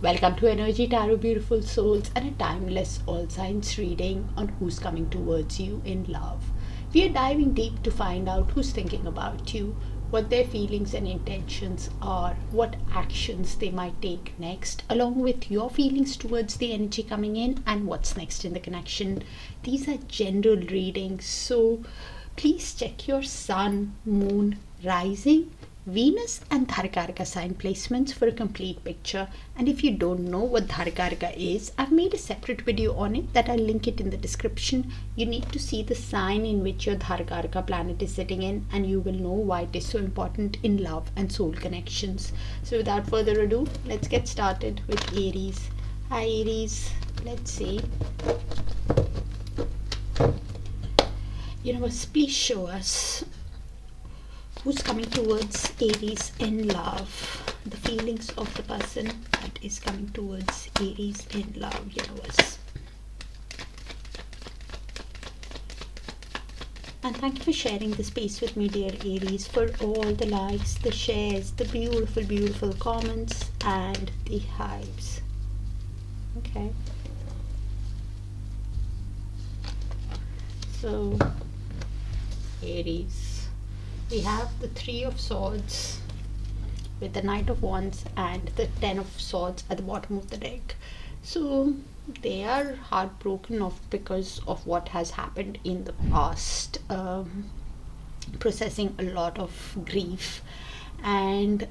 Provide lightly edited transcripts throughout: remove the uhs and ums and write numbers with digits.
Welcome to Energy Tarot, beautiful souls, and a timeless all signs reading on who's coming towards you in love. We are diving deep to find out who's thinking about you, what their feelings and intentions are, what actions they might take next, along with your feelings towards the energy coming in and what's next in the connection. These are general readings, so please check your sun, moon, rising, Venus and Darakaraka sign placements for a complete picture. And if you don't know what Darakaraka is, I've made a separate video on it that I'll link it in the description. You need to see the sign in which your Darakaraka planet is sitting in, and you will know why it is so important in love and soul connections. So without further ado, let's get started with Aries. Hi Aries, let's see. Universe, please show us who's coming towards Aries in love, the feelings of the person that is coming towards Aries in love, universe. And thank you for sharing the space with me, dear Aries, for all the likes, the shares, the beautiful, beautiful comments, and the hives. Okay. So, Aries. We have the Three of Swords with the Knight of Wands and the Ten of Swords at the bottom of the deck. So they are heartbroken because of what has happened in the past, processing a lot of grief, and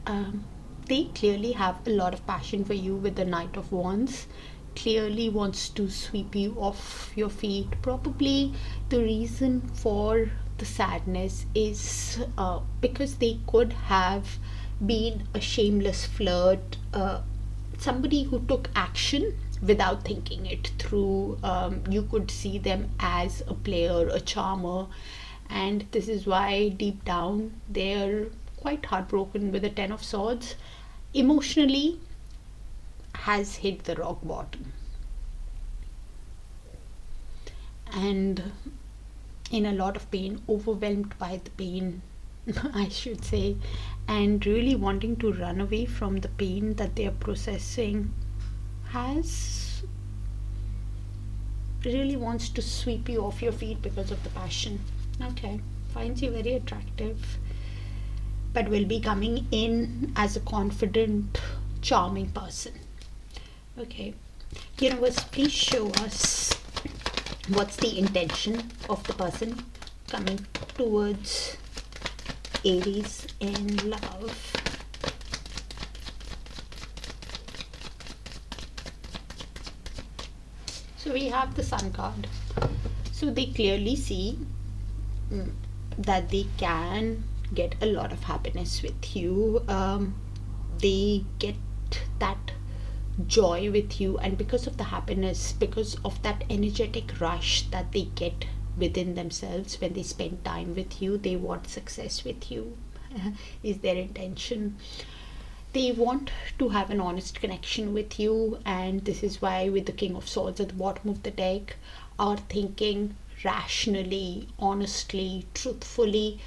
they clearly have a lot of passion for you with the Knight of Wands. Clearly wants to sweep you off your feet. Probably the reason for the sadness is because they could have been a shameless flirt, somebody who took action without thinking it through. You could see them as a player, a charmer, and this is why deep down they're quite heartbroken with the Ten of Swords. Emotionally has hit the rock bottom, and in a lot of pain, overwhelmed by the pain, I should say, and really wanting to run away from the pain that they are processing. Has really wants to sweep you off your feet because of the passion. Okay, finds you very attractive, but will be coming in as a confident, charming person. Okay, universe, please show us what's the intention of the person coming towards Aries in love. So we have the Sun card. So they clearly see that they can get a lot of happiness with you. They get that joy with you, and because of the happiness, because of that energetic rush that they get within themselves when they spend time with you, they want success with you. Is their intention. They want to have an honest connection with you, and this is why with the King of Swords at the bottom of the deck are thinking rationally, honestly, truthfully,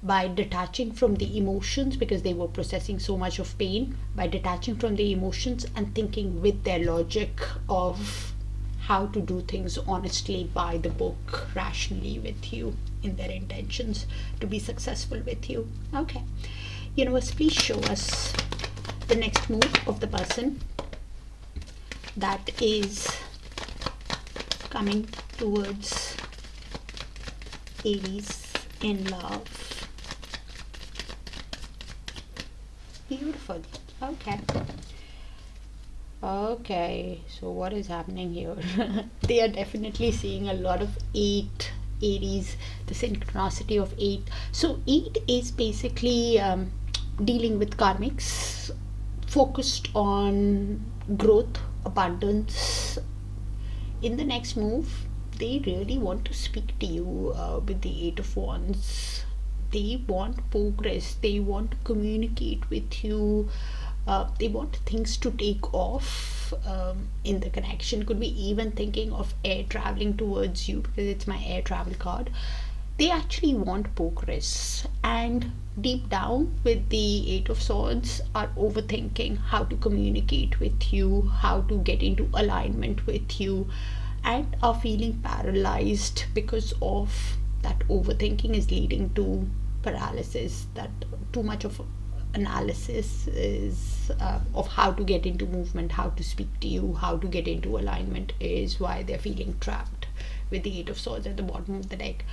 by detaching from the emotions, because they were processing so much of pain, by detaching from the emotions and thinking with their logic of how to do things honestly, by the book, rationally with you, in their intentions to be successful with you. Okay, universe, please show us the next move of the person that is coming towards Aries in love. Beautiful. Okay, so what is happening here? They are definitely seeing a lot of 8, Aries, the synchronicity of 8. So 8 is basically dealing with karmics, focused on growth, abundance. In the next move, they really want to speak to you with the 8 of Wands. They want progress, they want to communicate with you, they want things to take off in the connection. Could be even thinking of air traveling towards you, because it's my air travel card. they actually want progress, and deep down with the Eight of Swords are overthinking how to communicate with you, how to get into alignment with you, and are feeling paralyzed because of that overthinking is leading to paralysis. That too much of analysis is of how to get into movement, how to speak to you, how to get into alignment is why they're feeling trapped with the Eight of Swords at the bottom of the deck.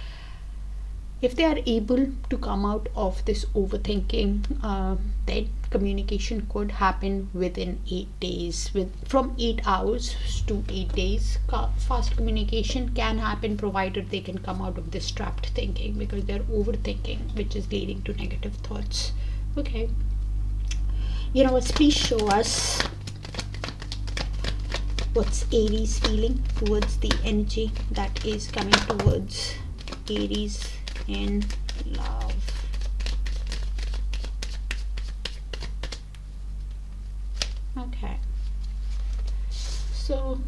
If they are able to come out of this overthinking, then communication could happen within 8 days, from 8 hours to 8 days. Fast communication can happen provided they can come out of this trapped thinking, because they're overthinking, which is leading to negative thoughts. Okay, universe, please show us what's Aries feeling towards the energy that is coming towards Aries in love. Okay, so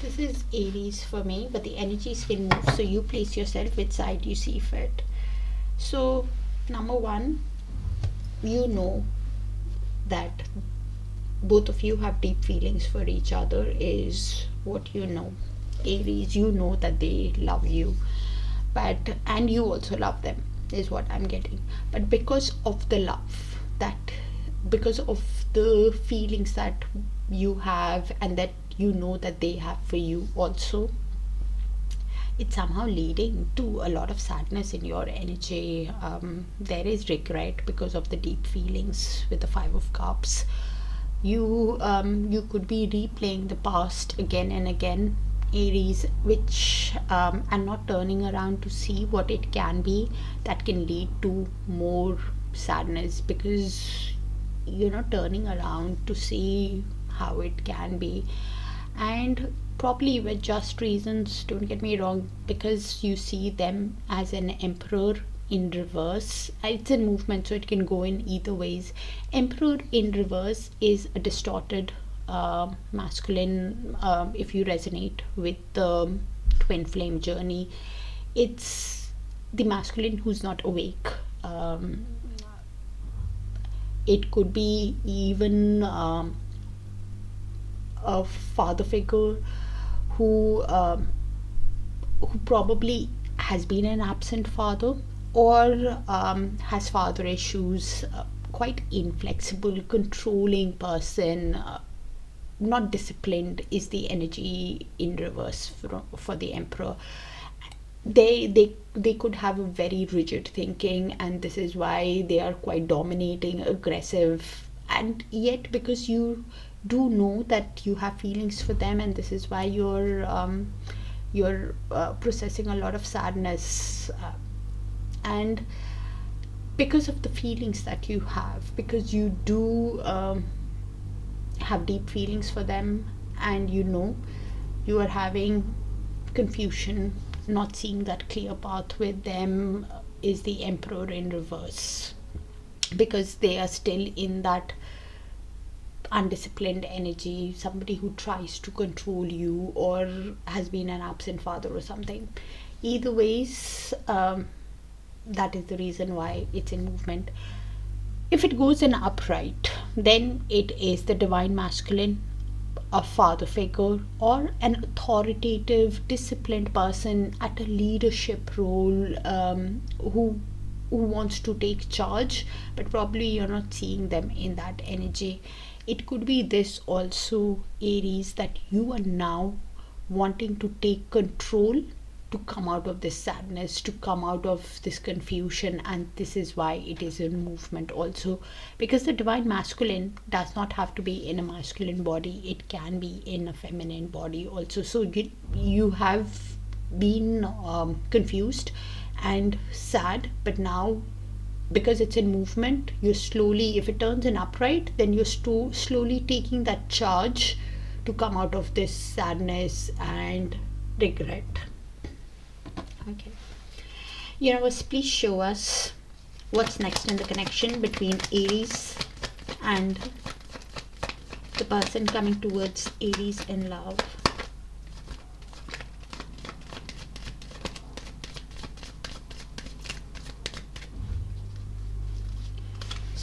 this is Aries for me, but the energies can move, so you place yourself which side you see fit. So number one, you know that both of you have deep feelings for each other, is what you know. Aries, you know that they love you, and you also love them, is what I'm getting. But because of the love, because of the feelings that you have and that you know that they have for you also, it's somehow leading to a lot of sadness in your energy. There is regret because of the deep feelings with the Five of Cups. You could be replaying the past again and again, Aries, which and not turning around to see what it can be. That can lead to more sadness, because you're not turning around to see how it can be, and probably with just reasons, don't get me wrong, because you see them as an emperor in reverse. It's in movement, so it can go in either ways. Emperor in reverse is a distorted masculine. If you resonate with the twin flame journey, it's the masculine who's not awake. It could be even a father figure who probably has been an absent father, or has father issues, quite inflexible, controlling person, not disciplined, is the energy in reverse for the emperor. They could have a very rigid thinking, and this is why they are quite dominating, aggressive, and yet because you do know that you have feelings for them, and this is why you're processing a lot of sadness, and because of the feelings that you have, because you do have deep feelings for them, and you know you are having confusion, not seeing that clear path with them, is the emperor in reverse, because they are still in that undisciplined energy, somebody who tries to control you, or has been an absent father or something. Either ways, that is the reason why it's in movement. If it goes in upright, then it is the divine masculine, a father figure, or an authoritative, disciplined person at a leadership role, who wants to take charge, but probably you're not seeing them in that energy. It could be this also, Aries, that you are now wanting to take control, to come out of this sadness, to come out of this confusion, and this is why it is in movement also, because the divine masculine does not have to be in a masculine body, it can be in a feminine body also. So you have been confused and sad, but now because it's in movement, you're slowly, if it turns in upright, then you're slowly taking that charge to come out of this sadness and regret. Okay, universe, please show us what's next in the connection between Aries and the person coming towards Aries in love.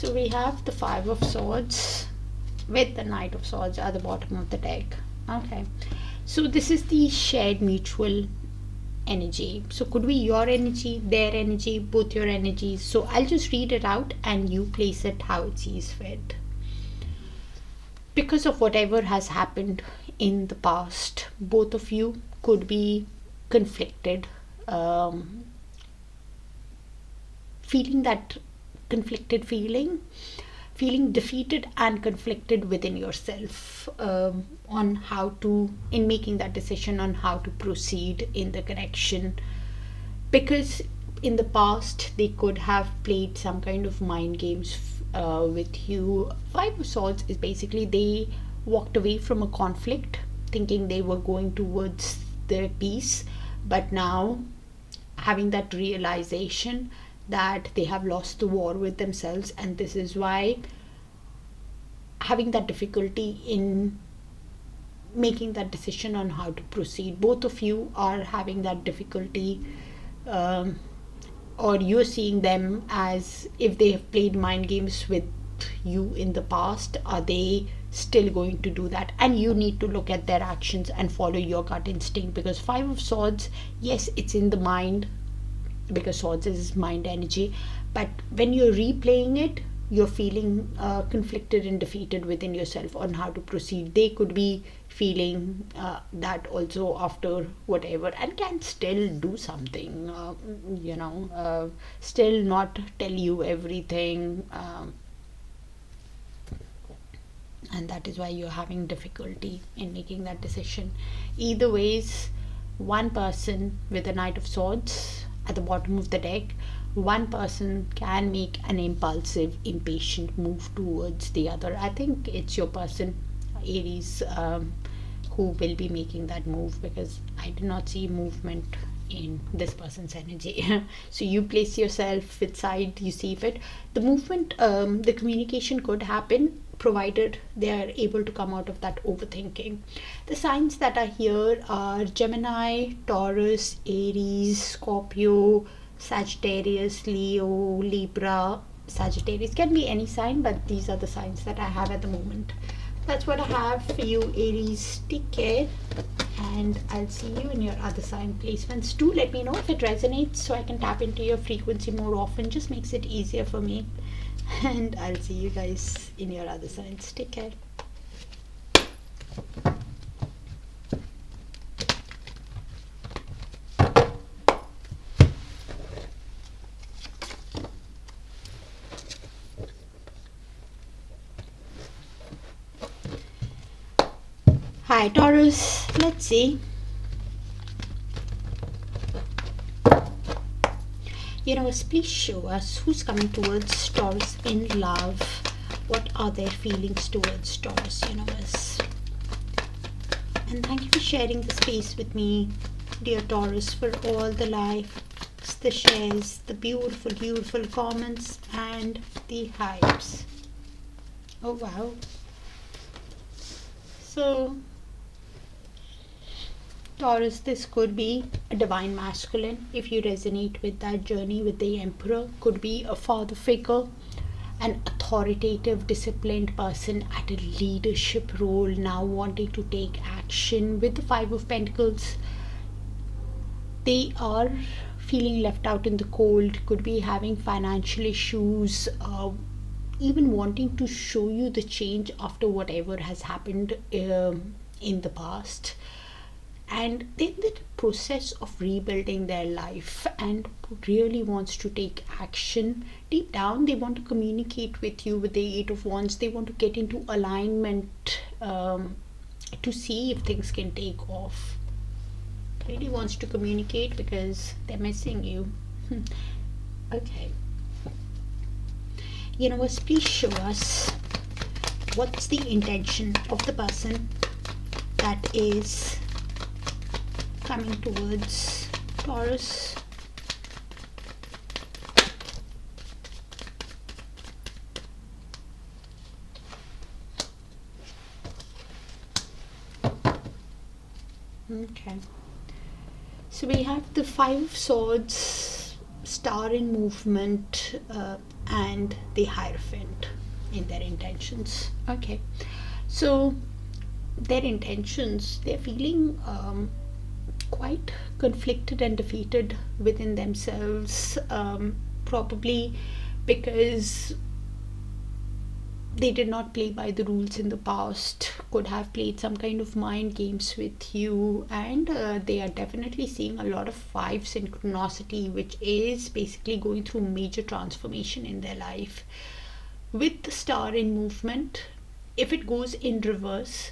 So we have the Five of Swords with the Knight of Swords at the bottom of the deck. Okay, so this is the shared mutual energy. So could be your energy, their energy, both your energies. So I'll just read it out and you place it how it sees fit. Because of whatever has happened in the past, both of you could be conflicted, feeling that conflicted feeling defeated and conflicted within yourself, on how to, in making that decision on how to proceed in the connection. Because in the past they could have played some kind of mind games with you. Five of Swords is basically they walked away from a conflict thinking they were going towards their peace, but now having that realization that they have lost the war with themselves, and this is why having that difficulty in making that decision on how to proceed. Both of you are having that difficulty, or you're seeing them as if they have played mind games with you in the past. Are they still going to do that? And you need to look at their actions and follow your gut instinct, because Five of Swords, yes, it's in the mind, because swords is mind energy, but when you're replaying it, you're feeling conflicted and defeated within yourself on how to proceed. They could be feeling that also after whatever, and can still do something, still not tell you everything, and that is why you're having difficulty in making that decision. Either ways, one person with a Knight of Swords at the bottom of the deck, one person can make an impulsive, impatient move towards the other. I think it's your person, Aries, who will be making that move, because I do not see movement in this person's energy. So you place yourself which side you see fit. The movement, the communication could happen provided they are able to come out of that overthinking. The signs that are here are Gemini, Taurus, Aries, Scorpio, Sagittarius, Leo, Libra. Sagittarius can be any sign, but these are the signs that I have at the moment. That's what I have for you, Aries. Take care, and I'll see you in your other sign placements. Do let me know if it resonates so I can tap into your frequency more often. Just makes it easier for me. And I'll see you guys in your other signs. Take care. Hi Taurus, let's see. Universe, please show us who's coming towards Taurus in love. What are their feelings towards Taurus, universe? And thank you for sharing the space with me, dear Taurus, for all the likes, the shares, the beautiful, beautiful comments, and the hypes. Oh wow. So Taurus, this could be a divine masculine. If you resonate with that journey with the Emperor, could be a father figure, an authoritative, disciplined person at a leadership role, now wanting to take action. With the Five of Pentacles, they are feeling left out in the cold, could be having financial issues, even wanting to show you the change after whatever has happened in the past. And they're in the process of rebuilding their life and really wants to take action. Deep down, they want to communicate with you with the Eight of Wands. They want to get into alignment to see if things can take off. Really wants to communicate because they're missing you. Okay. Universe, please show us what's the intention of the person that is coming towards Taurus. Okay. So we have the Five of Swords, star in movement, and the Hierophant in their intentions. Okay, so their intentions, they're feeling quite conflicted and defeated within themselves, probably because they did not play by the rules in the past, could have played some kind of mind games with you, and they are definitely seeing a lot of five synchronicity, which is basically going through major transformation in their life. With the star in movement, if it goes in reverse,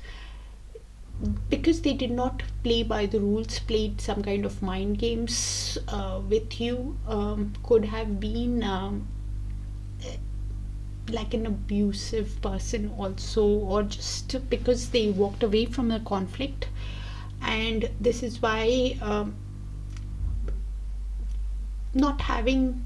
because they did not play by the rules, played some kind of mind games with you, could have been like an abusive person also, or just because they walked away from the conflict. And this is why not having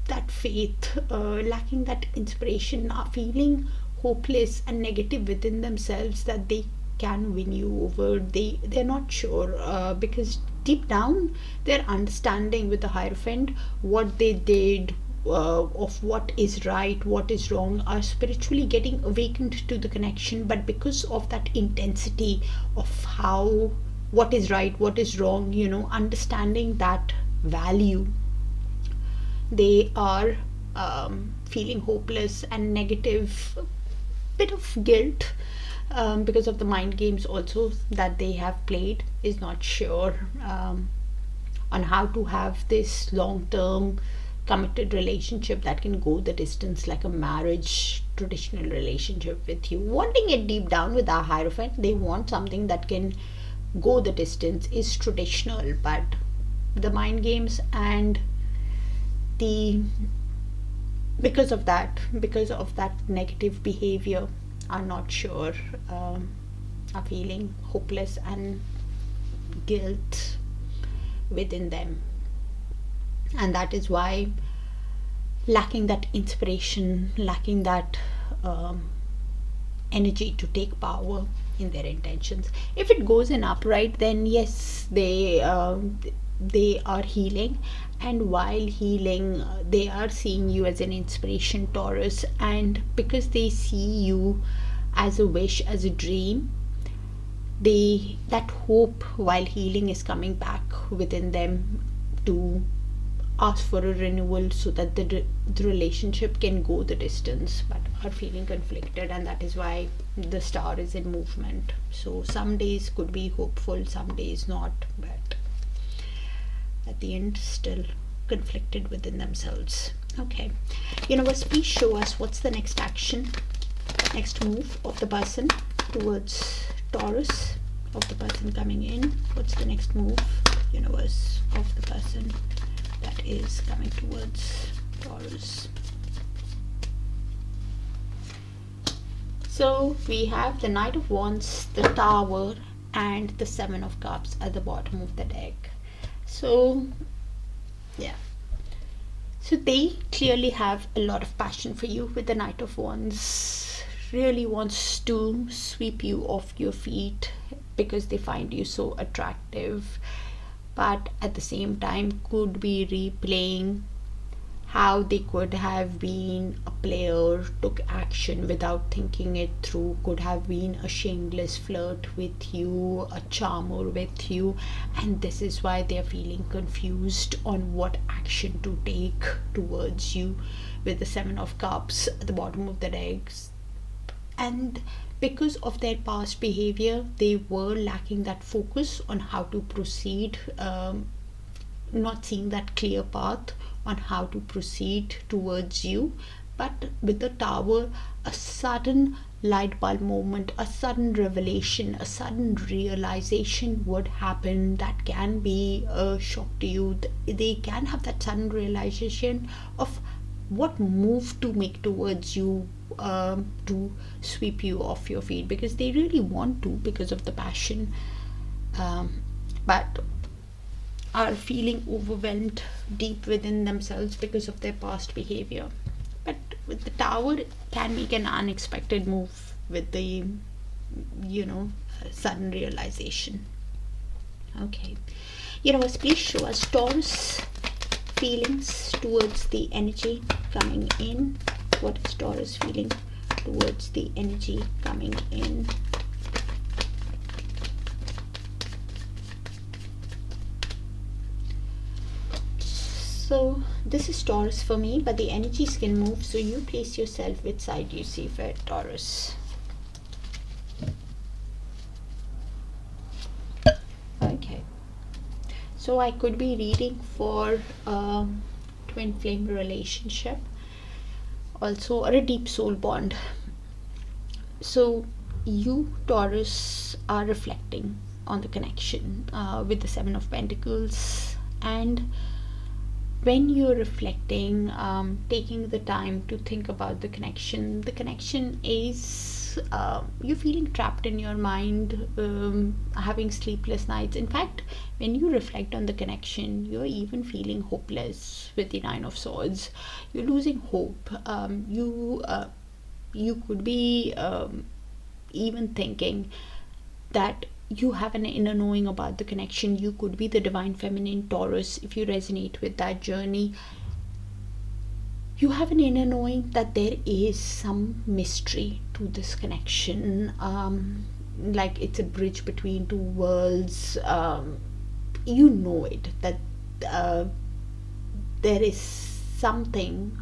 that faith, lacking that inspiration, are feeling hopeless and negative within themselves that they can win you over. They're not sure, because deep down they're understanding with the Hierophant what they did, of what is right, what is wrong, are spiritually getting awakened to the connection. But because of that intensity of how, what is right, what is wrong, understanding that value, they are feeling hopeless and negative, bit of guilt, because of the mind games also that they have played, is not sure on how to have this long-term committed relationship that can go the distance, like a marriage traditional relationship with you. Wanting it deep down with our Hierophant, they want something that can go the distance, is traditional, but the mind games and the because of that negative behavior, are not sure, are feeling hopeless and guilt within them. And that is why, lacking that inspiration, lacking that energy to take power in their intentions. If it goes in upright, then yes, they are healing, and while healing, they are seeing you as an inspiration, Taurus, and because they see you as a wish, as a dream, that hope while healing is coming back within them to ask for a renewal, so that the relationship can go the distance, but are feeling conflicted. And that is why the star is in movement. So some days could be hopeful, some days not, but at the end still conflicted within themselves. Okay, universe, please show us what's the next action, next move of the person towards Taurus, of the person coming in. What's the next move, universe, of the person that is coming towards Taurus? So we have the Knight of Wands, the Tower, and the Seven of Cups at the bottom of the deck. So yeah, so they clearly have a lot of passion for you with the Knight of Wands. Really wants to sweep you off your feet because they find you so attractive, but at the same time could be replaying how they could have been a player, took action without thinking it through, could have been a shameless flirt with you, a charmer with you, and this is why they're feeling confused on what action to take towards you with the Seven of Cups at the bottom of the decks. And because of their past behavior, they were lacking that focus on how to proceed, not seeing that clear path on how to proceed towards you. But with the Tower, a sudden light bulb moment, a sudden revelation, a sudden realization would happen that can be a shock to you. They can have that sudden realization of what move to make towards you, to sweep you off your feet, because they really want to, because of the passion, but are feeling overwhelmed deep within themselves because of their past behavior. But with the Tower, can make an unexpected move with the sudden realization. Okay, universe, please show us Taurus feelings towards the energy coming in? What is Taurus feeling towards the energy coming in? So this is Taurus for me, but the energies can move, so you place yourself which side you see for Taurus. Okay, so I could be reading for twin flame relationship also, or a deep soul bond. So you, Taurus, are reflecting on the connection with the Seven of Pentacles, and when you're reflecting, taking the time to think about the connection is you're feeling trapped in your mind, having sleepless nights. In fact, when you reflect on the connection, you're even feeling hopeless with the Nine of Swords. You're losing hope. You could be even thinking that you have an inner knowing about the connection. You could be the divine feminine Taurus if you resonate with that journey. You have an inner knowing that there is some mystery to this connection, like it's a bridge between two worlds. You know it, that there is something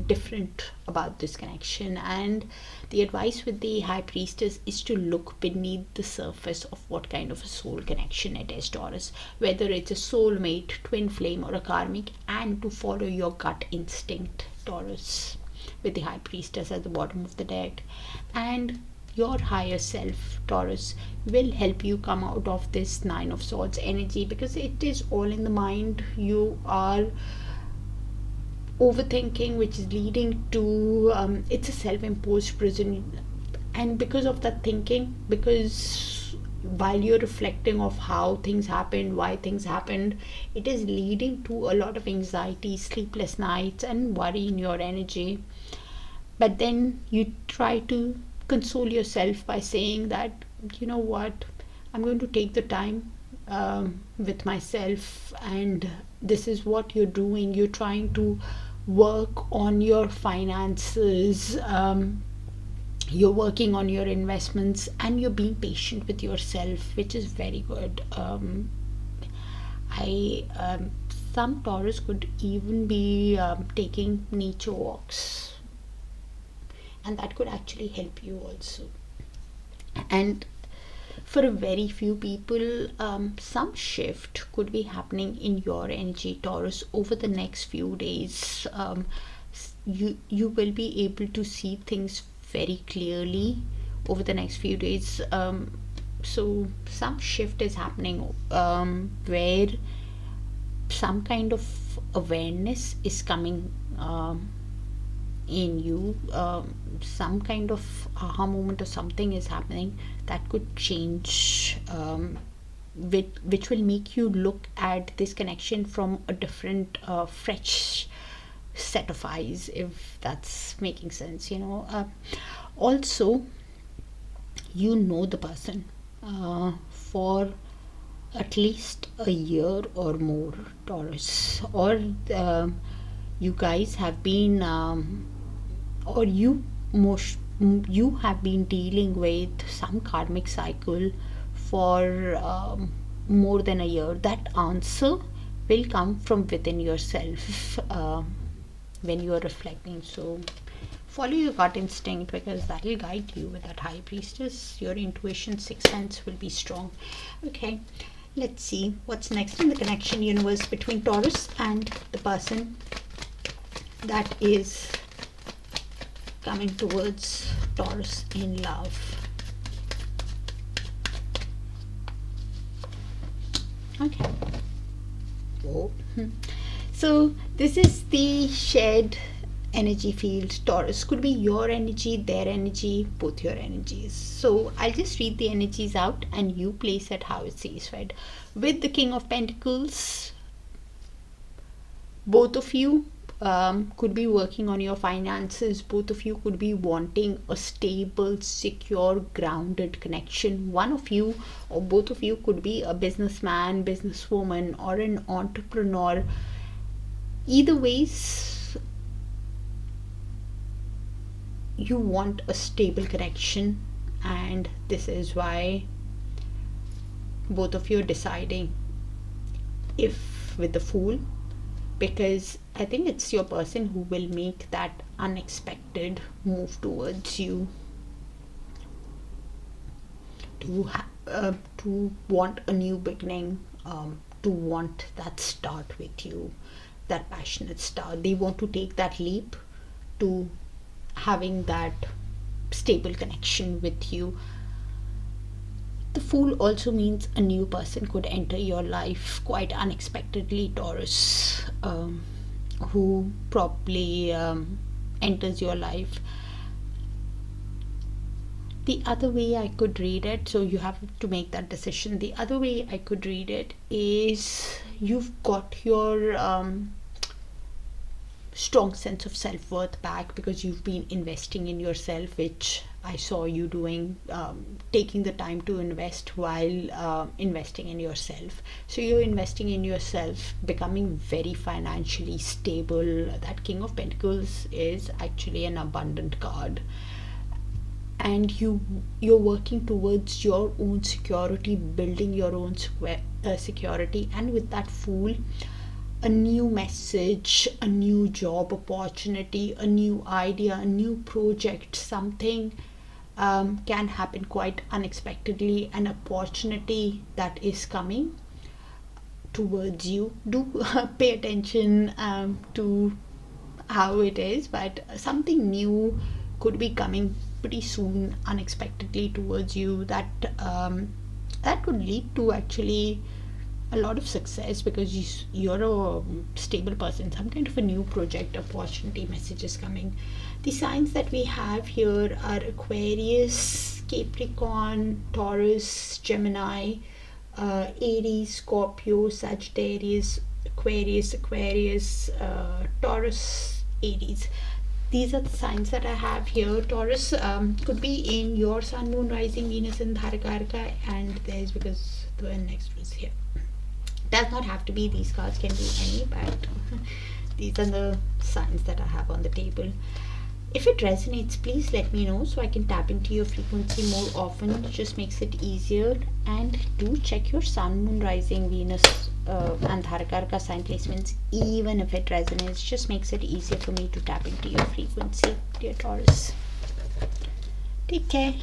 different about this connection, and the advice with the High Priestess is to look beneath the surface of what kind of a soul connection it is, Taurus, whether it's a soulmate, twin flame, or a karmic, and to follow your gut instinct, Taurus, with the High Priestess at the bottom of the deck. And your higher self, Taurus, will help you come out of this Nine of Swords energy, because it is all in the mind. You are overthinking, which is leading to it's a self-imposed prison, and because of that thinking, because while you're reflecting of how things happened, why things happened, it is leading to a lot of anxiety, sleepless nights, and worry in your energy. But then you try to console yourself by saying that, you know what, I'm going to take the time with myself, and this is what you're doing. You're trying to work on your finances, you're working on your investments, and you're being patient with yourself, which is very good. Some Taurus could even be taking nature walks, and that could actually help you also. And for a very few people, some shift could be happening in your energy, Taurus, over the next few days. You will be able to see things very clearly over the next few days. So some shift is happening where some kind of awareness is coming in you. Some kind of aha moment or something is happening that could change, which will make you look at this connection from a different, fresh set of eyes, if that's making sense, also, you know the person for at least a year or more, Taurus, or you guys have been or you have been dealing with some karmic cycle for more than a year. That answer will come from within yourself when you are reflecting. So follow your gut instinct, because that will guide you with that High Priestess. Your intuition, sixth sense will be strong. Okay, let's see what's next in the connection universe between Taurus and the person that is coming towards Taurus in love. Okay. Oh. So this is the shared energy field, Taurus. Could be your energy, their energy, both your energies. So I'll just read the energies out and you place it how it sees fit. With the King of Pentacles, both of you could be working on your finances. Both of you could be wanting a stable, secure, grounded connection. One of you or both of you could be a businessman, businesswoman, or an entrepreneur, Either ways, you want a stable connection, and this is why both of you are deciding if with the Fool, because I think it's your person who will make that unexpected move towards you to want a new beginning, to want that start with you, that passionate start. They want to take that leap to having that stable connection with you. The Fool also means a new person could enter your life quite unexpectedly, Taurus, who probably enters your life. The other way I could read it, so you have to make that decision. The other way I could read it is you've got your strong sense of self-worth back because you've been investing in yourself, which I saw you doing, taking the time to invest while investing in yourself. So you're investing in yourself, becoming very financially stable. That King of Pentacles is actually an abundant card, and you're working towards your own security, building your own security. And with that Fool, a new message, a new job opportunity, a new idea, a new project, something can happen quite unexpectedly, an opportunity that is coming towards you. Do pay attention to how it is, but something new could be coming pretty soon, unexpectedly towards you, that that could lead to actually a lot of success, because you're a stable person. Some kind of a new project opportunity message is coming. The signs that we have here are Aquarius, Capricorn, Taurus, Gemini, Aries, Scorpio, Sagittarius, Aquarius, Taurus, Aries. These are the signs that I have here. Taurus could be in your Sun, Moon, Rising, Venus, and Darakaraka, and there's, because the next was here. Does not have to be, these cards can be any, but these are the signs that I have on the table. If it resonates, please let me know so I can tap into your frequency more often. It just makes it easier. And do check your Sun, Moon, Rising, Venus, and Darakaraka sign placements. Even if it resonates, just makes it easier for me to tap into your frequency, dear Taurus. Take care.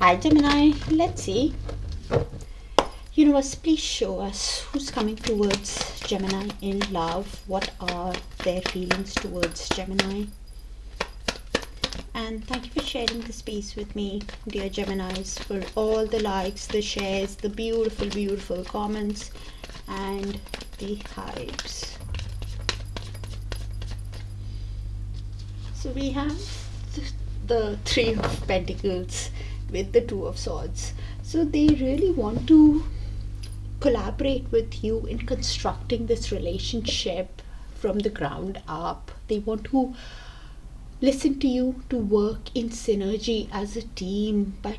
Hi Gemini, let's see. Universe, please show us who's coming towards Gemini in love. What are their feelings towards Gemini? And thank you for sharing the space with me, dear Geminis, for all the likes, the shares, the beautiful, beautiful comments, and the hypes. So we have the Three of Pentacles with the Two of Swords. So they really want to collaborate with you in constructing this relationship from the ground up. They want to listen to you, to work in synergy as a team, but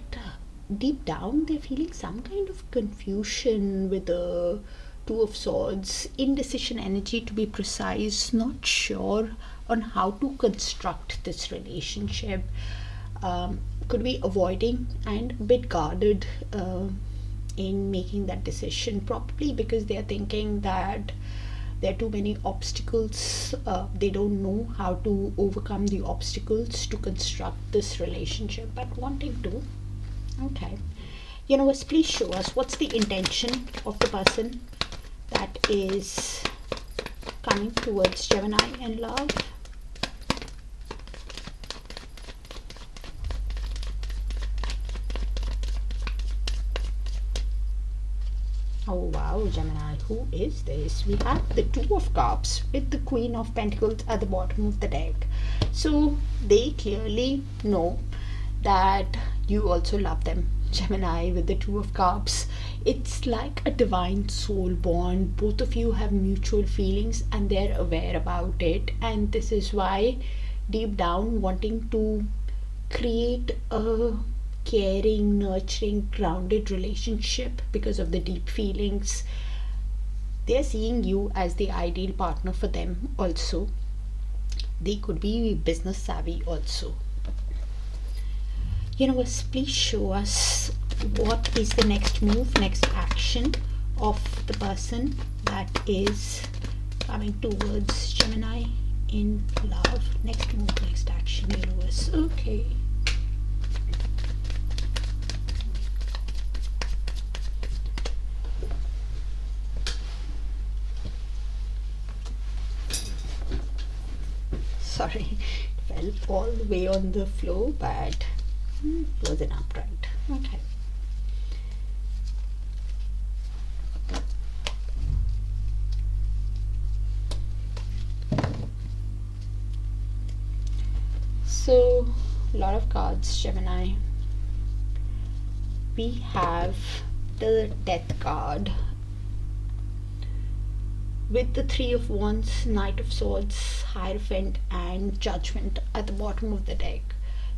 deep down they're feeling some kind of confusion with the Two of Swords, indecision energy to be precise, not sure on how to construct this relationship. Could be avoiding and a bit guarded in making that decision, probably because they are thinking that there are too many obstacles. They don't know how to overcome the obstacles to construct this relationship, but wanting to. Okay, Universe, please show us what's the intention of the person that is coming towards Gemini in love. Oh wow, Gemini, who is this? We have the Two of Cups with the Queen of Pentacles at the bottom of the deck. So they clearly know that you also love them, Gemini, with the Two of Cups. It's like a divine soul bond. Both of you have mutual feelings and they're aware about it. And this is why deep down wanting to create a caring, nurturing, grounded relationship because of the deep feelings. They're seeing you as the ideal partner for them also. They could be business savvy also. Universe, please show us what is the next move, next action of the person that is coming towards Gemini in love. Next move, next action, universe. Okay. Sorry, it fell all the way on the floor, but it wasn't upright. Okay. So, a lot of cards, Gemini. We have the Death card with the Three of Wands, Knight of Swords, Hierophant, and Judgment at the bottom of the deck.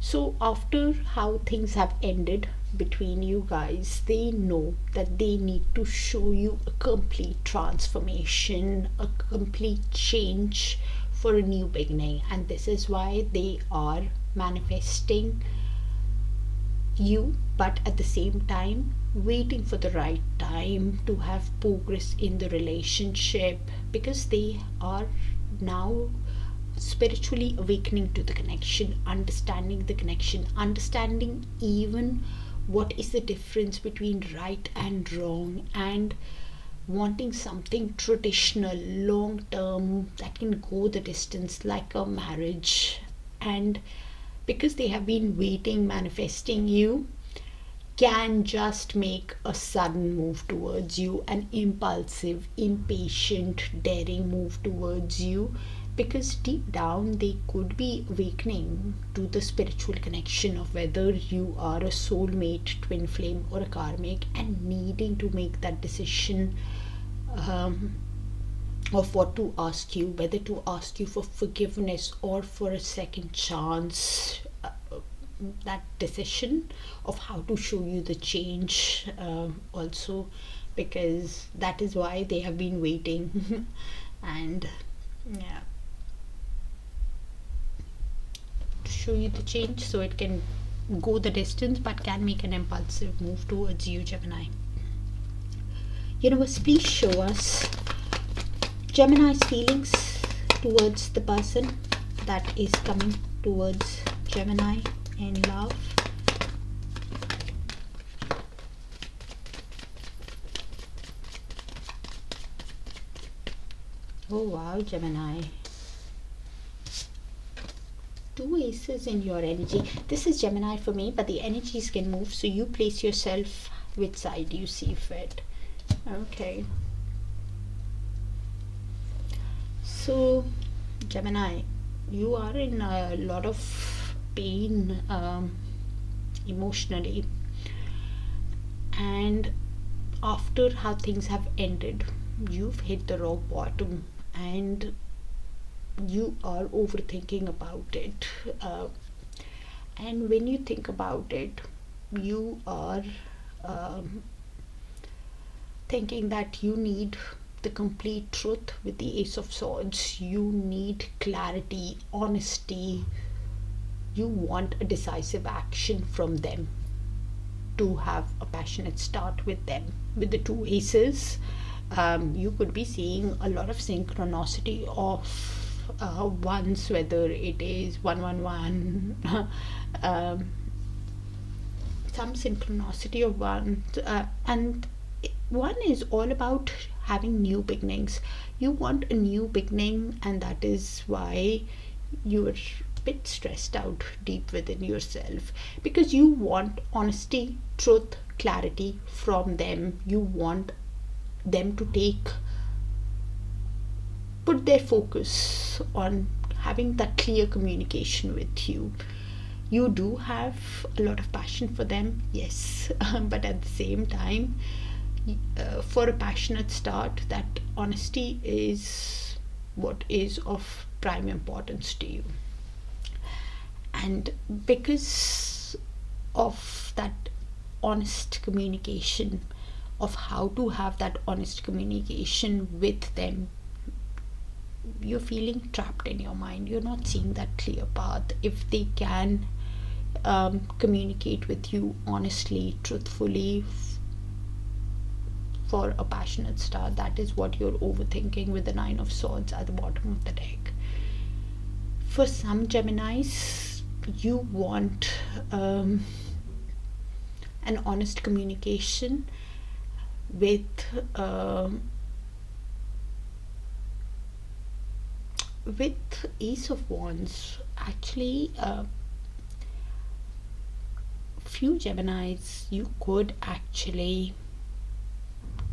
So after how things have ended between you guys, they know that they need to show you a complete transformation, a complete change for a new beginning, and this is why they are manifesting you, but at the same time waiting for the right time to have progress in the relationship, because they are now spiritually awakening to the connection, understanding the connection, understanding even what is the difference between right and wrong, and wanting something traditional, long term, that can go the distance like a marriage. And because they have been waiting, manifesting you, can just make a sudden move towards you, an impulsive, impatient, daring move towards you, because deep down they could be awakening to the spiritual connection of whether you are a soulmate, twin flame, or a karmic, and needing to make that decision of what to ask you, whether to ask you for forgiveness or for a second chance. That decision of how to show you the change also, because that is why they have been waiting. And yeah, to show you the change so it can go the distance but can make an impulsive move towards you, Gemini. Universe, please show us Gemini's feelings towards the person that is coming towards Gemini in love. Oh wow, Gemini. Two aces in your energy. This is Gemini for me, but the energies can move, so you place yourself which side you see fit. Okay. So, Gemini, you are in a lot of pain emotionally, and after how things have ended, you've hit the rock bottom and you are overthinking about it, and when you think about it, you are thinking that you need the complete truth with the Ace of Swords. You need clarity, honesty. You want a decisive action from them to have a passionate start with them. With the two aces, you could be seeing a lot of synchronicity of ones, whether it is 111, some synchronicity of one, and one is all about having new beginnings. You want a new beginning, and that is why you are a bit stressed out deep within yourself, because you want honesty, truth, clarity from them. You want them to put their focus on having that clear communication with you. You do have a lot of passion for them, yes, but at the same time, for a passionate start, that honesty is what is of prime importance to you. And because of have that honest communication, of how to have that honest communication with them. You're feeling trapped in your mind. You're not seeing that clear path. If they can communicate with you honestly, truthfully, for a passionate star, that is what you're overthinking with the Nine of Swords at the bottom of the deck. For some Geminis, you want an honest communication with Ace of Wands. Actually, few Geminis, you could actually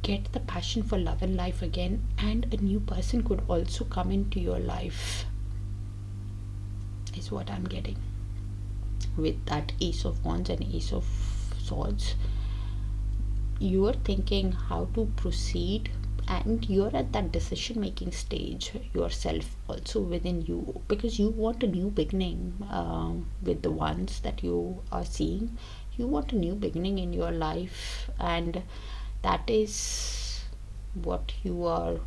get the passion for love and life again, and a new person could also come into your life, is what I'm getting with that Ace of Wands and Ace of Swords. You are thinking how to proceed, and you're at that decision making stage yourself also within you, because you want a new beginning. With the ones that you are seeing, you want a new beginning in your life, and that is what you are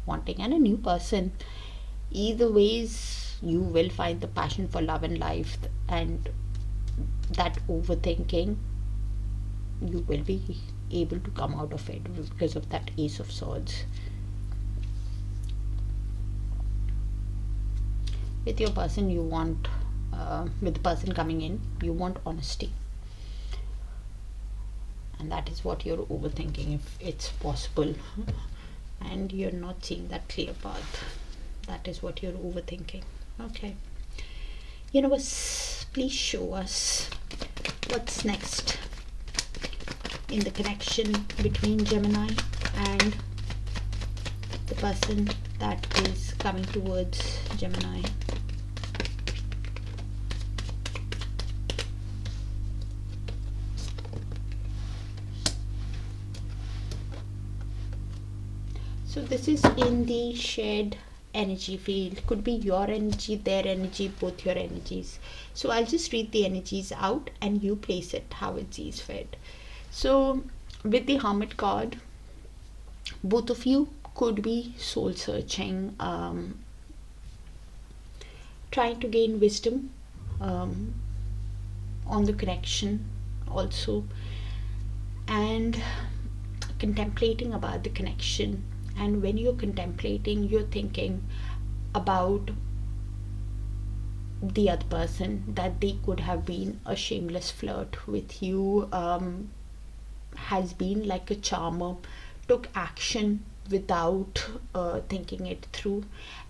wanting. And a new person, either ways, you will find the passion for love and life, and that overthinking, you will be able to come out of it because of that Ace of Swords. With your person, you want with the person coming in, you want honesty, and that is what you're overthinking, if it's possible, and you're not seeing that clear path. That is what you're overthinking. Okay, universe, please show us what's next in the connection between Gemini and the person that is coming towards Gemini. So this is in the shared energy field. Could be your energy, their energy, both your energies. So I'll just read the energies out and you place it how it sees fit. So with the Hermit card, both of you could be soul searching, trying to gain wisdom on the connection also, and contemplating about the connection. And when you're contemplating, you're thinking about the other person, that they could have been a shameless flirt with you, has been like a charmer, took action without thinking it through,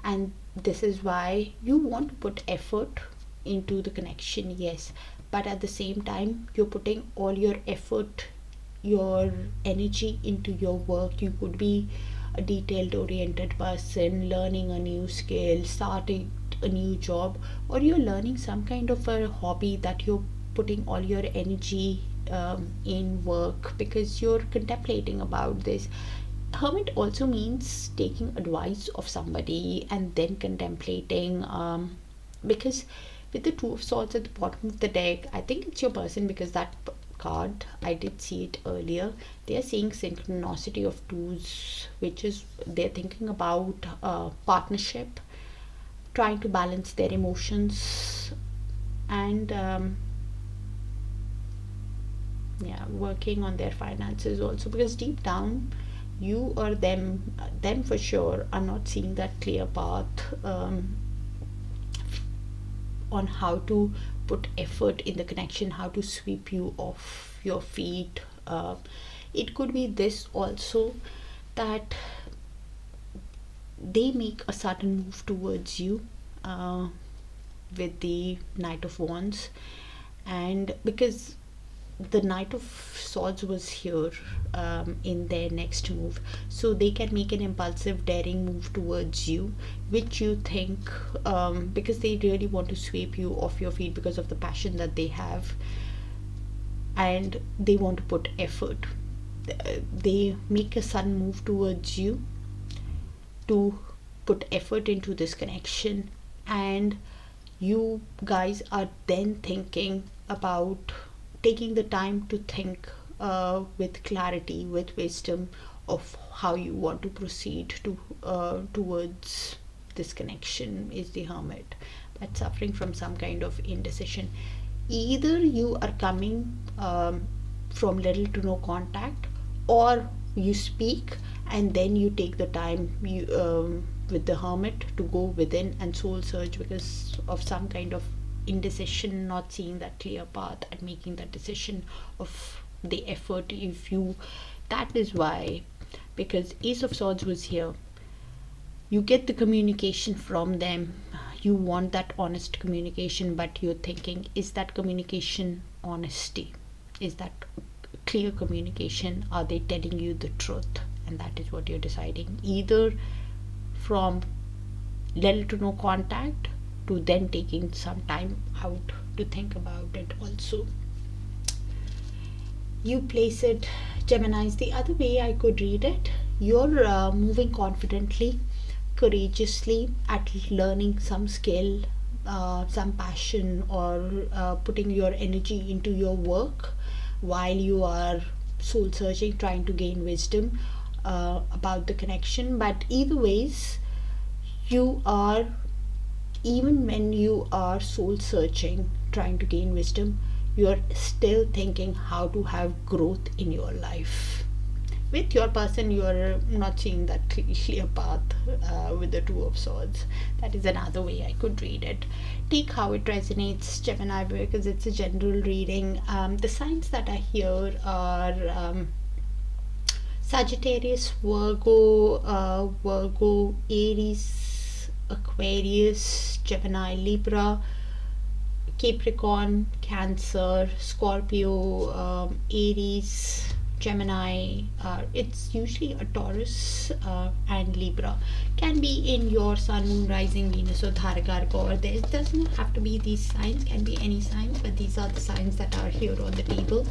and this is why you want to put effort into the connection, yes, but at the same time you're putting all your effort, your energy into your work. You could be a detailed oriented person, learning a new skill, starting a new job, or you're learning some kind of a hobby that you're putting all your energy in work because you're contemplating about this. Hermit also means taking advice of somebody and then contemplating, because with the Two of Swords at the bottom of the deck, I think it's your person, because that card, I did see it earlier. They are seeing synchronicity of twos, which is they're thinking about partnership, trying to balance their emotions, and working on their finances also, because deep down you or them for sure are not seeing that clear path on how to put effort in the connection, how to sweep you off your feet. It could be this also, that they make a sudden move towards you with the Knight of Wands, and because the Knight of Swords was here in their next move, so they can make an impulsive, daring move towards you, which you think, because they really want to sweep you off your feet because of the passion that they have, and they want to put effort. They make a sudden move towards you to put effort into this connection, and you guys are then thinking about taking the time to think with clarity, with wisdom, of how you want to proceed to towards this connection is the Hermit, but suffering from some kind of indecision. Either you are coming from little to no contact, or you speak and then you take the time with the Hermit to go within and soul search because of some kind of indecision, not seeing that clear path and making that decision of the effort. If you, that is why, because Ace of Swords was here, you get the communication from them, you want that honest communication, but you're thinking, is that communication honesty? Is that clear communication? Are they telling you the truth? And that is what you're deciding, either from little to no contact to then taking some time out to think about it. Also, you place it, Geminis, the other way I could read it, you're moving confidently, courageously at learning some skill, some passion, or putting your energy into your work while you are soul searching, trying to gain wisdom about the connection. But either ways, you are, even when you are soul searching, trying to gain wisdom, you're still thinking how to have growth in your life. With your person, you're not seeing that clear path with the Two of Swords. That is another way I could read it. Take how it resonates, Gemini, because it's a general reading. The signs that are here are Sagittarius, Virgo, Aries, Aquarius, Gemini, Libra, Capricorn, Cancer, Scorpio, Aries, Gemini. It's usually a Taurus and Libra. Can be in your Sun, Moon, Rising, Venus, or Darakaraka, or there doesn't have to be these signs, can be any signs, but these are the signs that are here on the table.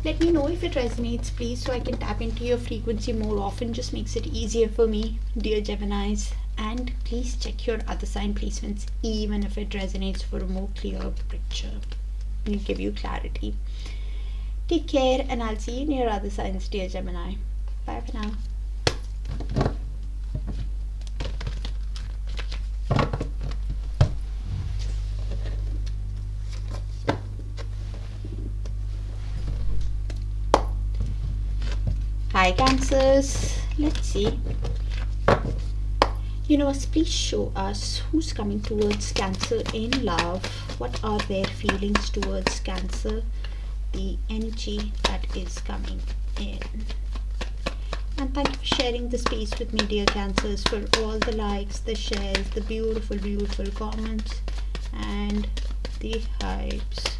Let me know if it resonates, please, so I can tap into your frequency more often. Just makes it easier for me, dear Geminis. And please check your other sign placements, even if it resonates, for a more clear picture. It'll give you clarity. Take care, and I'll see you in your other signs, dear Gemini. Bye for now. Hi, Cancers. Let's see. Universe, please show us who's coming towards Cancer in love. What are their feelings towards Cancer? The energy that is coming in. And thank you for sharing the space with me, dear Cancers, for all the likes, the shares, the beautiful, beautiful comments, and the hypes.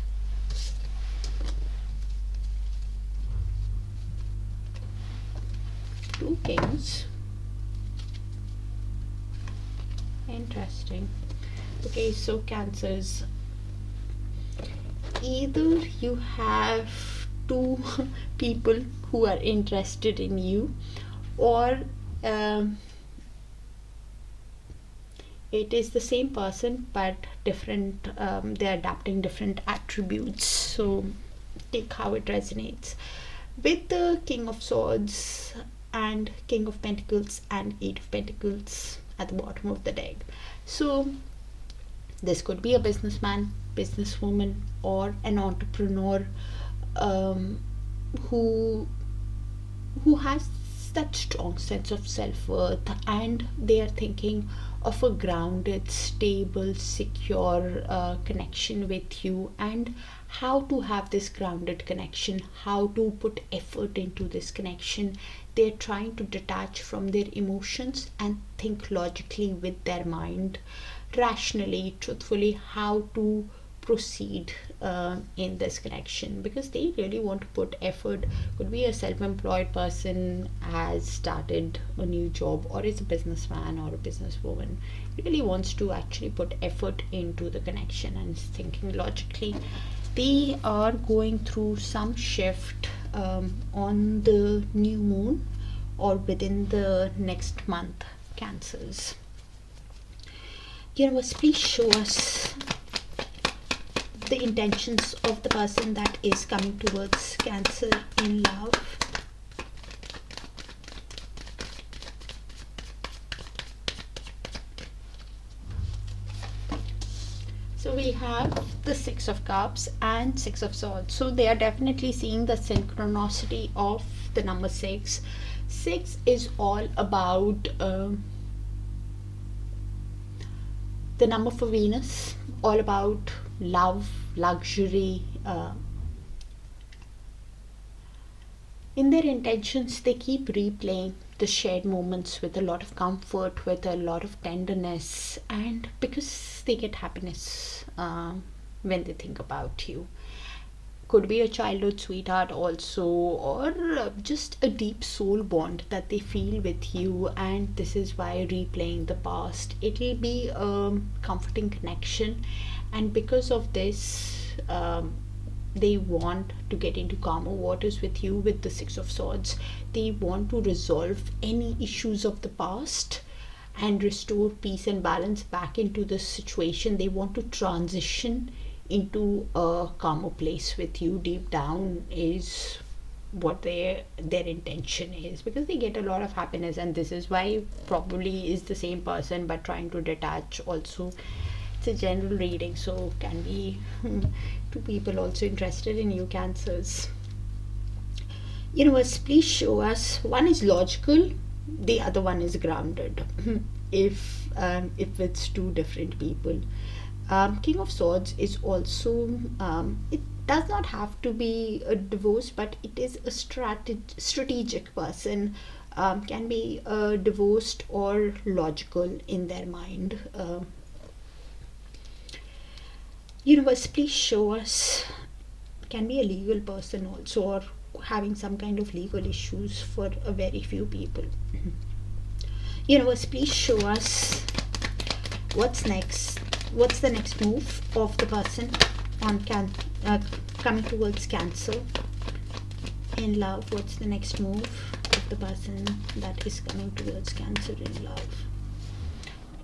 Two Kings. Interesting. Okay, so Cancers, either you have two people who are interested in you, or it is the same person but different, they're adapting different attributes. So take how it resonates. With the King of Swords and King of Pentacles and Eight of Pentacles at the bottom of the deck. So this could be a businessman, businesswoman, or an entrepreneur who has that strong sense of self-worth, and they are thinking of a grounded, stable, secure connection with you, and how to have this grounded connection, how to put effort into this connection. They're trying to detach from their emotions and think logically with their mind, rationally, truthfully, how to proceed in this connection, because they really want to put effort. Could be a self-employed person, has started a new job, or is a businessman or a businesswoman, really wants to actually put effort into the connection and is thinking logically. They are going through some shift on the new moon or within the next month, Cancers. Universe, please show us the intentions of the person that is coming towards Cancer in love. So we have the Six of Cups and Six of Swords. So they are definitely seeing the synchronicity of the number 6. 6 is all about the number for Venus, all about love, luxury. In their intentions, they keep replaying the shared moments with a lot of comfort, with a lot of tenderness, and because they get happiness when they think about you. Could be a childhood sweetheart also, or just a deep soul bond that they feel with you, and this is why replaying the past. It will be a comforting connection, and because of this, they want to get into calmer waters with you with the Six of Swords. They want to resolve any issues of the past and restore peace and balance back into the situation. They want to transition into a calmer place with you. Deep down is what their intention is, because they get a lot of happiness, and this is why probably is the same person but trying to detach also. It's a general reading, so can be two people also interested in you, Cancers. Universe, please show us. One is logical, the other one is grounded. if it's two different people. King of Swords is also, it does not have to be a divorce, but it is a strategic person. Can be divorced or logical in their mind. Universe, please show us. Can be a legal person also, or having some kind of legal issues for a very few people. Universe, please show us what's next. What's the next move of the person on coming towards Cancer in love? What's the next move of the person that is coming towards Cancer in love?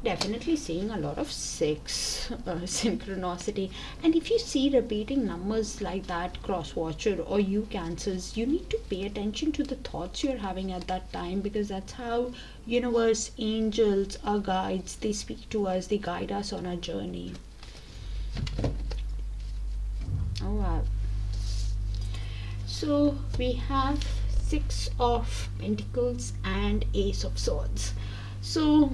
Definitely seeing a lot of 6 synchronicity, and if you see repeating numbers like that, cross watcher or you Cancers, you need to pay attention to the thoughts you're having at that time, because that's how universe, angels, our guides, they speak to us, they guide us on our journey. Oh wow. So we have 6 of Pentacles and Ace of Swords. So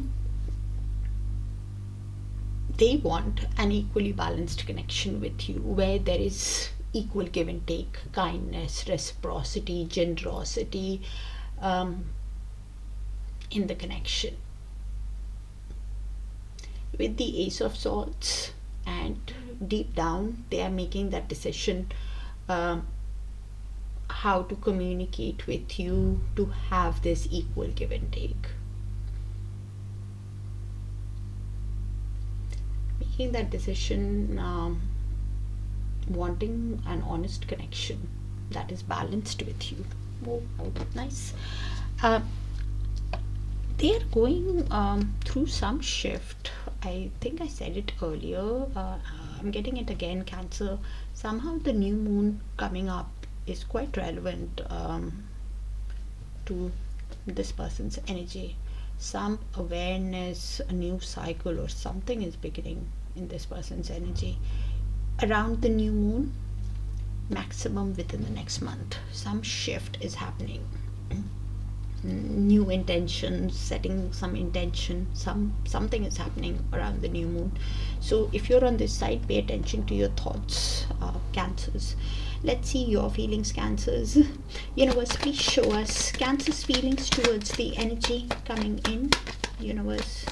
they want an equally balanced connection with you, where there is equal give and take, kindness, reciprocity, generosity in the connection. With the Ace of Swords, and deep down they are making that decision how to communicate with you to have this equal give and take. Making that decision, wanting an honest connection that is balanced with you. Oh, nice. They are going through some shift. I think I said it earlier. I'm getting it again, Cancer. Somehow the new moon coming up is quite relevant to this person's energy. Some awareness, a new cycle or something is beginning in this person's energy around the new moon, maximum within the next month. Some shift is happening, new intentions, setting some intention, something is happening around the new moon. So if you're on this side, pay attention to your thoughts, Cancers. Let's see your feelings, Cancers. Universe, please show us Cancer's feelings towards the energy coming in. Universe.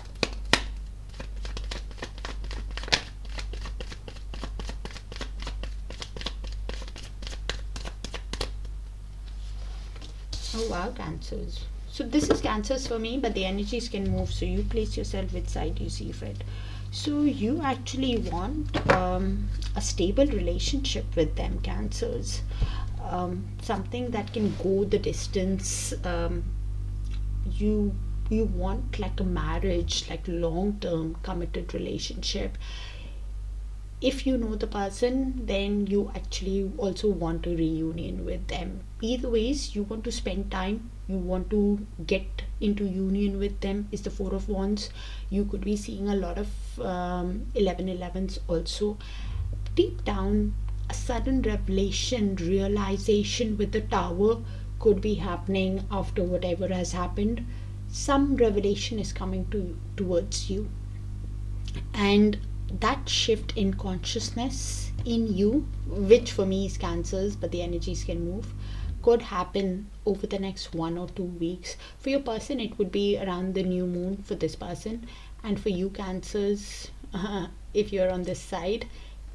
Oh wow, Cancers. So this is Cancers for me, but the energies can move, so you place yourself which side you see fit. So you actually want a stable relationship with them, Cancers. Something that can go the distance. You want like a marriage, like long-term committed relationship. if you know the person, then you actually also want a reunion with them. Either ways, you want to spend time, you want to get into union with them, is the Four of Wands. You could be seeing a lot of 1111s also. Deep down, a sudden revelation, realization with the Tower could be happening after whatever has happened. Some revelation is coming towards you, and that shift in consciousness in you, which for me is Cancers, but the energies can move, could happen over the next 1 or 2 weeks. For your person, it would be around the new moon for this person, and for you Cancers, if you're on this side,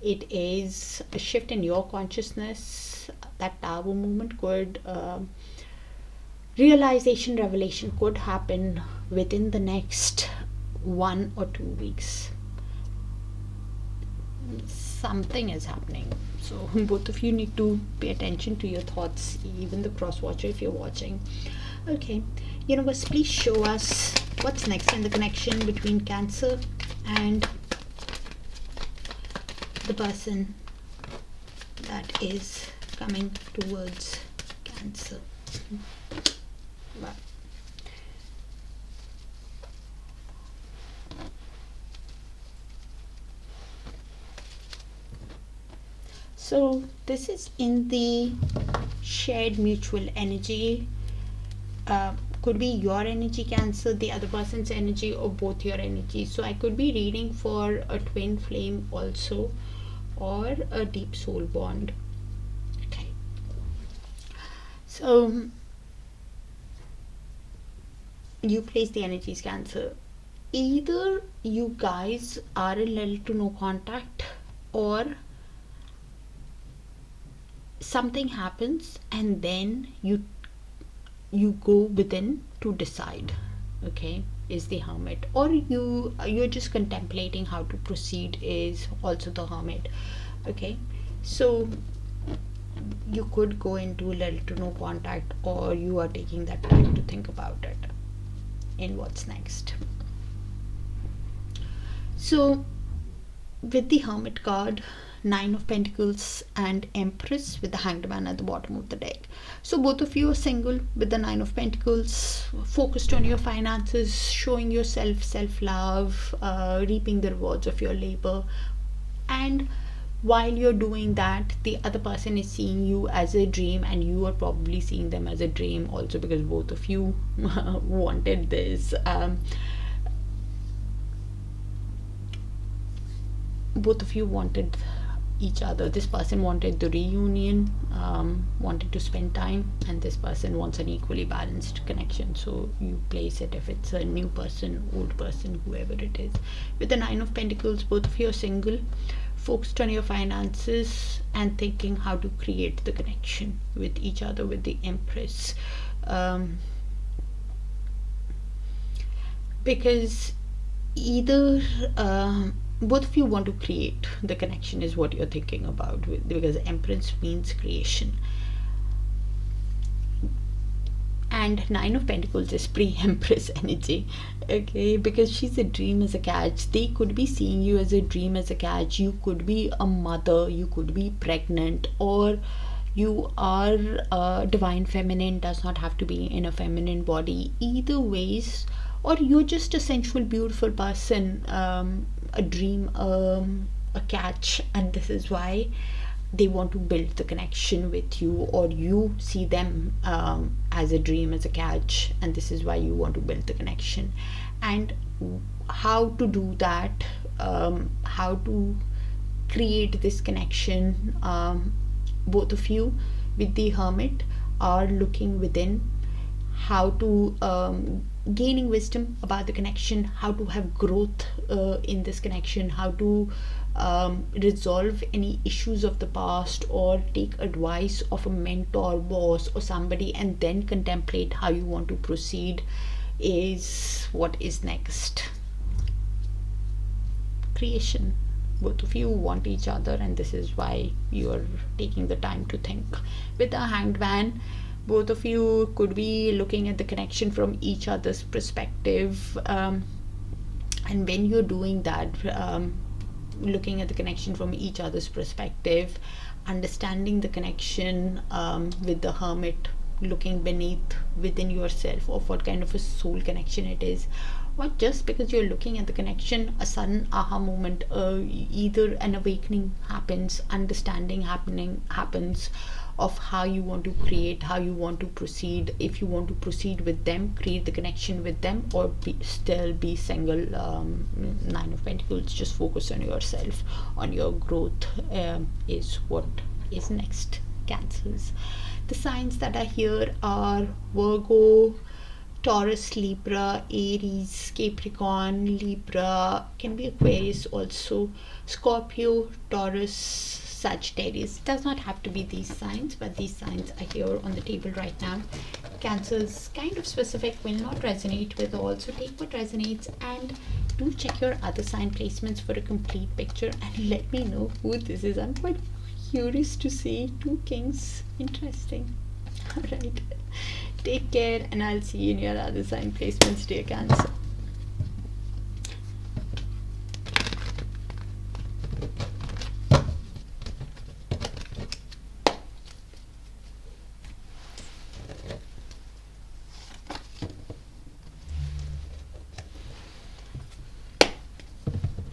it is a shift in your consciousness. That Tower movement could realization, revelation could happen within the next 1 or 2 weeks. Something is happening, so both of you need to pay attention to your thoughts, even the cross watcher if you're watching. Okay, universe, please show us what's next in the connection between Cancer and the person that is coming towards Cancer. Wow. So this is in the shared mutual energy. Could be your energy, Cancer, the other person's energy, or both your energy. So I could be reading for a twin flame also, or a deep soul bond. Okay. So you place the energies, Cancer. Either you guys are in little to no contact, or something happens and then you go within to decide. Okay, is the Hermit, or you're just contemplating how to proceed, is also the Hermit. Okay, so you could go into little to no contact, or you are taking that time to think about it in what's next. So with the Hermit card, Nine of Pentacles and Empress with the Hanged Man at the bottom of the deck. So both of you are single with the Nine of Pentacles, focused on your finances, showing yourself self-love, reaping the rewards of your labor. And while you're doing that, the other person is seeing you as a dream, and you are probably seeing them as a dream also, because both of you wanted this. Both of you wanted each other. This person wanted the reunion, wanted to spend time, and this person wants an equally balanced connection. So you place it if it's a new person, old person, whoever it is. With the Nine of Pentacles, both of you are single, focused on your finances and thinking how to create the connection with each other with the Empress. Because either both of you want to create the connection is what you're thinking about, because Empress means creation, and Nine of Pentacles is pre-Empress energy. Okay, because she's a dream as a catch. They could be seeing you as a dream as a catch. You could be a mother, you could be pregnant, or you are divine feminine, does not have to be in a feminine body. Either ways, or you're just a sensual, beautiful person, a dream, a catch, and this is why they want to build the connection with you, or you see them as a dream, as a catch, and this is why you want to build the connection. And how to do that, how to create this connection, both of you with the Hermit are looking within, how to gaining wisdom about the connection, how to have growth in this connection, how to resolve any issues of the past, or take advice of a mentor, boss, or somebody, and then contemplate how you want to proceed, is what is next. Creation. Both of you want each other, and this is why you're taking the time to think. With a Hanged Man, both of you could be looking at the connection from each other's perspective, and when you're doing that, looking at the connection from each other's perspective, understanding the connection with the hermit, looking beneath within yourself of what kind of a soul connection it is. Or just because you're looking at the connection, a sudden aha moment, either an awakening happens, understanding happens of how you want to create, how you want to proceed. If you want to proceed with them, create the connection with them, or still be single. Nine of Pentacles, just focus on yourself, on your growth, is what is next. Cancers. The signs that are here are Virgo, Taurus, Libra, Aries, Capricorn, Libra, can be Aquarius also, Scorpio, Taurus, Sagittarius. It does not have to be these signs, but these signs are here on the table right now. Cancers, kind of specific, will not resonate with all, so take what resonates, and do check your other sign placements for a complete picture and let me know who this is. I'm quite curious to see two kings. Interesting. All right, take care, and I'll see you in your other sign placements, dear Cancer.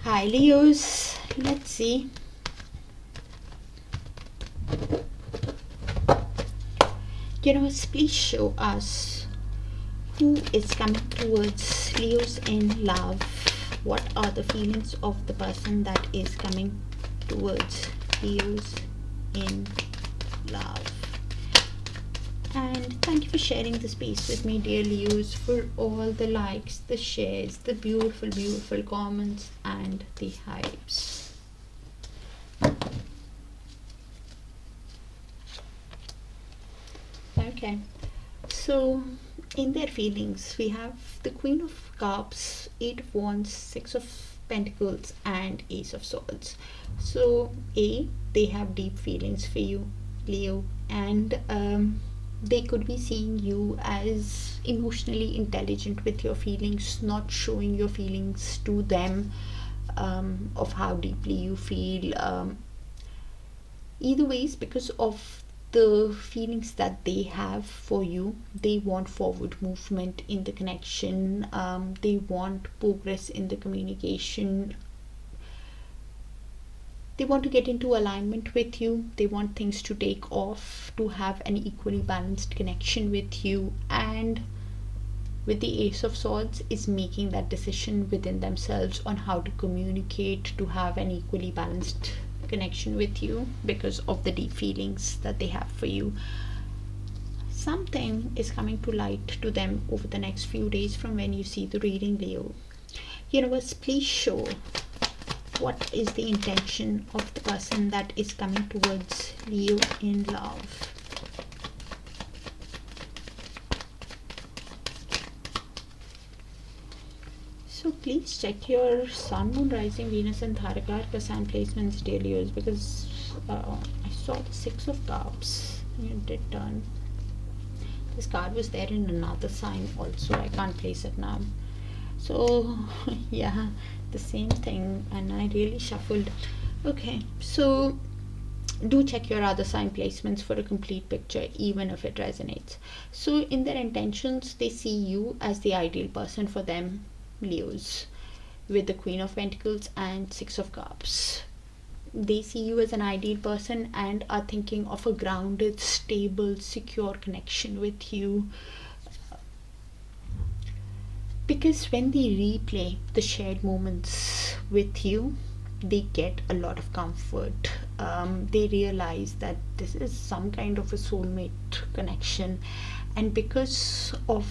Hi Leos, let's see. Universe, please show us who is coming towards Leos in love. What are the feelings of the person that is coming towards Leos in love? And thank you for sharing the space with me, dear Leos, for all the likes, the shares, the beautiful, beautiful comments, and the hypes. Okay, so in their feelings, we have the Queen of Cups, Eight of Wands, Six of Pentacles, and Ace of Swords. So they have deep feelings for you, Leo, and they could be seeing you as emotionally intelligent with your feelings, not showing your feelings to them, of how deeply you feel. Either ways, because of the feelings that they have for you, they want forward movement in the connection, they want progress in the communication, they want to get into alignment with you, they want things to take off, to have an equally balanced connection with you. And with the Ace of Swords, is making that decision within themselves on how to communicate, to have an equally balanced connection with you because of the deep feelings that they have for you. Something is coming to light to them over the next few days from when you see the reading, Leo. Universe, please show what is the intention of the person that is coming towards Leo in love. So please check your Sun, Moon, Rising, Venus, and Darakaraka sign placements, dear Leos, because I saw the Six of Cups. You did turn. This card was there in another sign also. I can't place it now. So yeah, the same thing, and I really shuffled. Okay, so do check your other sign placements for a complete picture, even if it resonates. So in their intentions, they see you as the ideal person for them, Leos, with the Queen of Pentacles and Six of Cups. They see you as an ideal person and are thinking of a grounded, stable, secure connection with you, because when they replay the shared moments with you, they get a lot of comfort. They realize that this is some kind of a soulmate connection, and because of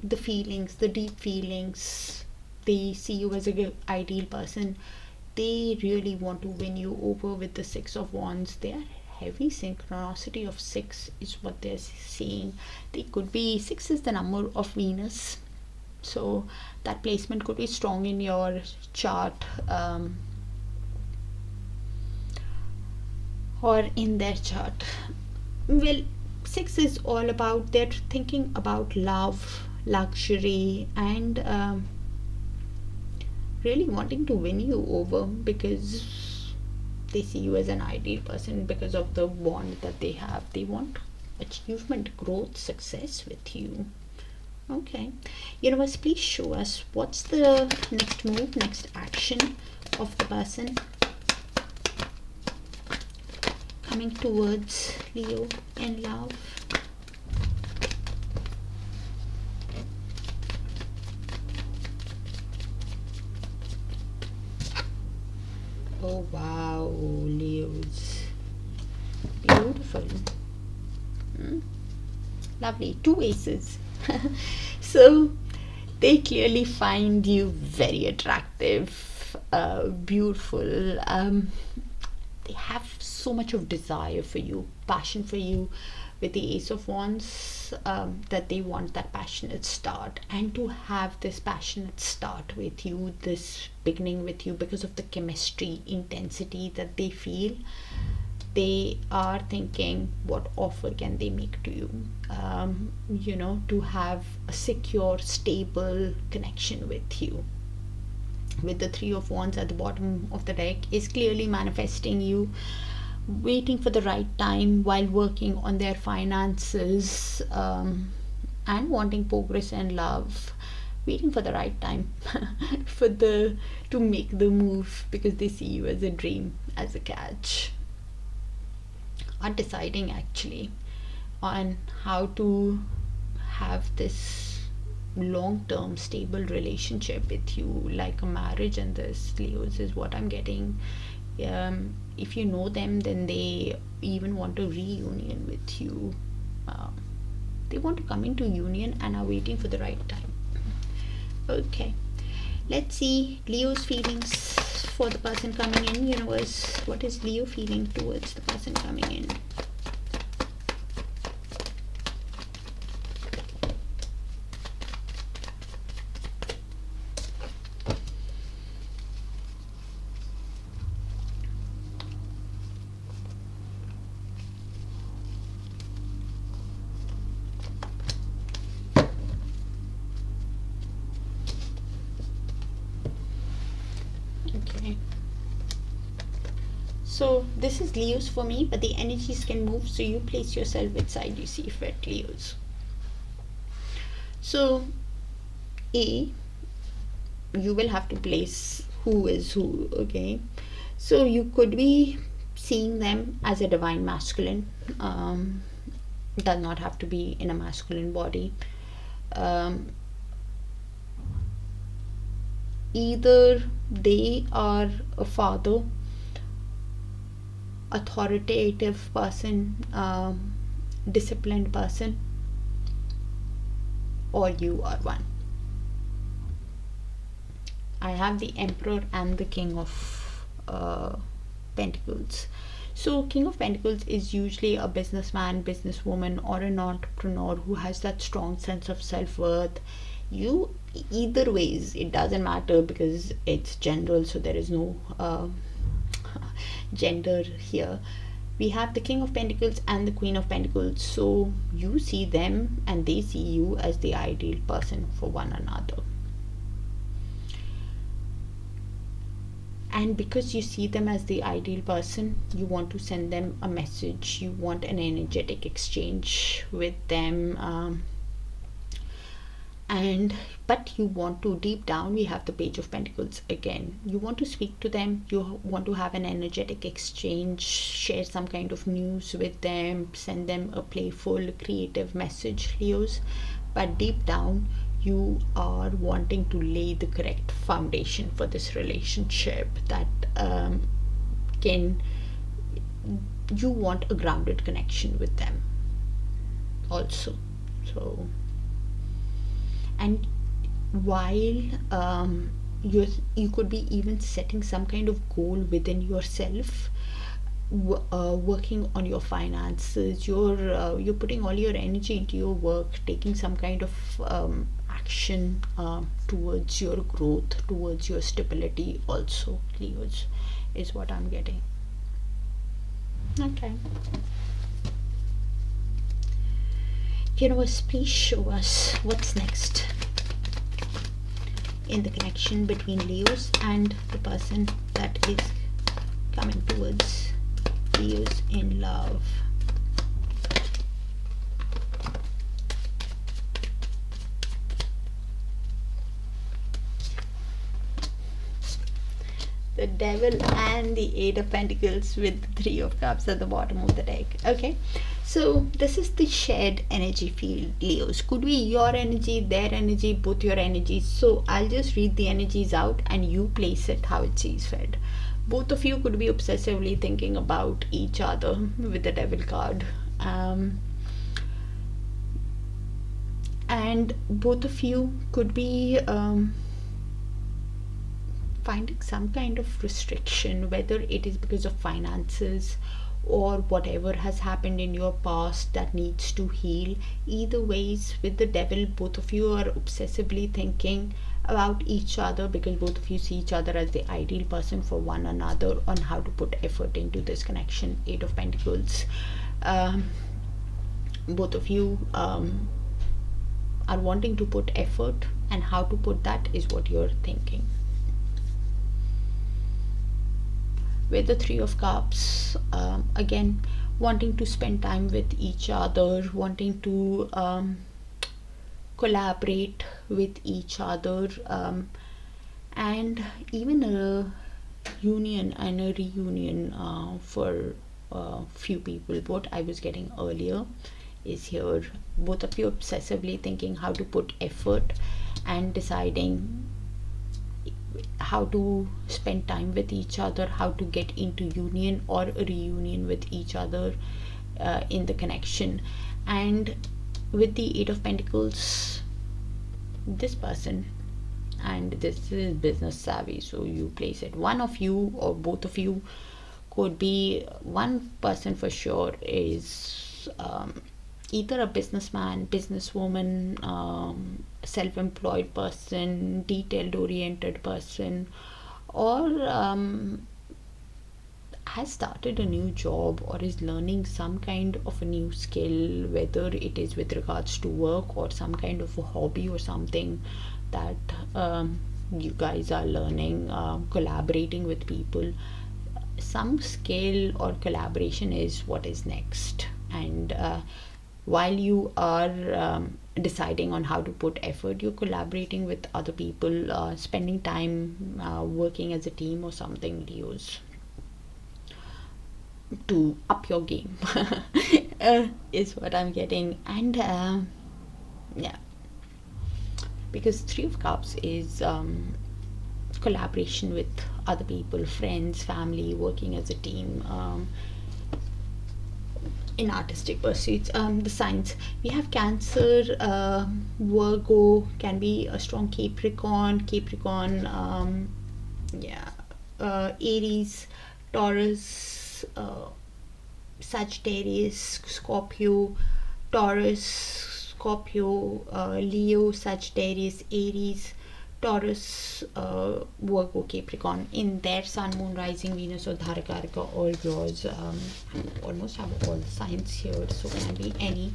the feelings, the deep feelings, they see you as an ideal person. They really want to win you over with the Six of Wands. Their heavy synchronicity of 6 is what they're seeing. They could be, 6 is the number of Venus, so that placement could be strong in your chart, or in their chart. Well, 6 is all about, they're thinking about love, luxury, and really wanting to win you over, because they see you as an ideal person because of the bond that they have. They want achievement, growth, success with you. Okay, universe, please show us what's the next move, next action of the person coming towards Leo in love. Oh wow, Leos, beautiful. Lovely, two aces. So they clearly find you very attractive, beautiful. They have so much of desire for you, passion for you, with the Ace of Wands, that they want that passionate start, and to have this passionate start with you, this beginning with you, because of the chemistry, intensity that they feel. They are thinking, what offer can they make to you, to have a secure, stable connection with you. With the Three of Wands at the bottom of the deck, is clearly manifesting you, waiting for the right time while working on their finances, and wanting progress and love, waiting for the right time to make the move, because they see you as a dream, as a catch. Are deciding actually on how to have this long-term stable relationship with you, like a marriage. And this, Leos, is what I'm getting. If you know them, then they even want a reunion with you. They want to come into union and are waiting for the right time. Okay, let's see Leo's feelings for the person coming in. Universe, what is Leo feeling towards the person coming in? So this is Leos for me, but the energies can move, so you place yourself which side you see fit, Leos. So you will have to place who is who. Okay, so you could be seeing them as a divine masculine. Does not have to be in a masculine body. Either they are a father, authoritative person, disciplined person, or you are one. I have the Emperor and the King of Pentacles. So King of Pentacles is usually a businessman, businesswoman, or an entrepreneur who has that strong sense of self-worth. You, either ways, it doesn't matter, because it's general, so there is no gender here. We have the King of Pentacles and the Queen of Pentacles, so you see them and they see you as the ideal person for one another. And because you see them as the ideal person, you want to send them a message, you want an energetic exchange with them, but you want to, deep down, we have the Page of Pentacles again. You want to speak to them, you want to have an energetic exchange, share some kind of news with them, send them a playful, creative message, Leos. But deep down, you are wanting to lay the correct foundation for this relationship, that you want a grounded connection with them also. So, and while you could be even setting some kind of goal within yourself, working on your finances, you're putting all your energy into your work, taking some kind of action towards your growth, towards your stability also, Leos, is what I'm getting. Okay, universe, please show us what's next in the connection between Leos and the person that is coming towards Leos in love. The Devil and the Eight of Pentacles with the Three of Cups at the bottom of the deck. Okay, so this is the shared energy field, Leos. Could be your energy, their energy, both your energies. So I'll just read the energies out and you place it how it sees fit. Both of you could be obsessively thinking about each other with the Devil card. And both of you could be finding some kind of restriction, whether it is because of finances or whatever has happened in your past that needs to heal. Either ways, with the Devil, both of you are obsessively thinking about each other because both of you see each other as the ideal person for one another, on how to put effort into this connection. Eight of Pentacles. Both of you are wanting to put effort, and how to put that is what you're thinking. With the Three of Cups, again, wanting to spend time with each other, wanting to collaborate with each other, and even a union and a reunion for a few people. What I was getting earlier is here. Both of you obsessively thinking how to put effort and deciding how to spend time with each other, how to get into union or a reunion with each other in the connection. And with the Eight of Pentacles, this person, and this is business savvy, so you place it. One of you or both of you could be, one person for sure is either a businessman, businesswoman, self-employed person, detailed oriented person, or has started a new job or is learning some kind of a new skill, whether it is with regards to work or some kind of a hobby or something that you guys are learning, collaborating with people. Some skill or collaboration is what is next. And while you are deciding on how to put effort, you're collaborating with other people, spending time working as a team or something, Leos, to up your game is what I'm getting. And yeah, because Three of Cups is collaboration with other people, friends, family, working as a team, in artistic pursuits. The signs, we have Cancer, Virgo, can be a strong Capricorn, Aries, Taurus, Sagittarius, Scorpio, Taurus, Scorpio, Leo, Sagittarius, Aries, Taurus, Virgo, Capricorn. In their Sun, Moon, Rising, Venus or Darakaraka, all yours. Almost have all the signs here, so can be any.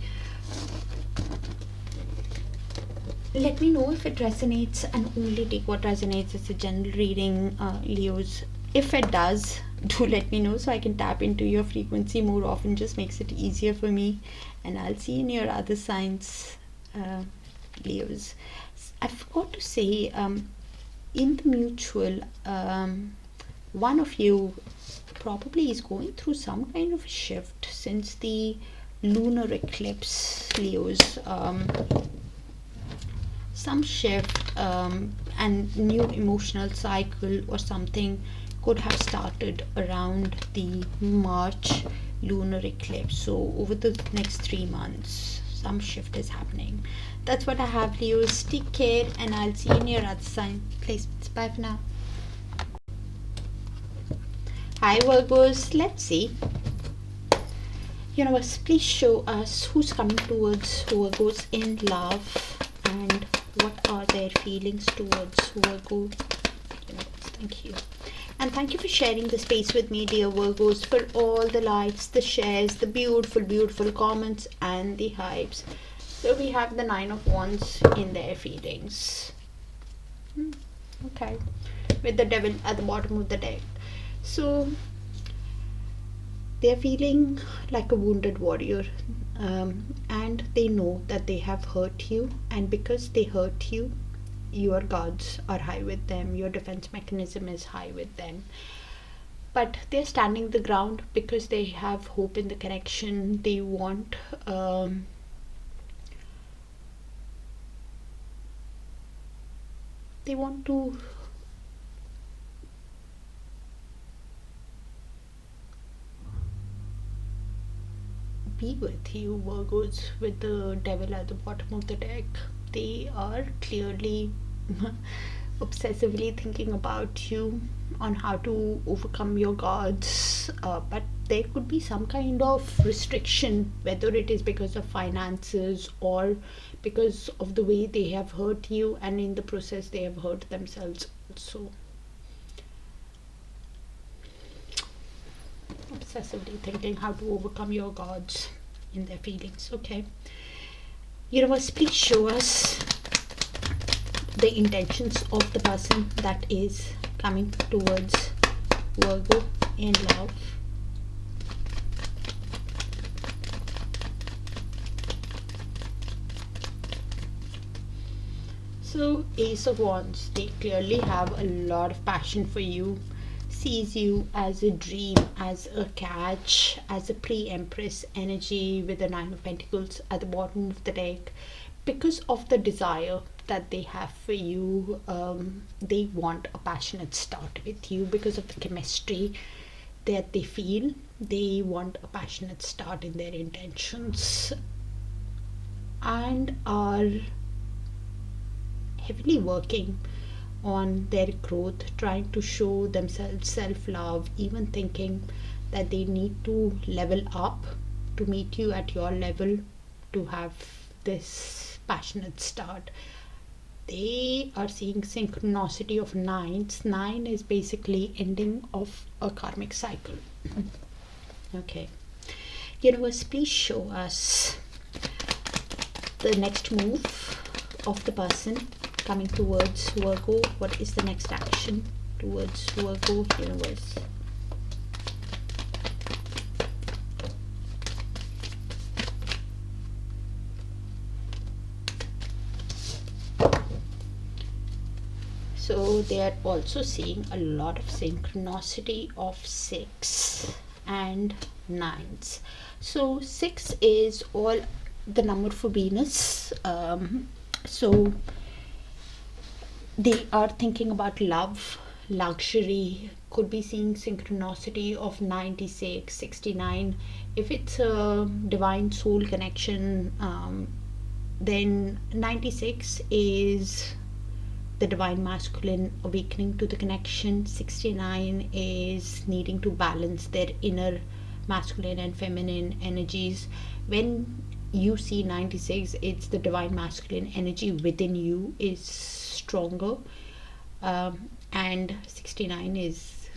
Let me know if it resonates, and only take what resonates. It's a general reading, Leos. If it does, do let me know so I can tap into your frequency more often. Just makes it easier for me. And I'll see you in your other signs, Leos. I forgot to say, in the mutual, one of you probably is going through some kind of a shift since the lunar eclipse, Leos. Some shift and new emotional cycle or something could have started around the March lunar eclipse. So over the next 3 months, some shift is happening. That's what I have, Leos. Take care, and I'll see you in your other sign placements. Bye for now. Hi, Virgos. Let's see. Universe, please show us who's coming towards Virgos in love, and what are their feelings towards Virgo. Universe, thank you. And thank you for sharing the space with me, dear Virgos, for all the likes, the shares, the beautiful, beautiful comments, and the hypes. So we have the Nine of Wands in their feelings. Okay, with the devil at the bottom of the deck. So they're feeling like a wounded warrior, and they know that they have hurt you, and because they hurt you, your guards are high with them, your defense mechanism is high with them, but they're standing the ground because they have hope in the connection. They want to be with you, Virgos, with the devil at the bottom of the deck. They are clearly obsessively thinking about you on how to overcome your gods, but there could be some kind of restriction, whether it is because of finances or because of the way they have hurt you, and in the process they have hurt themselves also. Obsessively thinking how to overcome your gods in their feelings. Okay, universe, please show us the intentions of the person that is coming towards Virgo in love. So Ace of Wands, they clearly have a lot of passion for you, sees you as a dream, as a catch, as a pre-empress energy with the Nine of Pentacles at the bottom of the deck. Because of the desire that they have for you, they want a passionate start with you because of the chemistry that they feel. They want a passionate start in their intentions and are heavily working on their growth, trying to show themselves self-love, even thinking that they need to level up to meet you at your level to have this passionate start. They are seeing synchronicity of nines. Nine is basically ending of a karmic cycle. Okay, universe, please show us the next move of the person coming towards Virgo. What is the next action towards Virgo, universe? So they are also seeing a lot of synchronicity of 6 and 9s. So 6 is all the number for Venus. So they are thinking about love, luxury, could be seeing synchronicity of 96, 69. If it's a divine soul connection, then 96 is the divine masculine awakening to the connection. 69 is needing to balance their inner masculine and feminine energies. When you see 96, it's the divine masculine energy within you is stronger, and 69 is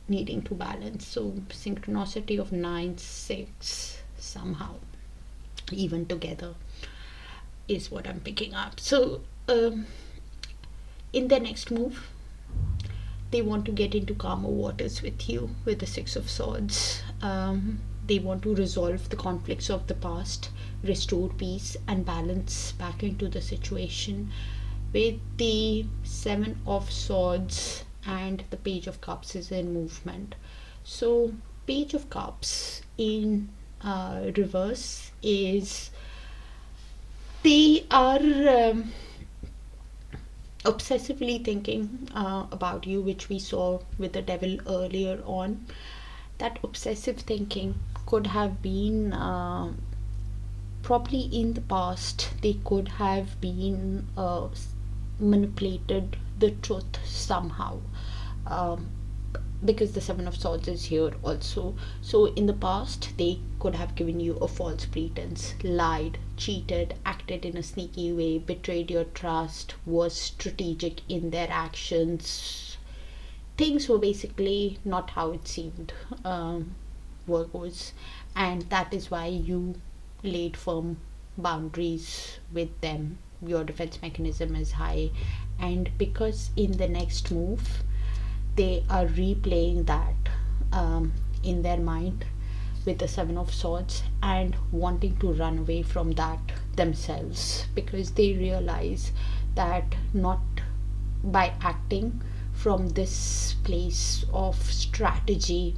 needing to balance. So synchronicity of 9, 6 somehow even together is what I'm picking up. So in their next move, they want to get into calmer waters with you with the 6 of Swords. They want to resolve the conflicts of the past, restore peace and balance back into the situation. With the 7 of Swords and the Page of Cups is in movement. So Page of Cups in reverse is they are obsessively thinking about you, which we saw with the devil earlier on. That obsessive thinking could have been probably in the past. They could have been manipulated the truth somehow, because the 7 of Swords is here also. So in the past they could have given you a false pretense, lied, cheated, acted in a sneaky way, betrayed your trust, was strategic in their actions. Things were basically not how it seemed, Virgos, and that is why you laid firm boundaries with them your defense mechanism is high, and because in the next move they are replaying that in their mind with the Seven of Swords and wanting to run away from that themselves, because they realize that not by acting from this place of strategy,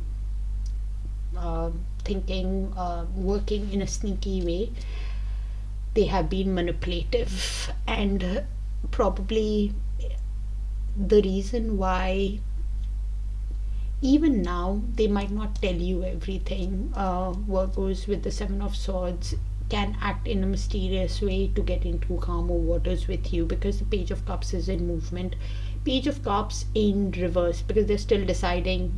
thinking, working in a sneaky way, they have been manipulative. And probably the reason why even now they might not tell you everything, Virgos with the Seven of Swords can act in a mysterious way to get into calmer waters with you, because the Page of Cups is in movement. Page of Cups in reverse, because they're still deciding,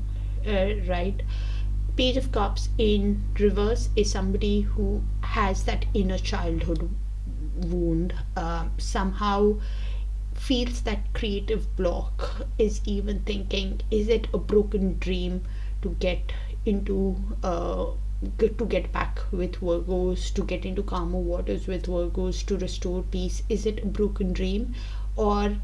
right? Page of Cups in reverse is somebody who has that inner childhood wound, somehow feels that creative block, is even thinking, is it a broken dream to get into to get back with Virgos, to get into calmer waters with Virgos, to restore peace? Is it a broken dream, or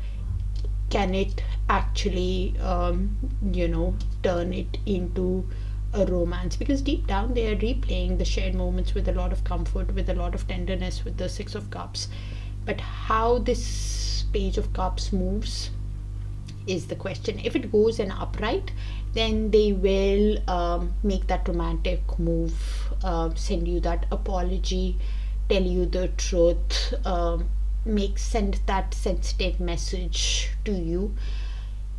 can it actually turn it into a romance? Because deep down they are replaying the shared moments with a lot of comfort, with a lot of tenderness, with the Six of Cups. But how this Page of Cups moves is the question. If it goes in upright, then they will make that romantic move, send you that apology, tell you the truth, send that sensitive message to you.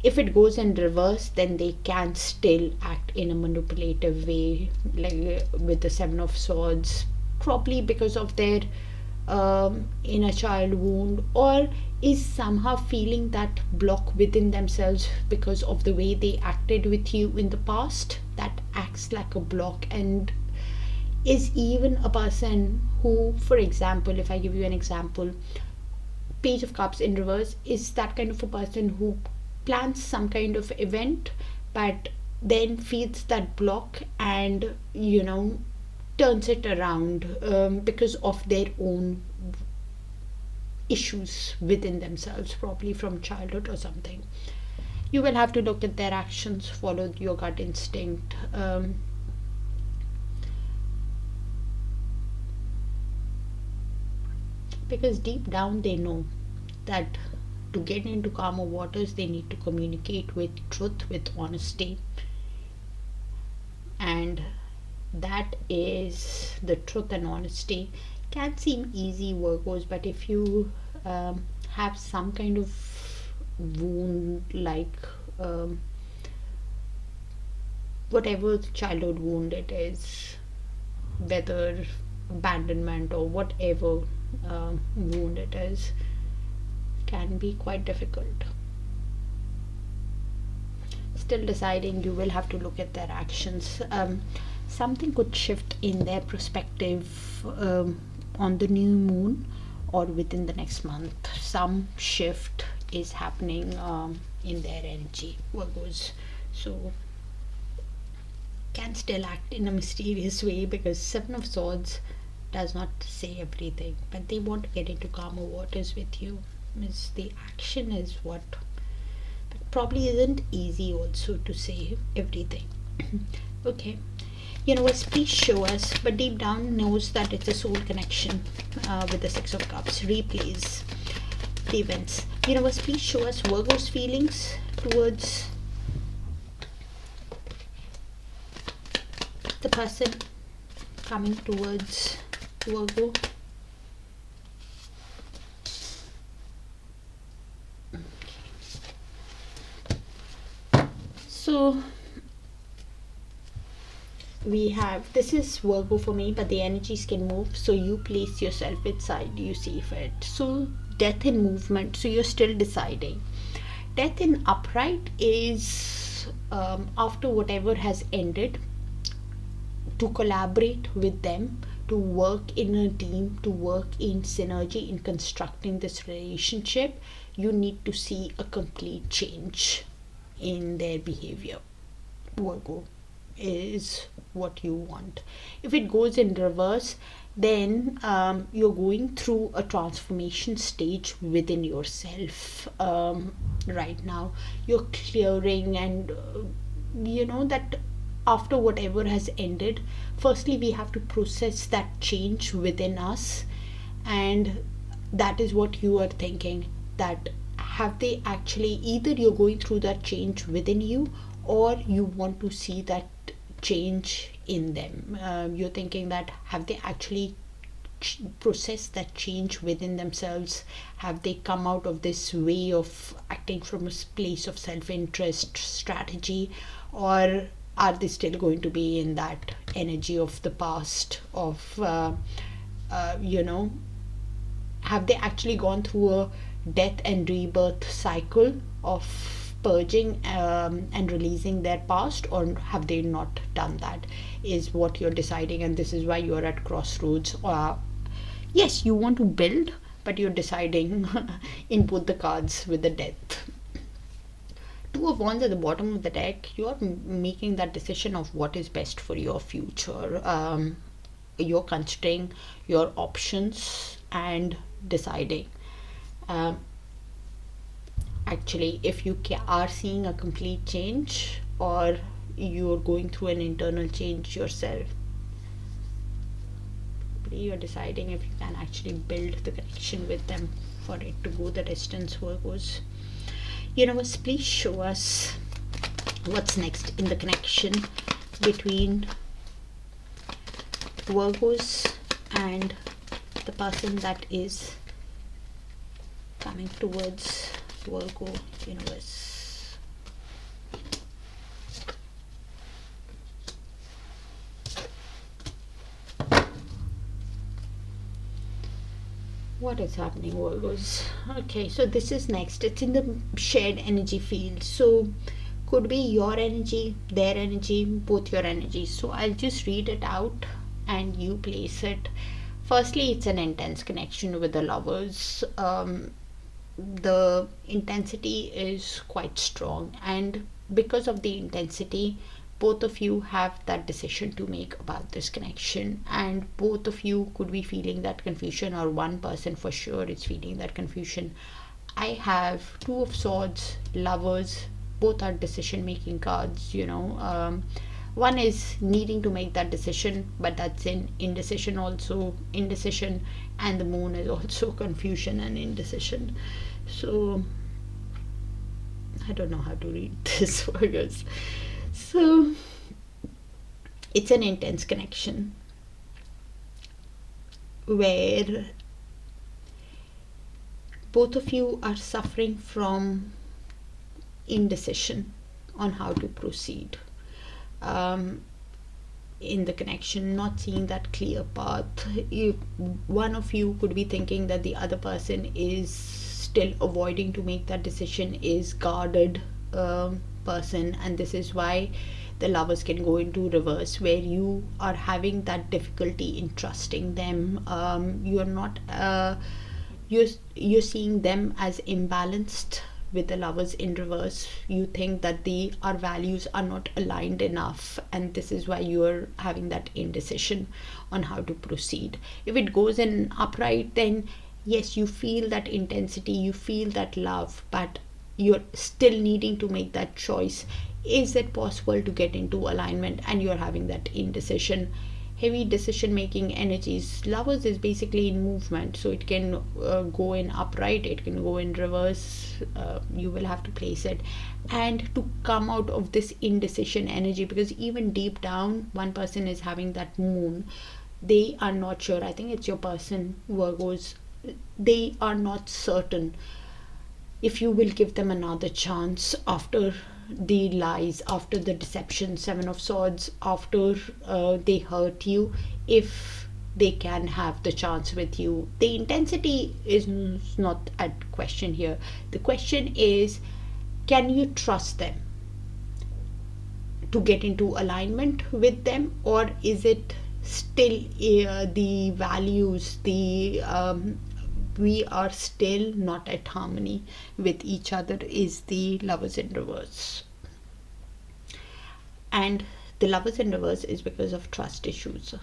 If it goes in reverse, then they can still act in a manipulative way, like with the Seven of Swords, probably because of their inner child wound, or is somehow feeling that block within themselves because of the way they acted with you in the past, that acts like a block, and is even a person who, for example, if I give you an example, Page of Cups in reverse is that kind of a person who plans some kind of event but then feels that block and turns it around because of their own issues within themselves, probably from childhood or something. You will have to look at their actions, follow your gut instinct. Because deep down they know that to get into calmer waters they need to communicate with truth, with honesty, and that is the truth and honesty. Can seem easy, Virgos, but if you have some kind of wound, like whatever childhood wound it is, whether abandonment or whatever wound it is, can be quite difficult. Still deciding, you will have to look at their actions. Something could shift in their perspective on the new moon or within the next month. Some shift is happening in their energy, Virgos. So can still act in a mysterious way, because Seven of Swords does not say everything, but they want to get into calmer waters with you. The action is what, but probably isn't easy also to say everything. Okay, universe, please show us, but deep down knows that it's a soul connection with the Six of Cups. Replays the events. Universe, please show us Virgo's feelings towards the person coming towards Virgo. So we have, this is Virgo for me, but the energies can move, so you place yourself inside, you see fit. So death in movement, so you're still deciding. Death in upright is after whatever has ended, to collaborate with them, to work in a team, to work in synergy in constructing this relationship. You need to see a complete change in their behavior, Virgo, is what you want. If it goes in reverse, then you're going through a transformation stage within yourself. Right now you're clearing, and you know that after whatever has ended, firstly we have to process that change within us. And that is what you are thinking, that have they actually, either you're going through that change within you, or you want to see that change in them. You're thinking that have they actually processed that change within themselves? Have they come out of this way of acting from a place of self-interest strategy, or are they still going to be in that energy of the past of you know, have they actually gone through a death and rebirth cycle of purging and releasing their past, or have they not done that, is what you're deciding. And this is why you're at crossroads. Yes, you want to build, but you're deciding in both the cards with the death. Two of Wands at the bottom of the deck, you're making that decision of what is best for your future. You're considering your options and deciding. Actually, if you are seeing a complete change, or you're going through an internal change yourself, you're deciding if you can actually build the connection with them for it to go the distance. Virgos, universe, please show us what's next in the connection between Virgos and the person that is coming towards Virgo. Universe, what is happening, Virgos? Okay, so this is next. It's in the shared energy field, so could be your energy, their energy, both your energies. So I'll just read it out and you place it. Firstly, it's an intense connection with the lovers. The intensity is quite strong, and because of the intensity, both of you have that decision to make about this connection, and both of you could be feeling that confusion, or one person for sure is feeling that confusion. I have Two of Swords, Lovers, both are decision making cards. One is needing to make that decision, but that's in indecision also. Indecision, and the Moon is also confusion and indecision. So I don't know how to read this, Virgos. So it's an intense connection where both of you are suffering from indecision on how to proceed in the connection, not seeing that clear path. One of you could be thinking that the other person is still avoiding to make that decision, is guarded person, and this is why the Lovers can go into reverse, where you are having that difficulty in trusting them. You're not you're seeing them as imbalanced. With the Lovers in reverse, you think that our values are not aligned enough, and this is why you're having that indecision on how to proceed. If it goes in upright, then yes, you feel that intensity, you feel that love, but you're still needing to make that choice. Is it possible to get into alignment? And you're having that indecision. Heavy decision making energies. Lovers is basically in movement, so it can go in upright, it can go in reverse. You will have to place it, and to come out of this indecision energy, because even deep down, one person is having that Moon. They are not sure. I think it's your person, Virgos. They are not certain if you will give them another chance after the lies, after the deception. Seven of Swords, after they hurt you, if they can have the chance with you. The intensity is not at question here. The question is, can you trust them to get into alignment with them, or is it still the values, we are still not at harmony with each other, is the Lovers in reverse. And the Lovers in reverse is because of trust issues,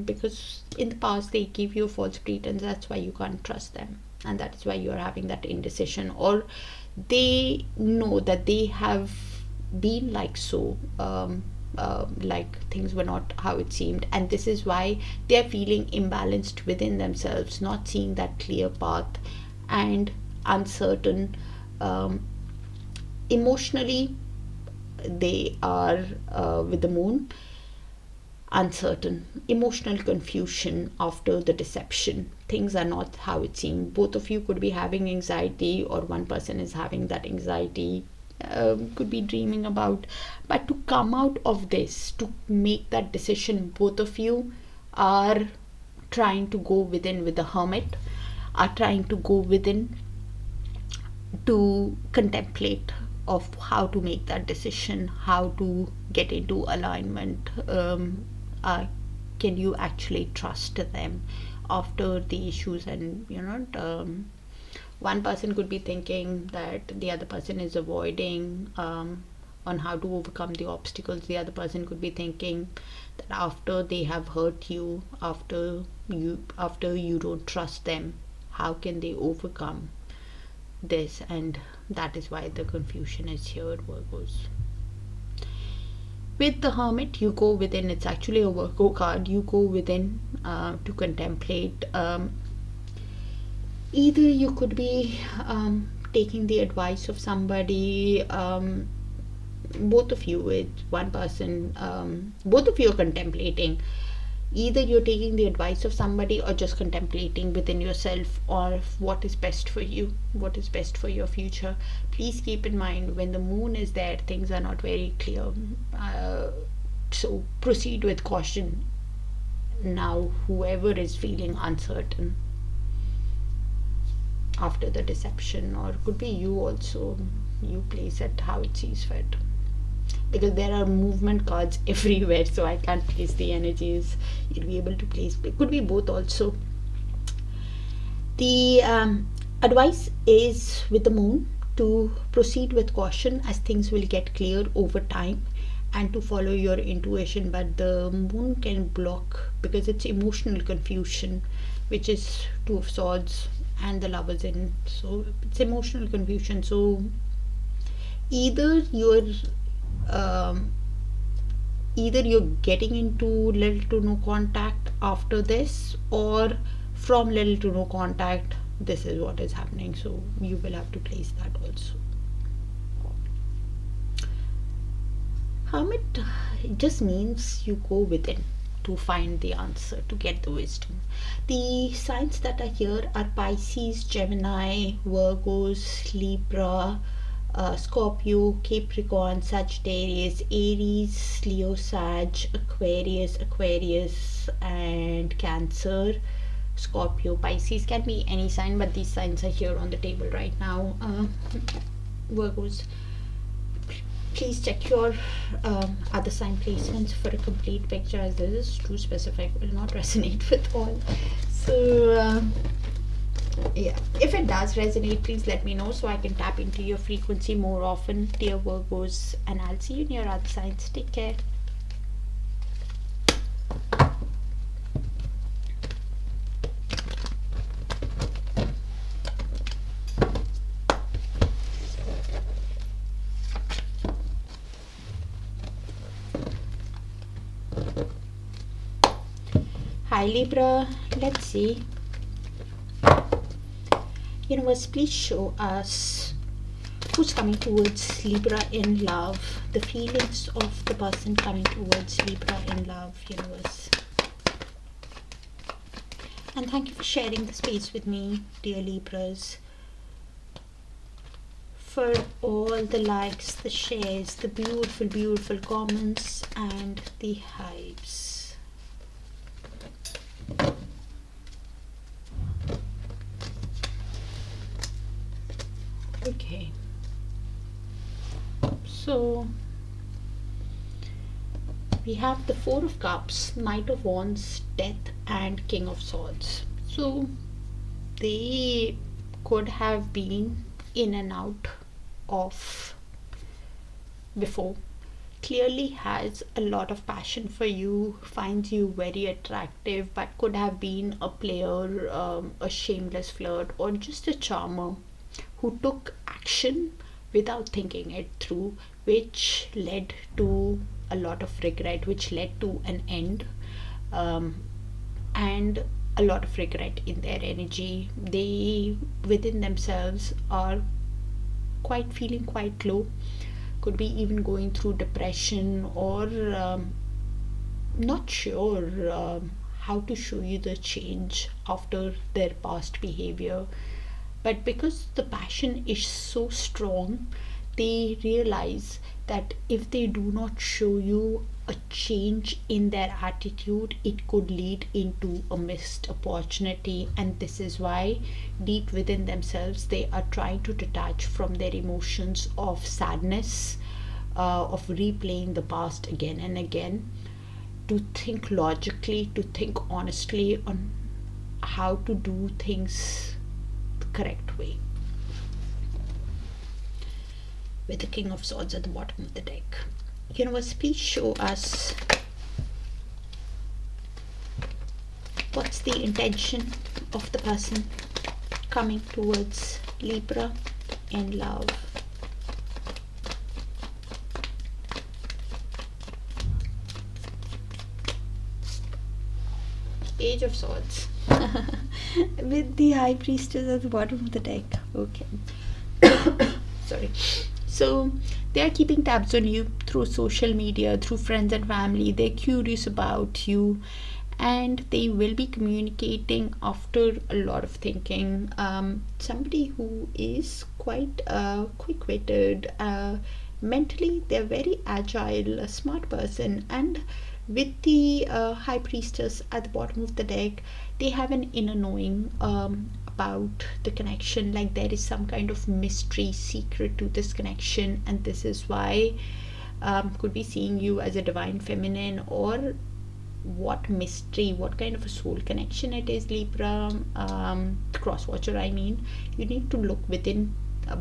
because in the past they give you a false pretense, that's why you can't trust them, and that is why you are having that indecision, or they know that they have been like so, like things were not how it seemed, and this is why they are feeling imbalanced within themselves, not seeing that clear path, and uncertain. Emotionally they are, with the moon, uncertain, emotional confusion after the deception. Things are not how it seemed. Both of you could be having anxiety, or one person is having that anxiety, could be dreaming about. But to come out of this, to make that decision, both of you are trying to go within with the Hermit, are trying to go within to contemplate of how to make that decision, how to get into alignment. Can you actually trust them after the issues? And one person could be thinking that the other person is avoiding, on how to overcome the obstacles. The other person could be thinking that after they have hurt you, after you don't trust them, how can they overcome this? And that is why the confusion is here, Virgos. With the Hermit, you go within. It's actually a Virgo card. You go within to contemplate. Either you could be taking the advice of somebody, both of you, with one person, both of you are contemplating. Either you're taking the advice of somebody, or just contemplating within yourself, or what is best for you, what is best for your future. Please keep in mind, when the moon is there, things are not very clear, so proceed with caution. Now, whoever is feeling uncertain after the deception, or could be you also, you place it how it sees fit, because there are movement cards everywhere, so I can't place the energies. You'll be able to place, it could be both also. The advice is with the moon to proceed with caution, as things will get clear over time, and to follow your intuition. But the moon can block, because it's emotional confusion, which is Two of Swords and the Lovers in, so it's emotional confusion. So either you're getting into little to no contact after this, or from little to no contact, this is what is happening. So you will have to place that also. Hermit just means you go within to find the answer, to get the wisdom. The signs that are here are Pisces, Gemini, Virgos, Libra, Scorpio, Capricorn, Sagittarius, Aries, Leo, Sag, Aquarius, and Cancer. Scorpio, Pisces, can be any sign, but these signs are here on the table right now. Virgos, please check your other sign placements for a complete picture, as this is too specific, will not resonate with all. So yeah, if it does resonate, please let me know, so I can tap into your frequency more often, dear Virgos, and I'll see you in your other signs. Take care. Hi Libra, let's see. Universe, please show us who's coming towards Libra in love, the feelings of the person coming towards Libra in love, universe. And thank you for sharing the space with me, dear Libras, for all the likes, the shares, the beautiful, beautiful comments, and the hypes. Okay, so we have the Four of Cups, Knight of Wands, Death, and King of Swords. So they could have been in and out of before. clearly has a lot of passion for you, finds you very attractive, but could have been a player, a shameless flirt, or just a charmer who took action without thinking it through, which led to a lot of regret, which led to an end, and a lot of regret in their energy. They within themselves are quite feeling quite low, could be even going through depression, or not sure how to show you the change after their past behavior. But because the passion is so strong, they realize that if they do not show you a change in their attitude, it could lead into a missed opportunity. And this is why deep within themselves they are trying to detach from their emotions of sadness, of replaying the past again and again, to think logically, to think honestly on how to do things the correct way. With the King of Swords at the bottom of the deck. Universe, please show us what's the intention of the person coming towards Libra in love. Page of Swords with the High Priestess at the bottom of the deck. Okay. Sorry. So they are keeping tabs on you through social media, through friends and family. They're curious about you, and they will be communicating after a lot of thinking. Somebody who is quite quick-witted, mentally they're very agile, a smart person. And with the High Priestess at the bottom of the deck, they have an inner knowing about the connection, like there is some kind of mystery secret to this connection, and this is why could be seeing you as a divine feminine, or what mystery, what kind of a soul connection it is. Libra, cross watcher, I mean, you need to look within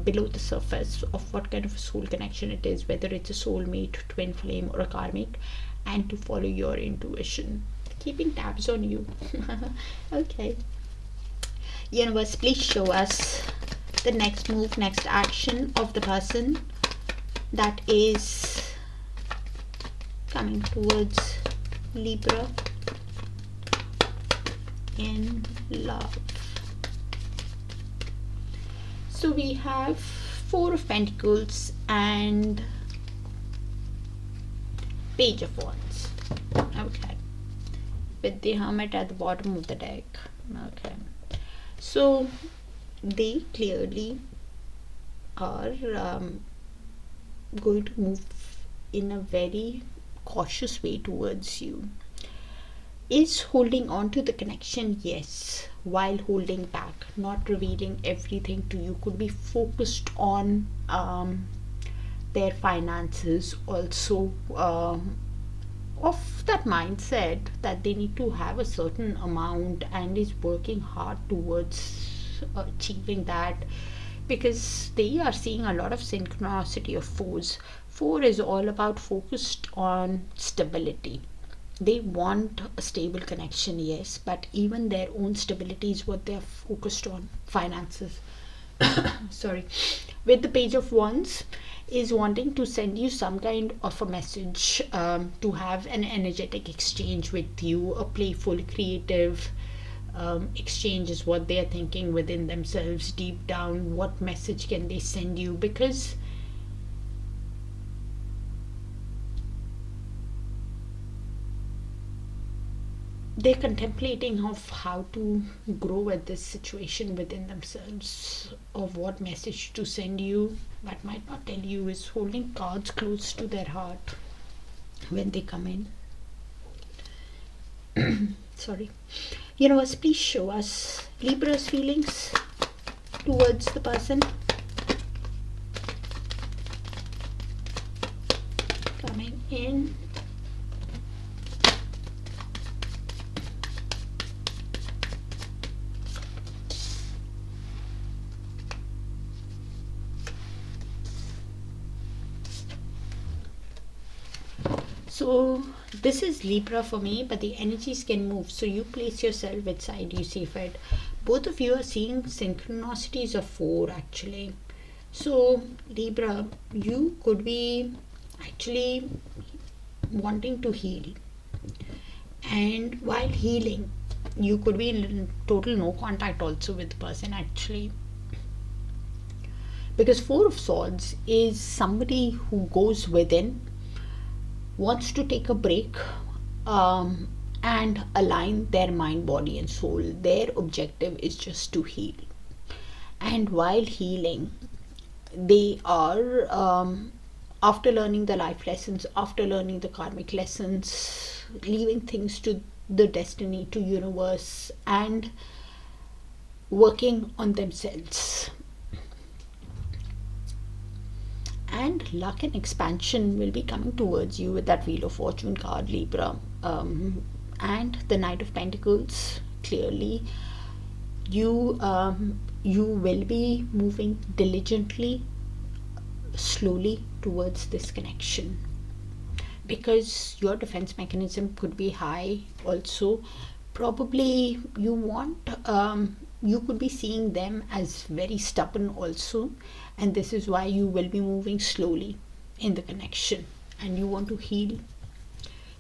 below the surface of what kind of a soul connection it is, whether it's a soulmate, twin flame, or a karmic, and to follow your intuition. Keeping tabs on you. Okay. Universe, please show us the next move, next action of the person that is coming towards Libra in love. So we have Four of Pentacles and Page of Wands. Okay. With the Hermit at the bottom of the deck. Okay. So they clearly are going to move in a very cautious way towards you. Is holding on to the connection, yes, while holding back, not revealing everything to you. Could be focused on their finances, also of that mindset that they need to have a certain amount, and is working hard towards achieving that, because they are seeing a lot of synchronicity of fours. Four is all about focused on stability. They want a stable connection, yes, but even their own stability is what they're focused on. Finances. Sorry. With the Page of Wands, is wanting to send you some kind of a message, to have an energetic exchange with you, a playful, creative exchange is what they are thinking within themselves deep down. What message can they send you? Because they're contemplating of how to grow at this situation within themselves, of what message to send you, but might not tell you. Is holding cards close to their heart when they come in. Sorry. Universe, please show us Libra's feelings towards the person coming in. So this is Libra for me, but the energies can move. So you place yourself which side you see fit. Both of you are seeing synchronicities of 4 actually. So Libra, you could be actually wanting to heal. And while healing, you could be in total no contact also with the person actually. Because 4 of Swords is somebody who goes within, wants to take a break, and align their mind, body and soul. Their objective is just to heal. And while healing, they are, after learning the life lessons, after learning the karmic lessons, leaving things to the destiny, to universe, and working on themselves. And luck and expansion will be coming towards you with that Wheel of Fortune card, Libra. And the Knight of Pentacles, clearly you will be moving diligently, slowly towards this connection, because your defense mechanism could be high also. Probably you want, you could be seeing them as very stubborn also, and this is why you will be moving slowly in the connection, and you want to heal.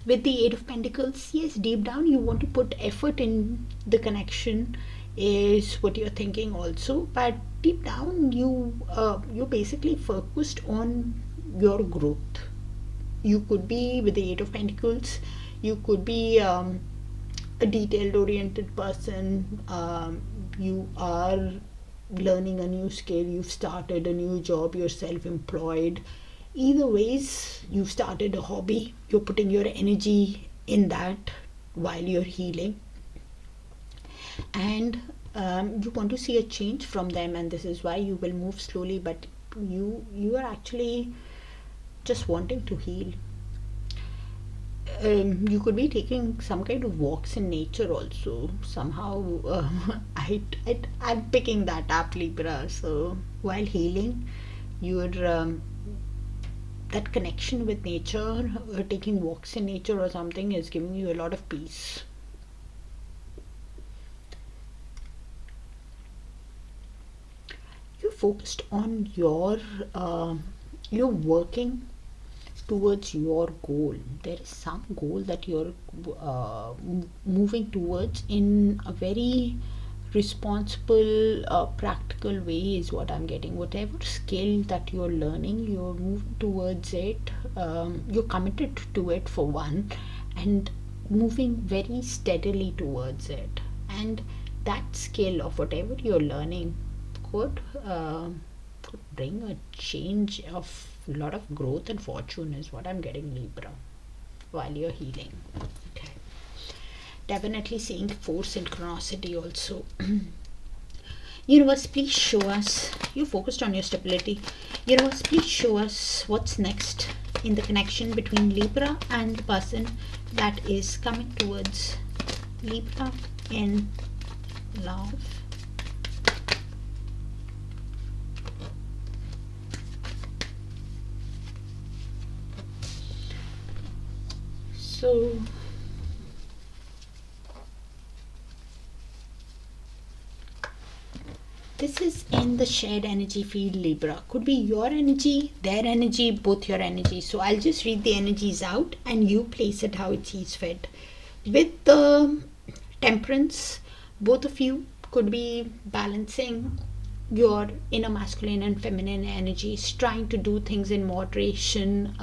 With the 8 of Pentacles, yes, deep down you want to put effort in the connection, is what you're thinking also, but deep down you're basically focused on your growth. You could be, with the 8 of Pentacles, you could be a detailed oriented person. You are learning a new skill, you've started a new job, you're self-employed. Either ways, you've started a hobby, you're putting your energy in that while you're healing, and you want to see a change from them, and this is why you will move slowly. But you are actually just wanting to heal. You could be taking some kind of walks in nature also somehow. I'm picking that up, Libra. So while healing, you're that connection with nature, taking walks in nature or something, is giving you a lot of peace. You're focused on you're working towards your goal. There is some goal that you're moving towards in a very responsible, practical way, is what I'm getting. Whatever skill that you're learning, you're moving towards it. You're committed to it for one, and moving very steadily towards it. And that skill of whatever you're learning could bring a change of a lot of growth and fortune, is what I'm getting, Libra, while you're healing. Okay, definitely seeing 4 synchronicity also. Universe, please show us. You focused on your stability. Universe, please show us what's next in the connection between Libra and the person that is coming towards Libra in love. So this is in the shared energy field, Libra. Could be your energy, their energy, both your energy. So I'll just read the energies out and you place it how it sees fit. With the Temperance, both of you could be balancing your inner masculine and feminine energies, trying to do things in moderation,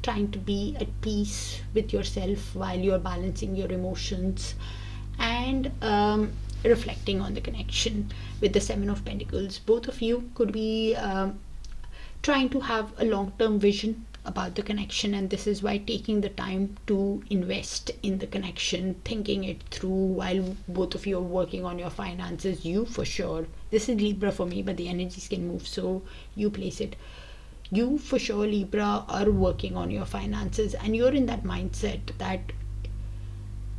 trying to be at peace with yourself while you're balancing your emotions, and reflecting on the connection. With the 7 of Pentacles, both of you could be trying to have a long-term vision about the connection, and this is why taking the time to invest in the connection, thinking it through while both of you are working on your finances. You for sure, this is Libra for me, but the energies can move, so you place it. You for sure, Libra, are working on your finances, and you're in that mindset that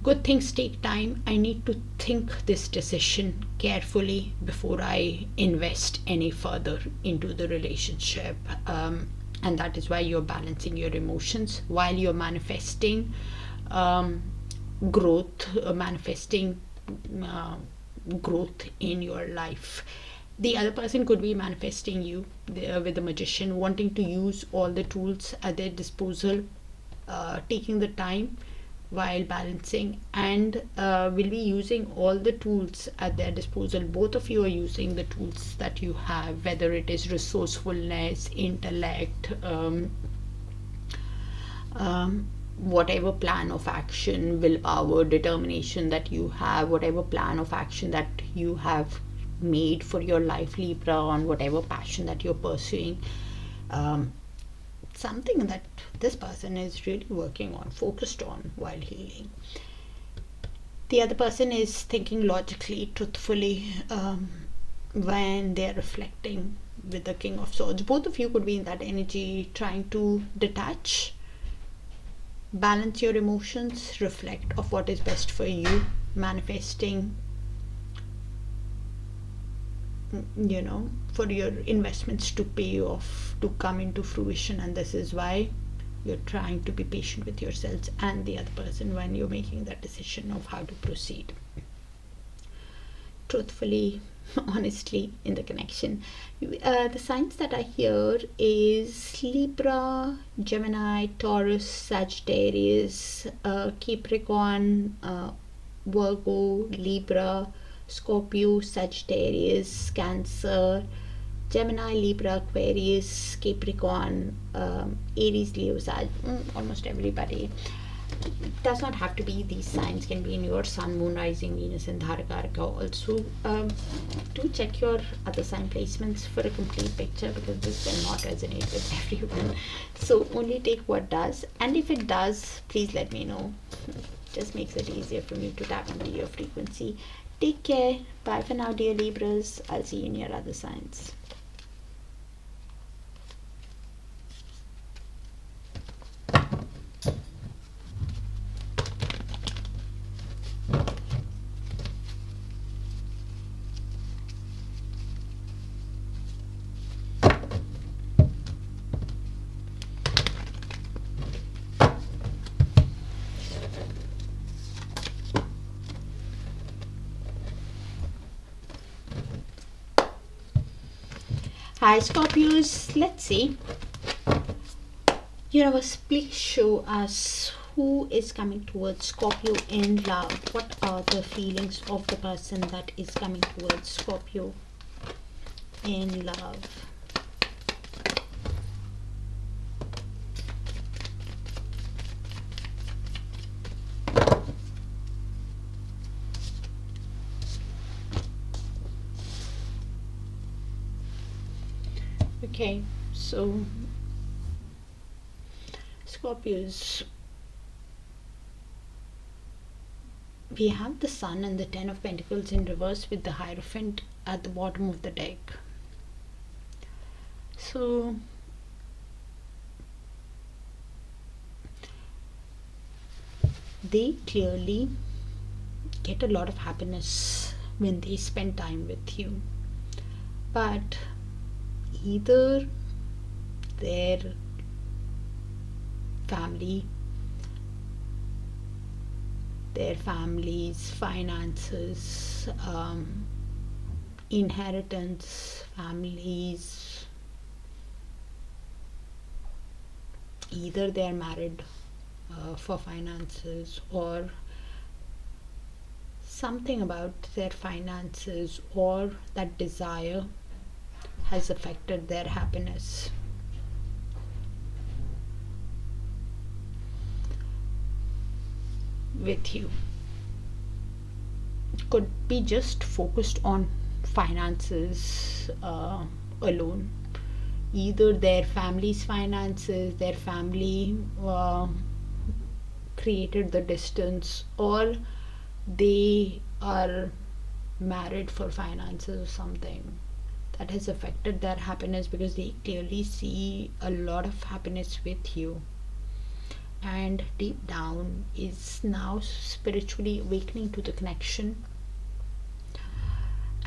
good things take time. I need to think this decision carefully before I invest any further into the relationship. and that is why you're balancing your emotions while you're manifesting growth, manifesting growth in your life. The other person could be manifesting you with the magician, wanting to use all the tools at their disposal, taking the time while balancing, and will be using all the tools at their disposal. Both of you are using the tools that you have, whether it is resourcefulness, intellect, whatever plan of action, willpower, determination that you have, whatever plan of action that you have made for your life, Libra, on whatever passion that you're pursuing. Something that this person is really working on, focused on while healing. The other person is thinking logically, truthfully, when they're reflecting with the King of Swords. Both of you could be in that energy, trying to detach, balance your emotions, reflect of what is best for you, manifesting, you know, for your investments to pay off, to come into fruition. And this is why you're trying to be patient with yourselves and the other person when you're making that decision of how to proceed truthfully, honestly, in the connection. The signs that are here is Libra, Gemini, Taurus, Sagittarius, Capricorn, Virgo, Libra, Scorpio, Sagittarius, Cancer, Gemini, Libra, Aquarius, Capricorn, Aries, Leo, Sag, almost everybody. It does not have to be these signs, can be in your Sun, Moon, Rising, Venus, and Darakaraka also. Do check your other sign placements for a complete picture, because this will not resonate with everyone. So only take what does, and if it does, please let me know. Just makes it easier for me to tap into your frequency. Take care. Bye for now, dear Libras. I'll see you in your other signs. Hi Scorpios, let's see. Universe, please show us who is coming towards Scorpio in love. What are the feelings of the person that is coming towards Scorpio in love? Okay, so Scorpios, we have the Sun and the Ten of Pentacles in reverse with the Hierophant at the bottom of the deck. So they clearly get a lot of happiness when they spend time with you, but either their family, their family's finances, inheritance, families, either they're married for finances, or something about their finances or that desire has affected their happiness. With you, could be just focused on finances alone. Either their family's finances, their family created the distance, or they are married for finances or something that has affected their happiness, because they clearly see a lot of happiness with you, and deep down is now spiritually awakening to the connection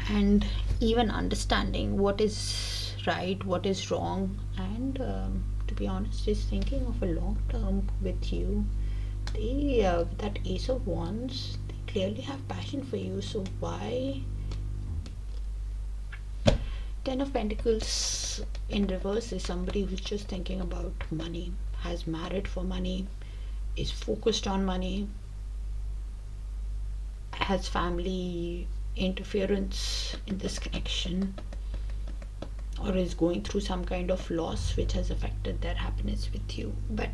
and even understanding what is right, what is wrong, and to be honest, is thinking of a long term with you. They that Ace of Wands, they clearly have passion for you. So why? Ten of Pentacles in reverse is somebody who's just thinking about money, has married for money, is focused on money, has family interference in this connection, or is going through some kind of loss which has affected their happiness with you, but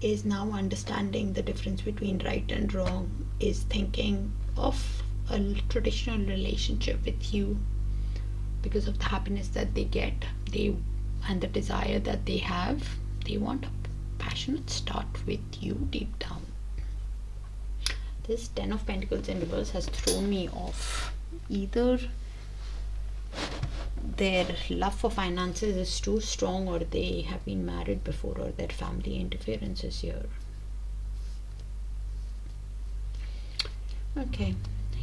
is now understanding the difference between right and wrong, is thinking of a traditional relationship with you because of the happiness that they get, and the desire that they have. They want a passionate start with you deep down. This Ten of Pentacles in reverse has thrown me off. Either their love for finances is too strong, or they have been married before, or their family interference is here. Okay,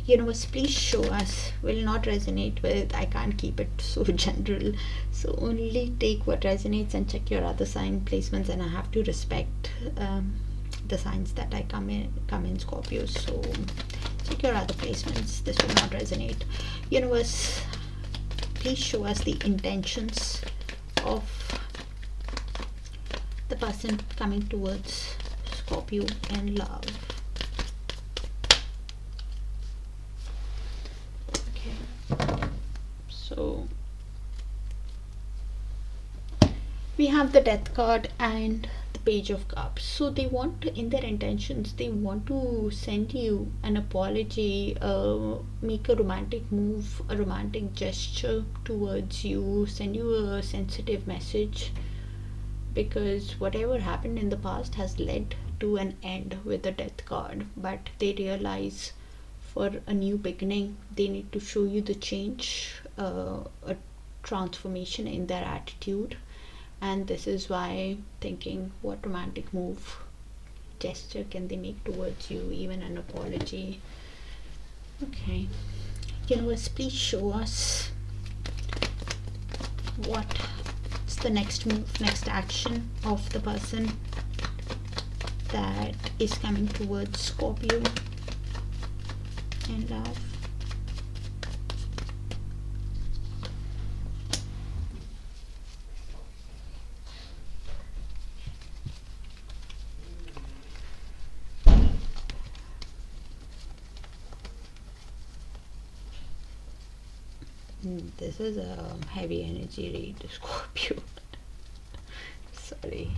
universe, please show us. Will not resonate with, I can't keep it so general, so only take what resonates and check your other sign placements, and I have to respect the signs that I come in Scorpio, so check your other placements. This will not resonate. Universe, please show us the intentions of the person coming towards Scorpio in love. Okay, so we have the Death card and the Page of Cups. So they want to, in their intentions, they want to send you an apology, make a romantic move, a romantic gesture towards you, send you a sensitive message, because whatever happened in the past has led to an end with the Death card. But they realize for a new beginning they need to show you the change, a transformation in their attitude. And this is why thinking, what romantic move, gesture can they make towards you, even an apology. Okay, universe, please show us what's the next move, next action of the person that is coming towards Scorpio in love. This is a heavy energy read, Scorpio. Sorry.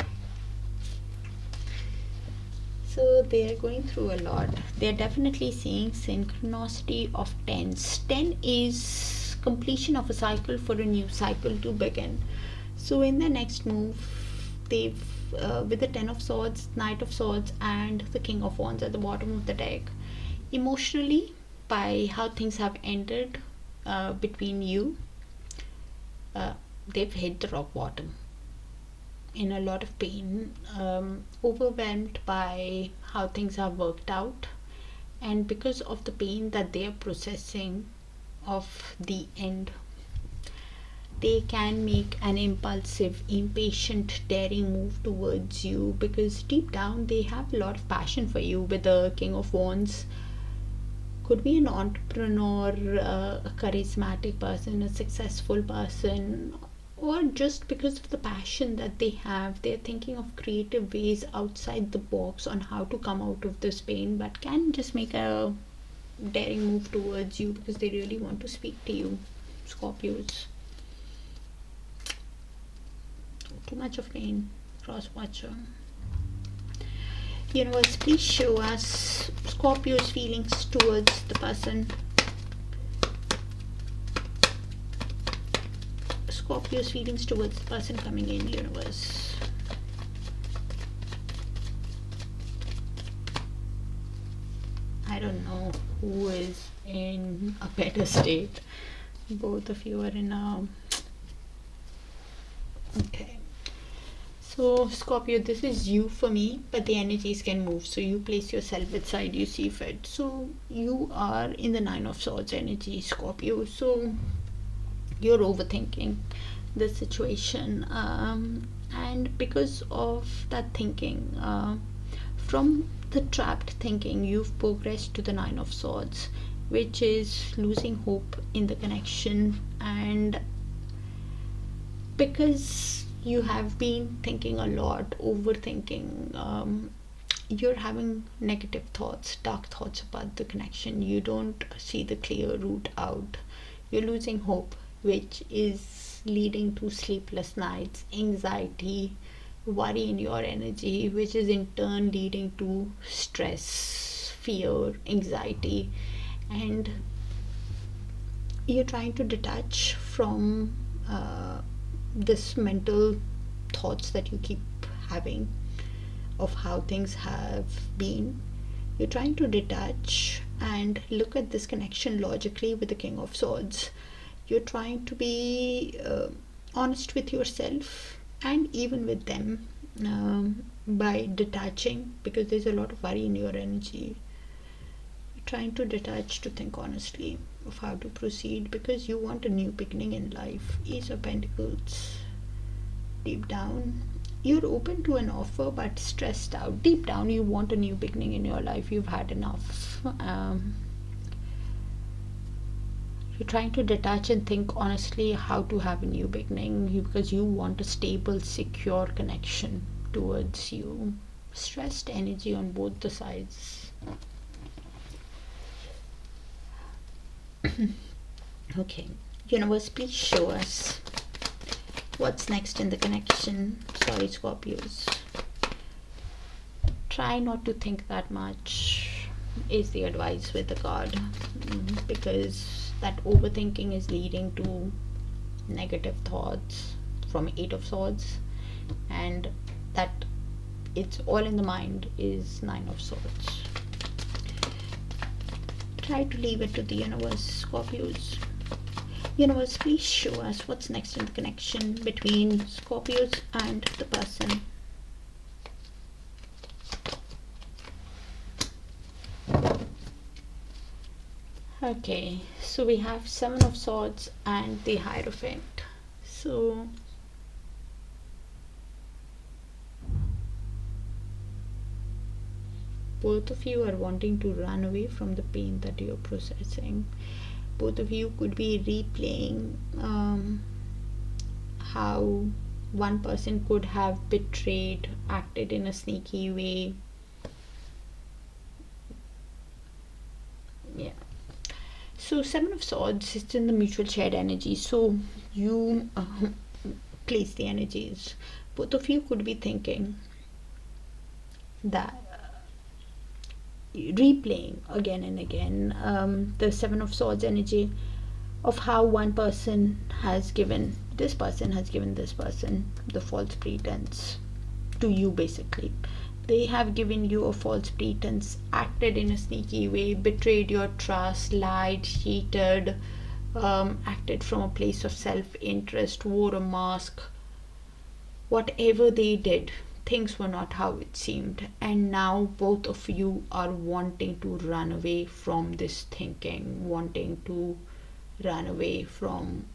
So they are going through a lot. They are definitely seeing synchronicity of tens. 10 is completion of a cycle for a new cycle to begin. So in the next move, they've with the Ten of Swords, Knight of Swords, and the King of Wands at the bottom of the deck, emotionally, by how things have ended between you, they've hit the rock bottom, in a lot of pain, overwhelmed by how things have worked out, and because of the pain that they are processing of the end, they can make an impulsive, impatient, daring move towards you, because deep down they have a lot of passion for you. With the King of Wands, could be an entrepreneur, a charismatic person, a successful person, or just because of the passion that they have, they're thinking of creative ways outside the box on how to come out of this pain, but can just make a daring move towards you because they really want to speak to you, Scorpios. Too much of pain, cross watcher. Universe, please show us Scorpio's feelings towards the person. Scorpio's feelings towards the person coming in, universe. I don't know who is in a better state. Both of you are in a... Okay. So Scorpio, this is you for me, but the energies can move, so you place yourself which side you see fit. So you are in the Nine of Swords energy, Scorpio, so you're overthinking. this situation, and because of that thinking, from the trapped thinking, you've progressed to the Nine of Swords, which is losing hope in the connection. And because you have been thinking a lot, overthinking, you're having negative thoughts, dark thoughts about the connection. You don't see the clear route out. You're losing hope, which is leading to sleepless nights, anxiety, worry in your energy, which is in turn leading to stress, fear, anxiety. And you're trying to detach from this mental thoughts that you keep having of how things have been. You're trying to detach and look at this connection logically with the King of Swords. You're trying to be honest with yourself and even with them, by detaching, because there's a lot of worry in your energy. You're trying to detach, to think honestly of how to proceed, because you want a new beginning in life. Ace of Pentacles. Deep down, you're open to an offer but stressed out. Deep down, you want a new beginning in your life. You've had enough. You're trying to detach and think honestly how to have a new beginning, because you want a stable, secure connection towards you. Stressed energy on both the sides. Okay, universe, please show us what's next in the connection. Sorry, Scorpios. Try not to think that much is the advice with the card, because that overthinking is leading to negative thoughts from Eight of Swords, and that it's all in the mind is Nine of Swords. Try to leave it to the universe, Scorpios. Universe, please show us what's next in the connection between Scorpios and the person. Okay, so we have Seven of Swords and the Hierophant. So both of you are wanting to run away from the pain that you're processing. Both of you could be replaying how one person could have betrayed, acted in a sneaky way. Yeah. So Seven of Swords, it's in the mutual shared energy. So you place the energies. Both of you could be thinking that, replaying again and again, the Seven of Swords energy of how one person has given this person the false pretense to you. Basically, they have given you a false pretense, acted in a sneaky way, betrayed your trust, lied, cheated, acted from a place of self-interest, wore a mask. Whatever they did, things were not how it seemed, and now both of you are wanting to run away from this thinking, wanting to run away from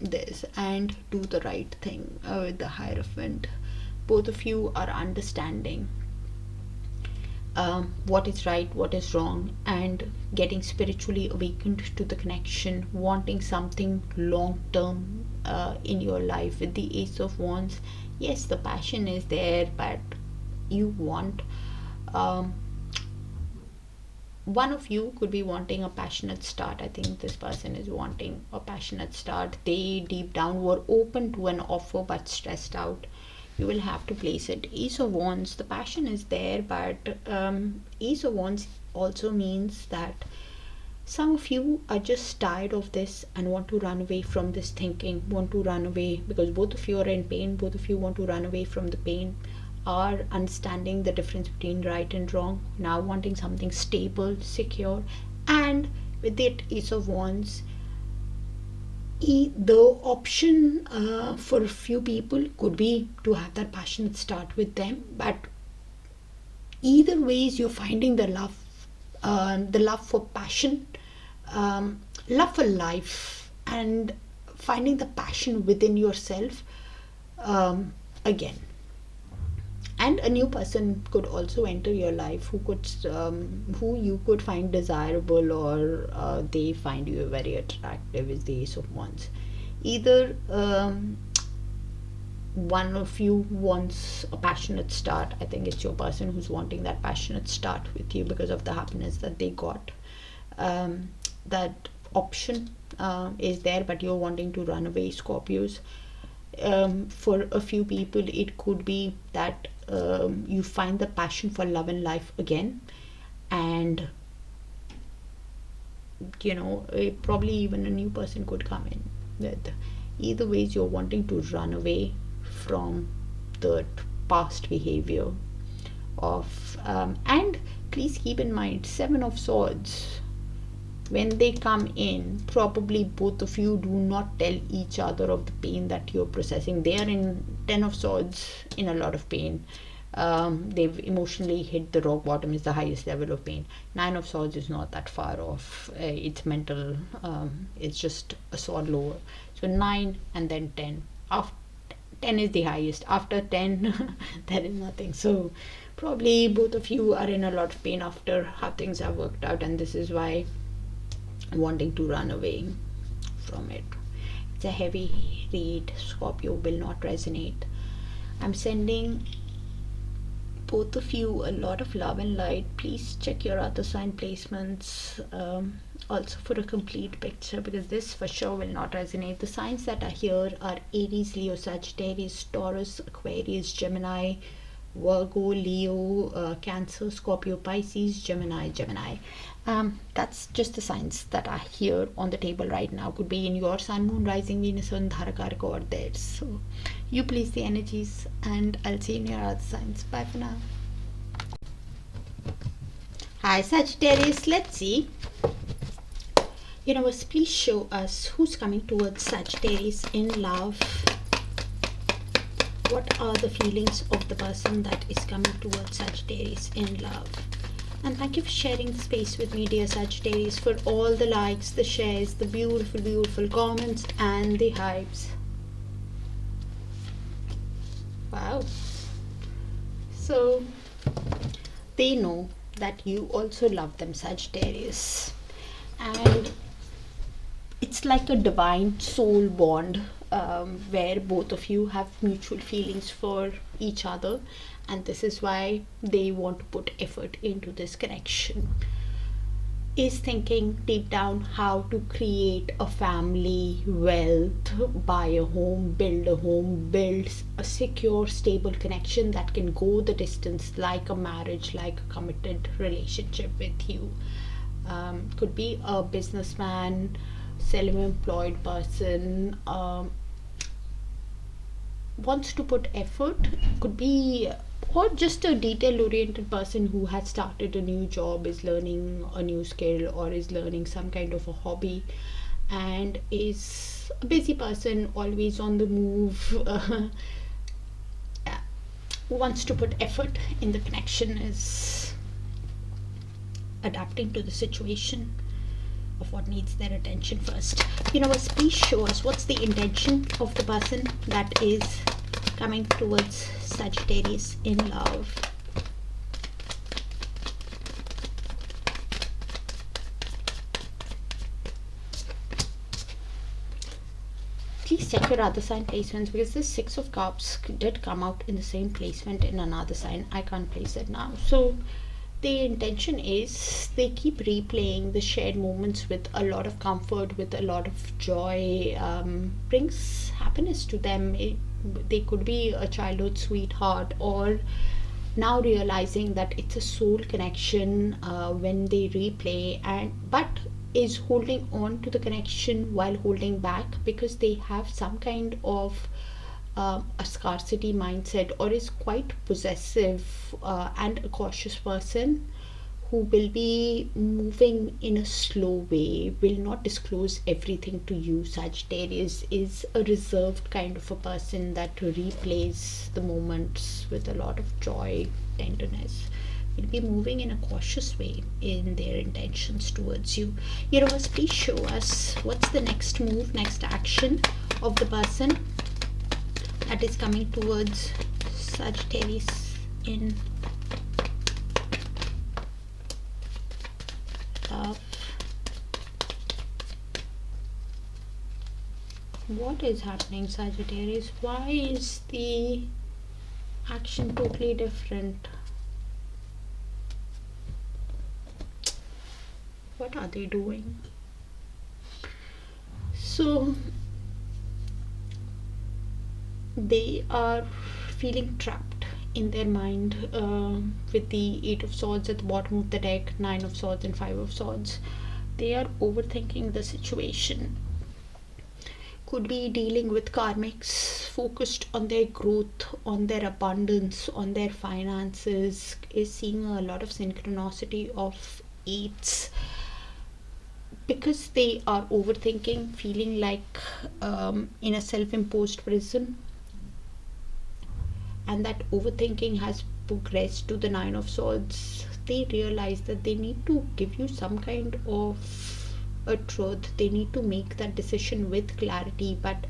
this and do the right thing with the Hierophant. Both of you are understanding what is right, what is wrong, and getting spiritually awakened to the connection, wanting something long term in your life. With the Ace of Wands, yes, the passion is there, but you want, one of you could be wanting a passionate start. I think this person is wanting a passionate start. They deep down were open to an offer but stressed out. You will have to place it. Ace of Wands, the passion is there, but Ace of Wands also means that some of you are just tired of this and want to run away from this thinking, want to run away because both of you are in pain. Both of you want to run away from the pain, are understanding the difference between right and wrong, now wanting something stable, secure. And with it, Ace of Wands, the option for a few people could be to have that passionate start with them, but either ways you're finding the love for passion, love for life, and finding the passion within yourself again. And a new person could also enter your life who you could find desirable, or they find you very attractive, is the Ace of Wands. Either one of you wants a passionate start. I think it's your person who's wanting that passionate start with you because of the happiness that they got. That option is there, but you're wanting to run away, Scorpios. For a few people, it could be that you find the passion for love and life again, and probably even a new person could come in. With either ways, you're wanting to run away from the past behavior of and please keep in mind, Seven of Swords, when they come in, probably both of you do not tell each other of the pain that you're processing. They are in Ten of Swords in a lot of pain. They've emotionally hit the rock bottom, is the highest level of pain. Nine of Swords is not that far off. It's mental. It's just a sword lower. So 9 and then 10. After 10 is the highest. After 10, there is nothing. So probably both of you are in a lot of pain after how things have worked out, and this is why wanting to run away from it. It's a heavy read. Scorpio will not resonate. I'm sending both of you a lot of love and light. Please check your other sign placements also for a complete picture, because this for sure will not resonate. The signs that are here are Aries, Leo, Sagittarius, Taurus, Aquarius, Gemini, Virgo, Leo, Cancer, Scorpio, Pisces, Gemini. That's just the signs that are here on the table right now. Could be in your sun, moon, rising, Venus, and Darakaraka or theirs. So you please the energies, and I'll see you in your other signs. Bye for now. Hi Sagittarius, let's see. Universe, please show us who's coming towards Sagittarius in love. What are the feelings of the person that is coming towards Sagittarius in love? And thank you for sharing the space with me, dear Sagittarius, for all the likes, the shares, the beautiful, beautiful comments, and the hypes. Wow. So, they know that you also love them, Sagittarius. And it's like a divine soul bond where both of you have mutual feelings for each other, and this is why they want to put effort into this connection. Is thinking deep down how to create a family, wealth, buy a home, build a secure, stable connection that can go the distance, like a marriage, like a committed relationship with you. Could be a businessman, self-employed person, wants to put effort. Could be, or just a detail-oriented person who has started a new job, is learning a new skill, or is learning some kind of a hobby, and is a busy person, always on the move, who wants to put effort in the connection, is adapting to the situation of what needs their attention first. Universe, please show us what's the intention of the person that is coming towards Sagittarius in love. Please check your other sign placements, because this Six of Cups did come out in the same placement in another sign. I can't place it now. So the intention is they keep replaying the shared moments with a lot of comfort, with a lot of joy, brings happiness to them. They could be a childhood sweetheart, or now realizing that it's a soul connection when they replay, but is holding on to the connection while holding back, because they have some kind of a scarcity mindset, or is quite possessive and a cautious person who will be moving in a slow way, will not disclose everything to you. Sagittarius is a reserved kind of a person that replays the moments with a lot of joy, tenderness. will be moving in a cautious way in their intentions towards you. Universe, please show us what's the next move, next action of the person that is coming towards Sagittarius in love. What is happening, Sagittarius? Why is the action totally different? What are they doing? So they are feeling trapped in their mind with the 8 of Swords at the bottom of the deck, 9 of Swords and 5 of Swords. They are overthinking the situation. Could be dealing with karmics, focused on their growth, on their abundance, on their finances, is seeing a lot of synchronicity of 8s. Because they are overthinking, feeling like in a self-imposed prison, and that overthinking has progressed to the 9 of Swords. They realize that they need to give you some kind of a truth. They need to make that decision with clarity, but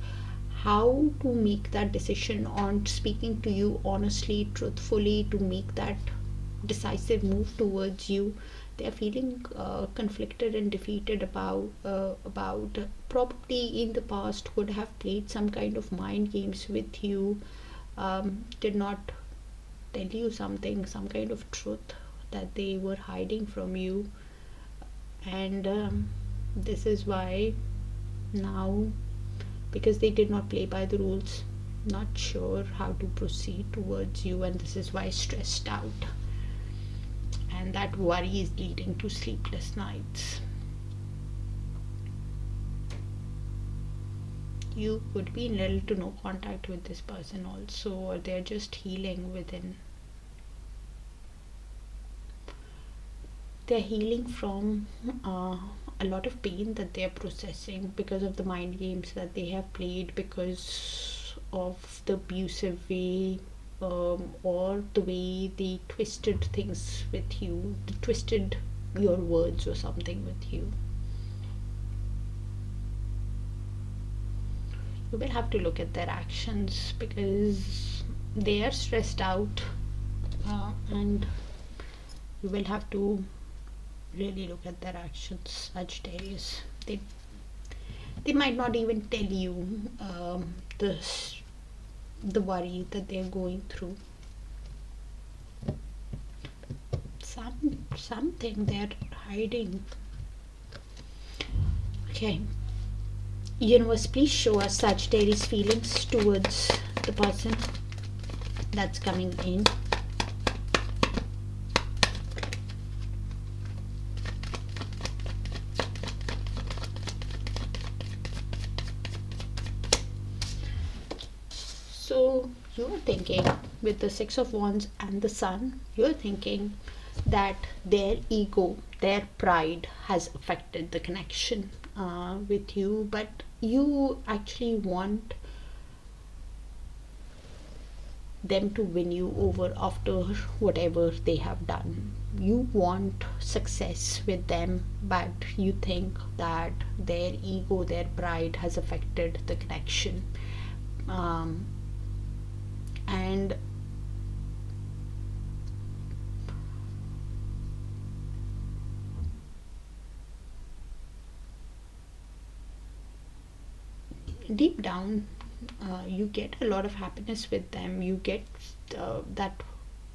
how to make that decision on speaking to you honestly, truthfully, to make that decisive move towards you. They are feeling conflicted and defeated about probably in the past would have played some kind of mind games with you, did not tell you something, some kind of truth that they were hiding from you, and this is why now, because they did not play by the rules, not sure how to proceed towards you, and this is why stressed out, and that worry is leading to sleepless nights. You could be in little to no contact with this person also, or they're just healing within. They're healing from a lot of pain that they're processing because of the mind games that they have played, because of the abusive way, or the way they twisted things with you, twisted your words or something with you. You will have to look at their actions because they are stressed out, and you will have to really look at their actions, Sagittarius. They might not even tell you the worry that they're going through. Something they're hiding. Okay. Universe, please show us Sagittarius feelings towards the person that's coming in. So you're thinking with the 6 of Wands and the Sun, you're thinking that their ego, their pride has affected the connection with you, but you actually want them to win you over after whatever they have done. You want success with them, but you think that their ego, their pride has affected the connection. And deep down, you get a lot of happiness with them. You get that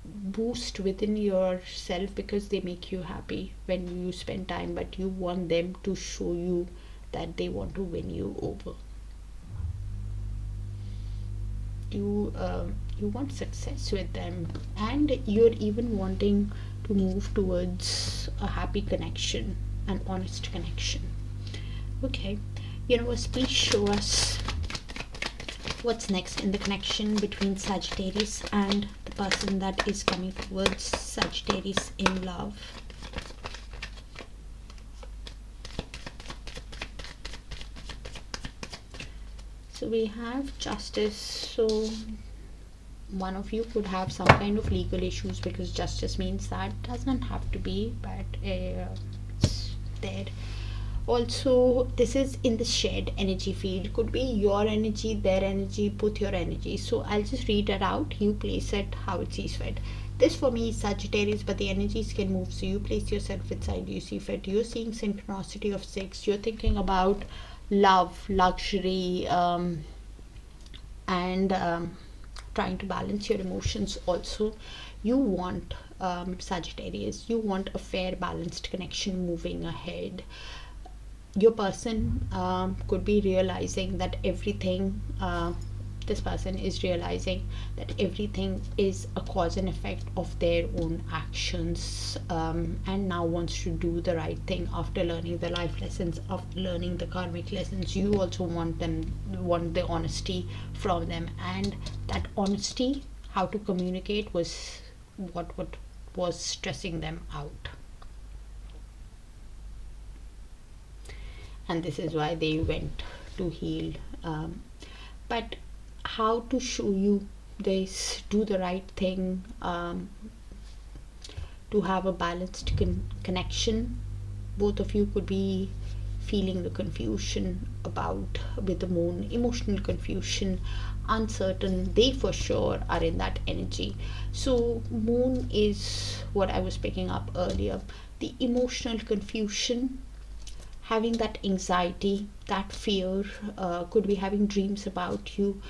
boost within yourself because they make you happy when you spend time, but you want them to show you that they want to win you over. You want success with them, and you're even wanting to move towards a happy connection, an honest connection. Okay, universe, please show us what's next in the connection between Sagittarius and the person that is coming towards Sagittarius in love. So we have Justice. So one of you could have some kind of legal issues, because justice means that does not have to be, but it's there. Also, this is in the shared energy field, could be your energy, their energy, both your energy. So I'll just read it out, you place it how it sees fit. This for me is Sagittarius, but the energies can move, so you place yourself inside you see fit. You're seeing synchronicity of 6. You're thinking about love, luxury, and trying to balance your emotions. Also, you want Sagittarius, you want a fair, balanced connection moving ahead. Your person could be realizing that everything, this person is realizing that everything is a cause and effect of their own actions, and now wants to do the right thing after learning the life lessons, after learning the karmic lessons. You also want the honesty from them, and that honesty, how to communicate, was what was stressing them out. And this is why they went to heal. But how to show you this, do the right thing, to have a balanced connection. Both of you could be feeling the confusion about, with the moon, emotional confusion, uncertain. They for sure are in that energy. So moon is what I was picking up earlier, the emotional confusion, having that anxiety, that fear, could be having dreams about you.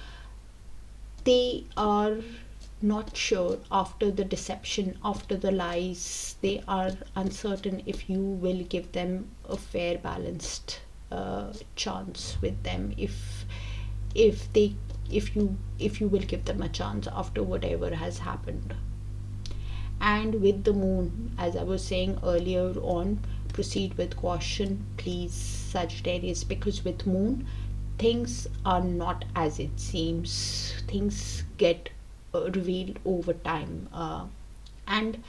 They are not sure after the deception, after the lies. They are uncertain if you will give them a fair, balanced chance with them. If you will give them a chance after whatever has happened. And with the moon, as I was saying earlier on, proceed with caution, please, Sagittarius, because with moon, things are not as it seems. Things get revealed over time, and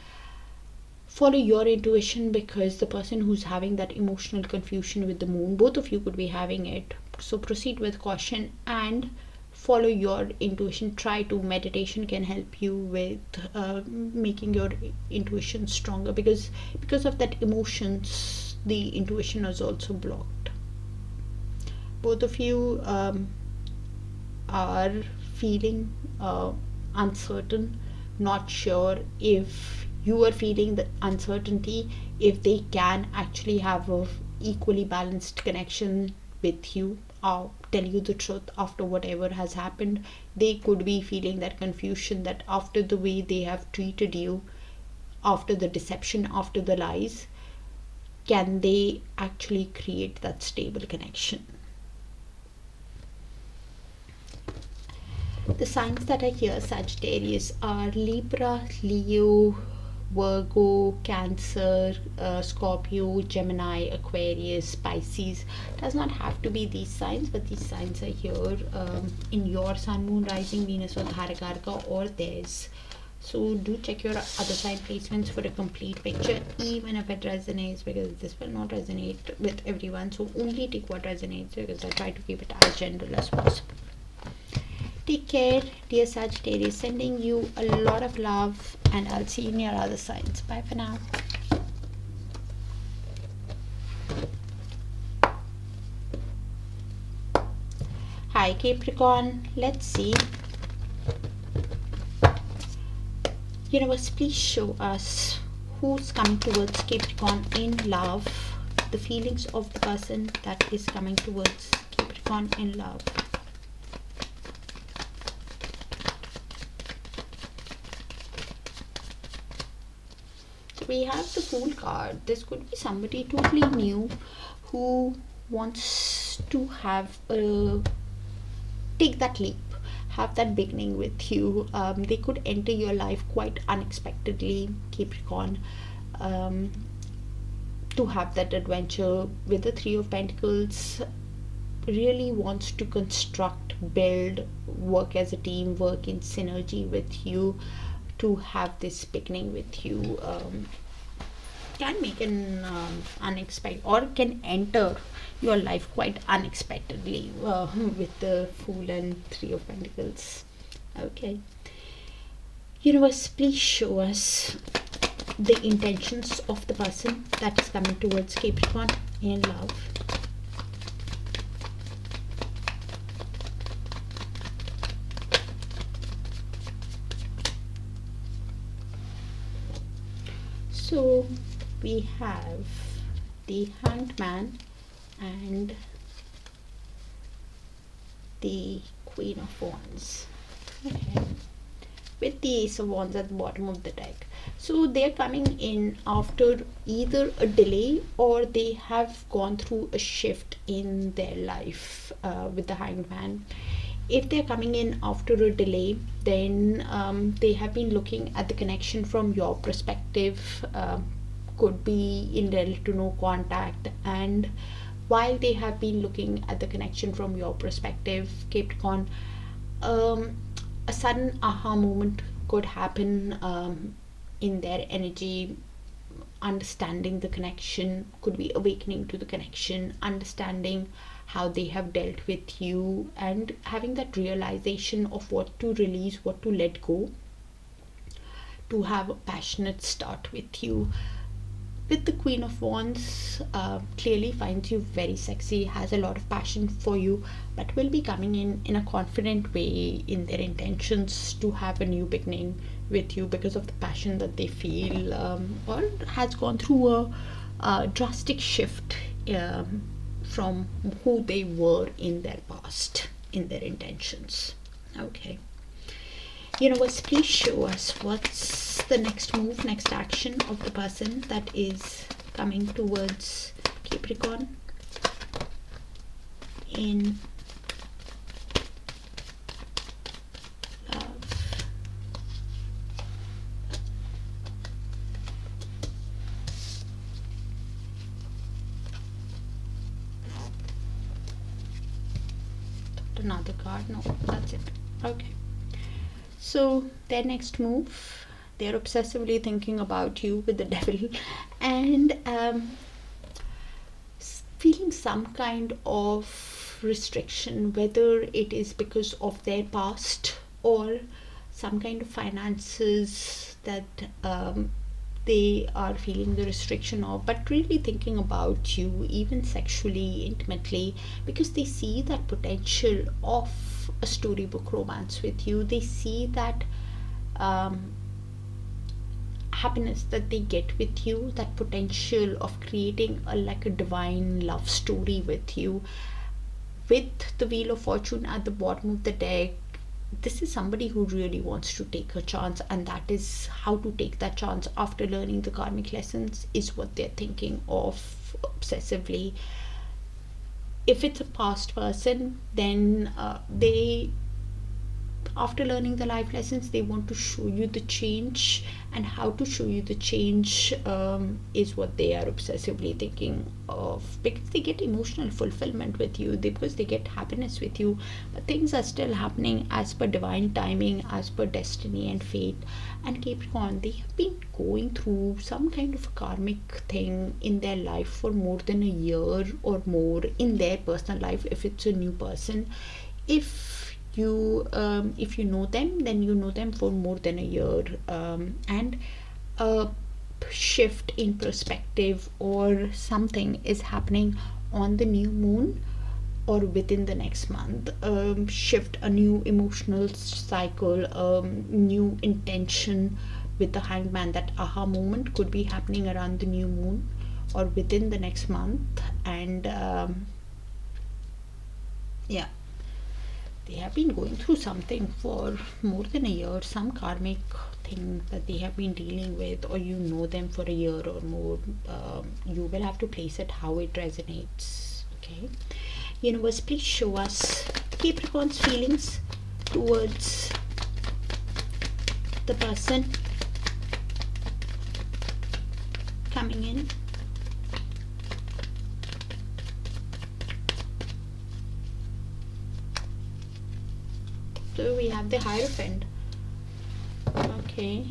follow your intuition, because the person who's having that emotional confusion with the moon, both of you could be having it. So proceed with caution and follow your intuition. Try to, meditation can help you with making your intuition stronger, because of that emotions, the intuition is also blocked. Both of you are feeling uncertain, not sure if you are feeling the uncertainty, if they can actually have a equally balanced connection with you, or tell you the truth after whatever has happened. They could be feeling that confusion, that after the way they have treated you, after the deception, after the lies, can they actually create that stable connection? The signs that are here, Sagittarius, are Libra, Leo, Virgo, Cancer, Scorpio, Gemini, Aquarius, Pisces. Does not have to be these signs, but these signs are here in your Sun, Moon, Rising, Venus, or Darakaraka, or theirs. So do check your other sign placements for a complete picture, even if it resonates, because this will not resonate with everyone. So only take what resonates, because I try to keep it as general as possible. Take care, dear Sagittarius. Sending you a lot of love, and I'll see you in your other signs. Bye for now. Hi, Capricorn. Let's see. Universe, please show us who's coming towards Capricorn in love, the feelings of the person that is coming towards Capricorn in love. We have the Fool card. This could be somebody totally new who wants to have take that leap, have that beginning with you. They could enter your life quite unexpectedly, Capricorn, to have that adventure with the Three of Pentacles. Really wants to construct, build, work as a team, work in synergy with you, to have this beginning with you. Can make an unexpected, or can enter your life quite unexpectedly with the Fool and Three of Pentacles. Okay, Universe, please show us the intentions of the person that is coming towards Capricorn in love. So we have the Hanged Man and the Queen of Wands. Okay. With the Ace of Wands at the bottom of the deck. So they're coming in after either a delay or they have gone through a shift in their life with the Hanged Man. If they're coming in after a delay, then they have been looking at the connection from your perspective, could be in little to no contact, and while they have been looking at the connection from your perspective, Capricorn, a sudden aha moment could happen in their energy. Understanding the connection, could be awakening to the connection, understanding how they have dealt with you, and having that realization of what to release, what to let go, to have a passionate start with you. With the Queen of Wands, clearly finds you very sexy, has a lot of passion for you, but will be coming in a confident way in their intentions to have a new beginning with you because of the passion that they feel, or has gone through a drastic shift from who they were in their past, in their intentions. Okay. Universe, please show us what's the next move, next action of the person that is coming towards Capricorn in love. Another card? No, that's it. Okay. So their next move, they're obsessively thinking about you with the devil, and feeling some kind of restriction, whether it is because of their past or some kind of finances that they are feeling the restriction of, but really thinking about you, even sexually, intimately, because they see that potential of a storybook romance with you. They see that happiness that they get with you, that potential of creating like a divine love story with you. With the Wheel of Fortune at the bottom of the deck, this is somebody who really wants to take a chance, and that is how to take that chance after learning the karmic lessons is what they're thinking of obsessively. If it's a past person, then they, after learning the life lessons, they want to show you the change, and how to show you the change is what they are obsessively thinking of, because they get emotional fulfillment with you, because they get happiness with you, but things are still happening as per divine timing, as per destiny and fate. And Capricorn, they have been going through some kind of a karmic thing in their life for more than a year or more in their personal life, if it's a new person. If you know them, then you know them for more than a year, and a shift in perspective or something is happening on the new moon or within the next month. Shift, a new emotional cycle, new intention with the Hanged Man. That aha moment could be happening around the new moon or within the next month. And yeah, they have been going through something for more than a year, some karmic thing that they have been dealing with, or you know them for a year or more. You will have to place it how it resonates. Okay. Universe, please show us Capricorn's feelings towards the person coming in. So we have the Hierophant, okay,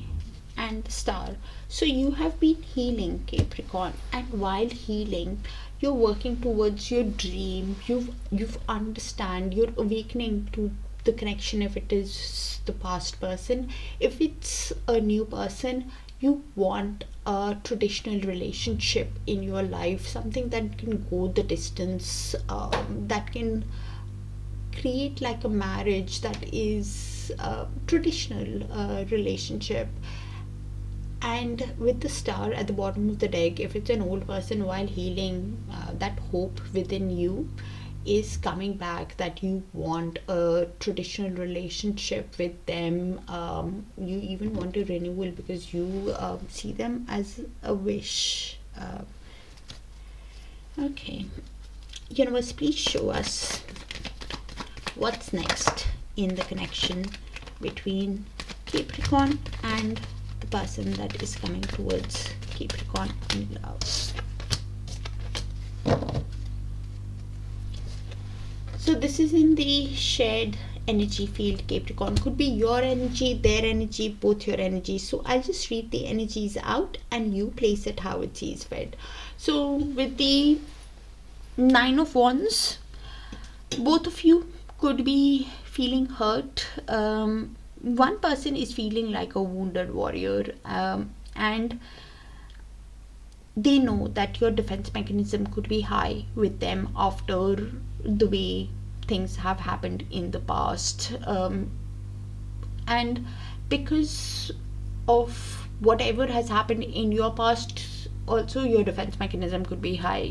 and the Star. So you have been healing, Capricorn, and while healing, you're working towards your dream. You've understand. You're awakening to the connection if it is the past person. If it's a new person, you want a traditional relationship in your life, something that can go the distance, that can create like a marriage that is a traditional relationship. And with the star at the bottom of the deck, if it's an old person, while healing, that hope within you is coming back, that you want a traditional relationship with them. You even want a renewal because you see them as a wish. Okay, universe, please show us what's next in the connection between Capricorn and the person that is coming towards Capricorn in love. So this is in the shared energy field. Capricorn could be your energy, their energy, both your energies. So I'll just read the energies out and you place it how it sees fit. So with the 9 of Wands, both of you could be feeling hurt. One person is feeling like a wounded warrior, and they know that your defense mechanism could be high with them after the way things have happened in the past, and because of whatever has happened in your past, also your defense mechanism could be high,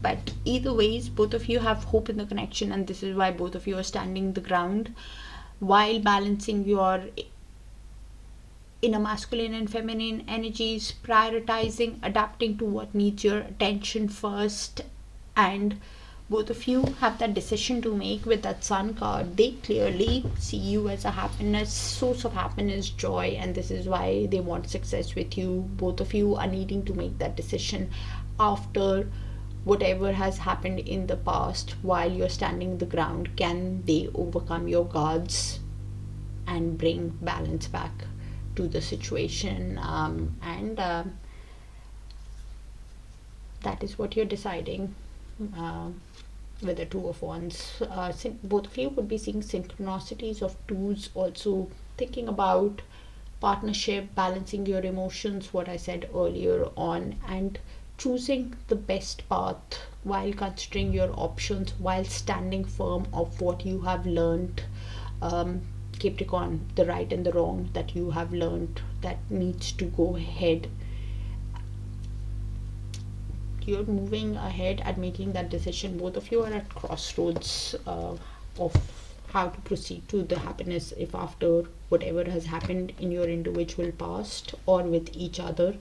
but either ways, both of you have hope in the connection, and this is why both of you are standing the ground while balancing your inner masculine and feminine energies, prioritizing, adapting to what needs your attention first. And both of you have that decision to make with that Sun card. They clearly see you as a source of happiness, joy, and this is why they want success with you. Both of you are needing to make that decision after whatever has happened in the past. While you're standing the ground, can they overcome your guards and bring balance back to the situation? And that is what you're deciding with the 2 of Wands. Both of you would be seeing synchronicities of twos, also thinking about partnership, balancing your emotions, what I said earlier on, and choosing the best path while considering your options, while standing firm of what you have learned. Capricorn, the right and the wrong that you have learned, that needs to go ahead. You're moving ahead at making that decision. Both of you are at crossroads of how to proceed to the happiness, if after whatever has happened in your individual past or with each other,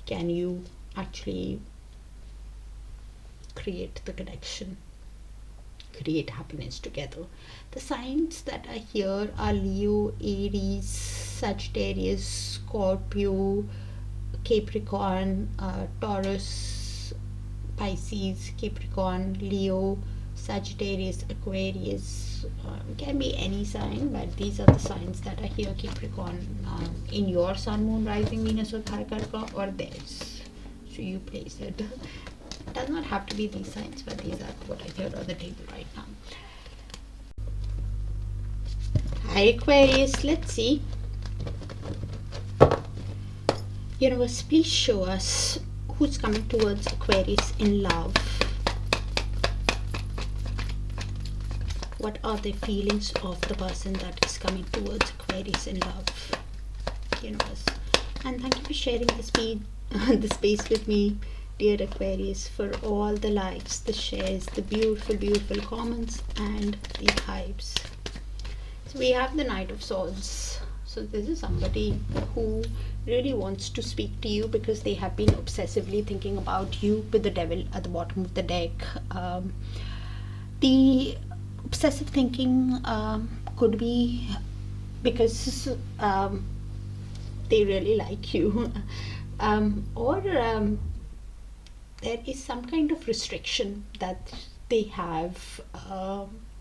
can you actually create the connection, create happiness together. The signs that are here are Leo, Aries, Sagittarius, Scorpio, Capricorn, Taurus, Pisces, Capricorn, Leo, Sagittarius, Aquarius. Can be any sign, but these are the signs that are here, Capricorn, in your Sun, Moon, Rising, Venus, or Darakaraka, or theirs. So you place it. It does not have to be these signs, but these are what I hear on the table right now. Hi Aquarius, let's see. Universe, please show us who's coming towards Aquarius in love. What are the feelings of the person that is coming towards Aquarius in love? Universe. And thank you for sharing the space with me, dear Aquarius, for all the likes, the shares, the beautiful comments, and the hypes. So we have the Knight of Swords. So this is somebody who really wants to speak to you because they have been obsessively thinking about you, with the Devil at the bottom of the deck. The obsessive thinking could be because they really like you, or there is some kind of restriction that they have,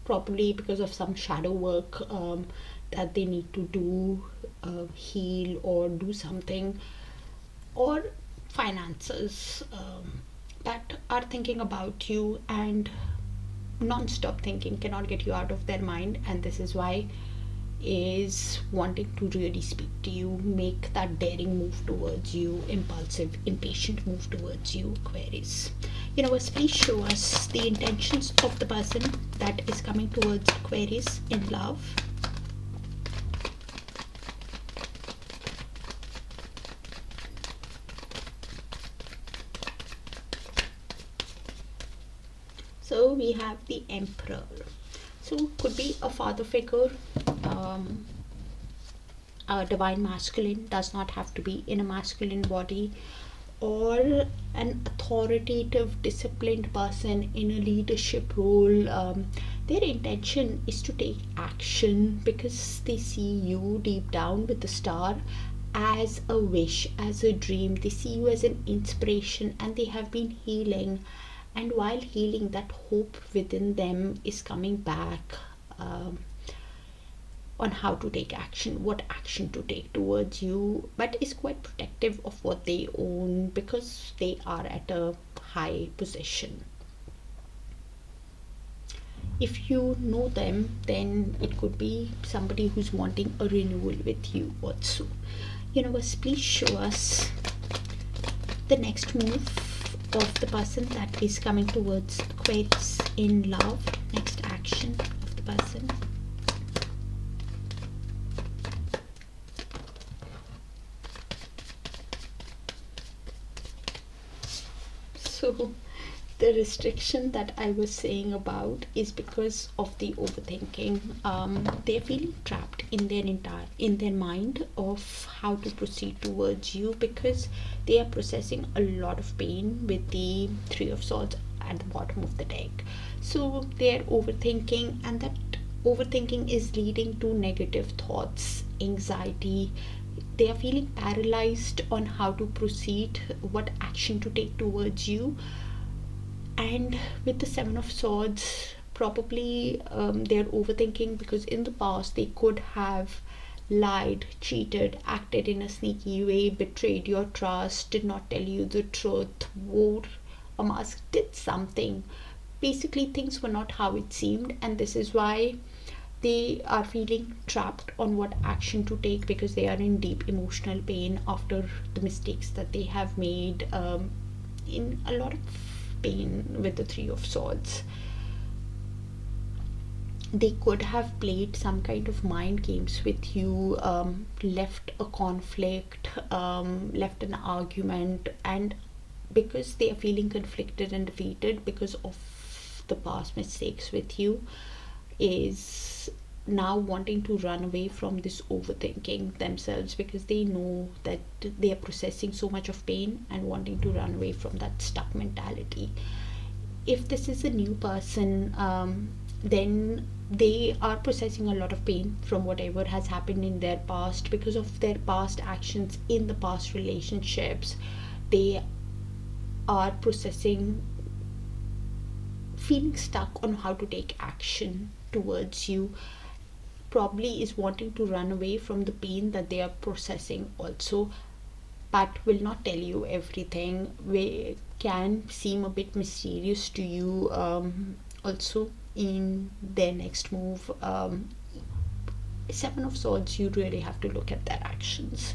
probably because of some shadow work that they need to do, heal or do something, or finances, that are thinking about you. And non-stop thinking cannot get you out of their mind, and this is why is wanting to really speak to you, make that daring move towards you, impulsive, impatient move towards you, Aquarius. Universe, please show us the intentions of the person that is coming towards Aquarius in love. So we have the Emperor. So could be a father figure, a divine masculine, does not have to be in a masculine body, or an authoritative, disciplined person in a leadership role. Their intention is to take action because they see you deep down with the star as a wish, as a dream. They see you as an inspiration, and they have been healing. And while healing, that hope within them is coming back on how to take action, what action to take towards you, but is quite protective of what they own because they are at a high position. If you know them, then it could be somebody who's wanting a renewal with you also. Universe, please show us the next move of the person that is coming towards Aquarius in love. Next action of the person. So the restriction that I was saying about is because of the overthinking. They're feeling trapped in their mind of how to proceed towards you because they are processing a lot of pain with the Three of Swords at the bottom of the deck. So they're overthinking, and that overthinking is leading to negative thoughts, anxiety. They are feeling paralyzed on how to proceed, what action to take towards you. And with the Seven of Swords, probably they're overthinking because in the past they could have lied, cheated, acted in a sneaky way, betrayed your trust, did not tell you the truth, wore a mask, did something. Basically, things were not how it seemed, and this is why they are feeling trapped on what action to take because they are in deep emotional pain after the mistakes that they have made, in a lot of pain with the Three of Swords. They could have played some kind of mind games with you, left a conflict, left an argument, and because they are feeling conflicted and defeated because of the past mistakes with you, is now wanting to run away from this overthinking themselves because they know that they are processing so much of pain and wanting to run away from that stuck mentality. If this is a new person, then they are processing a lot of pain from whatever has happened in their past because of their past actions in the past relationships. They are processing, feeling stuck on how to take action towards you, probably is wanting to run away from the pain that they are processing also, but will not tell you everything. We can seem a bit mysterious to you, also in their next move. Seven of Swords, you really have to look at their actions.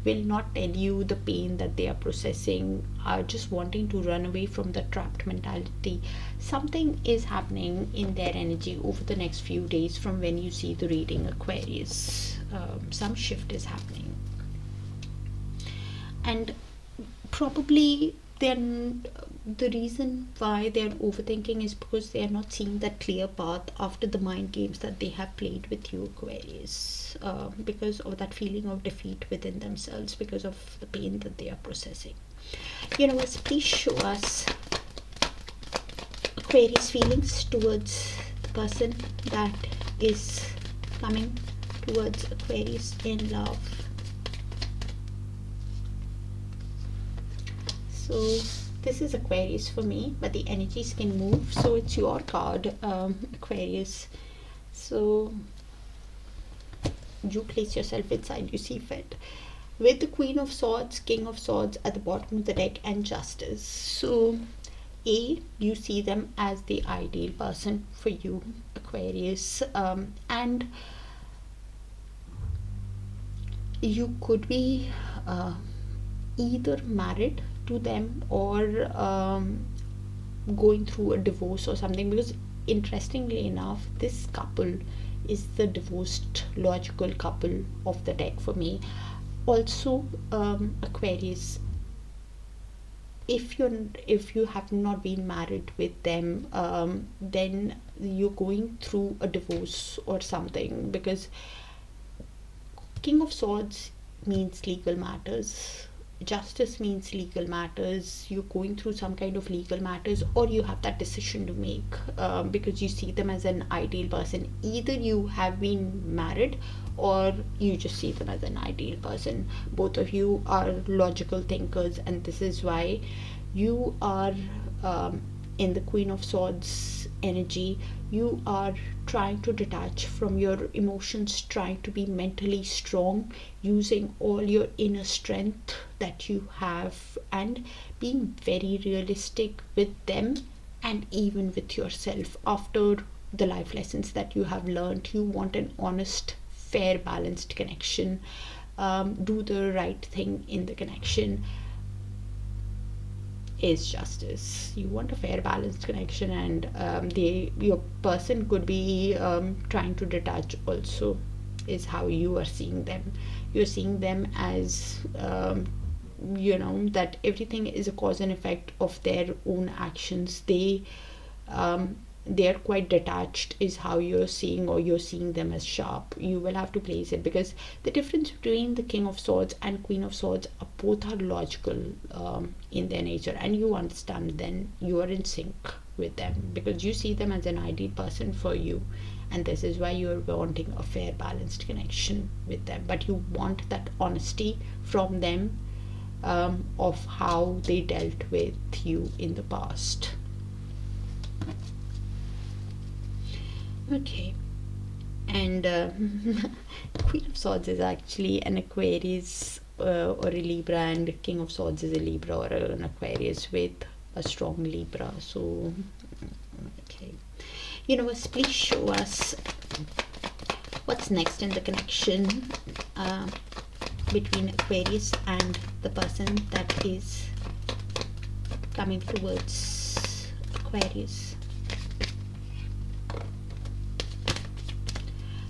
Will not tell you the pain that they are processing, are just wanting to run away from the trapped mentality. Something is happening in their energy over the next few days from when you see the reading, Aquarius. Some shift is happening, and probably then the reason why they're overthinking is because they are not seeing that clear path after the mind games that they have played with you, Aquarius, because of that feeling of defeat within themselves, because of the pain that they are processing. Universe, please show us Aquarius feelings towards the person that is coming towards Aquarius in love. So this is Aquarius for me, but the energies can move, so it's your card, Aquarius. So you place yourself inside, you see fit, with the Queen of Swords, King of Swords at the bottom of the deck, and Justice. So You see them as the ideal person for you, Aquarius, and you could be either married to them or going through a divorce or something, because interestingly enough, this couple is the divorced logical couple of the deck for me. Also, Aquarius, if you have not been married with them, then you're going through a divorce or something, because King of Swords means legal matters, justice means legal matters. You're going through some kind of legal matters, or you have that decision to make, because you see them as an ideal person. Either you have been married or you just see them as an ideal person. Both of you are logical thinkers, and this is why you are in the Queen of Swords energy. You are trying to detach from your emotions, trying to be mentally strong, using all your inner strength that you have, and being very realistic with them and even with yourself. After the life lessons that you have learned, you want an honest, fair, balanced connection. Do the right thing in the connection is justice. You want a fair, balanced connection, and your person could be trying to detach also, is how you are seeing them. You're seeing them as that everything is a cause and effect of their own actions. They are quite detached, is how you're seeing, or you're seeing them as sharp. You will have to place it, because the difference between the King of Swords and Queen of Swords are both are logical in their nature, and you understand, then you are in sync with them, because you see them as an ideal person for you, and this is why you're wanting a fair, balanced connection with them. But you want that honesty from them, of how they dealt with you in the past. Okay, and Queen of Swords is actually an Aquarius or a Libra, and King of Swords is a Libra or an Aquarius with a strong Libra. So, okay, universe, please show us what's next in the connection between Aquarius and the person that is coming towards Aquarius.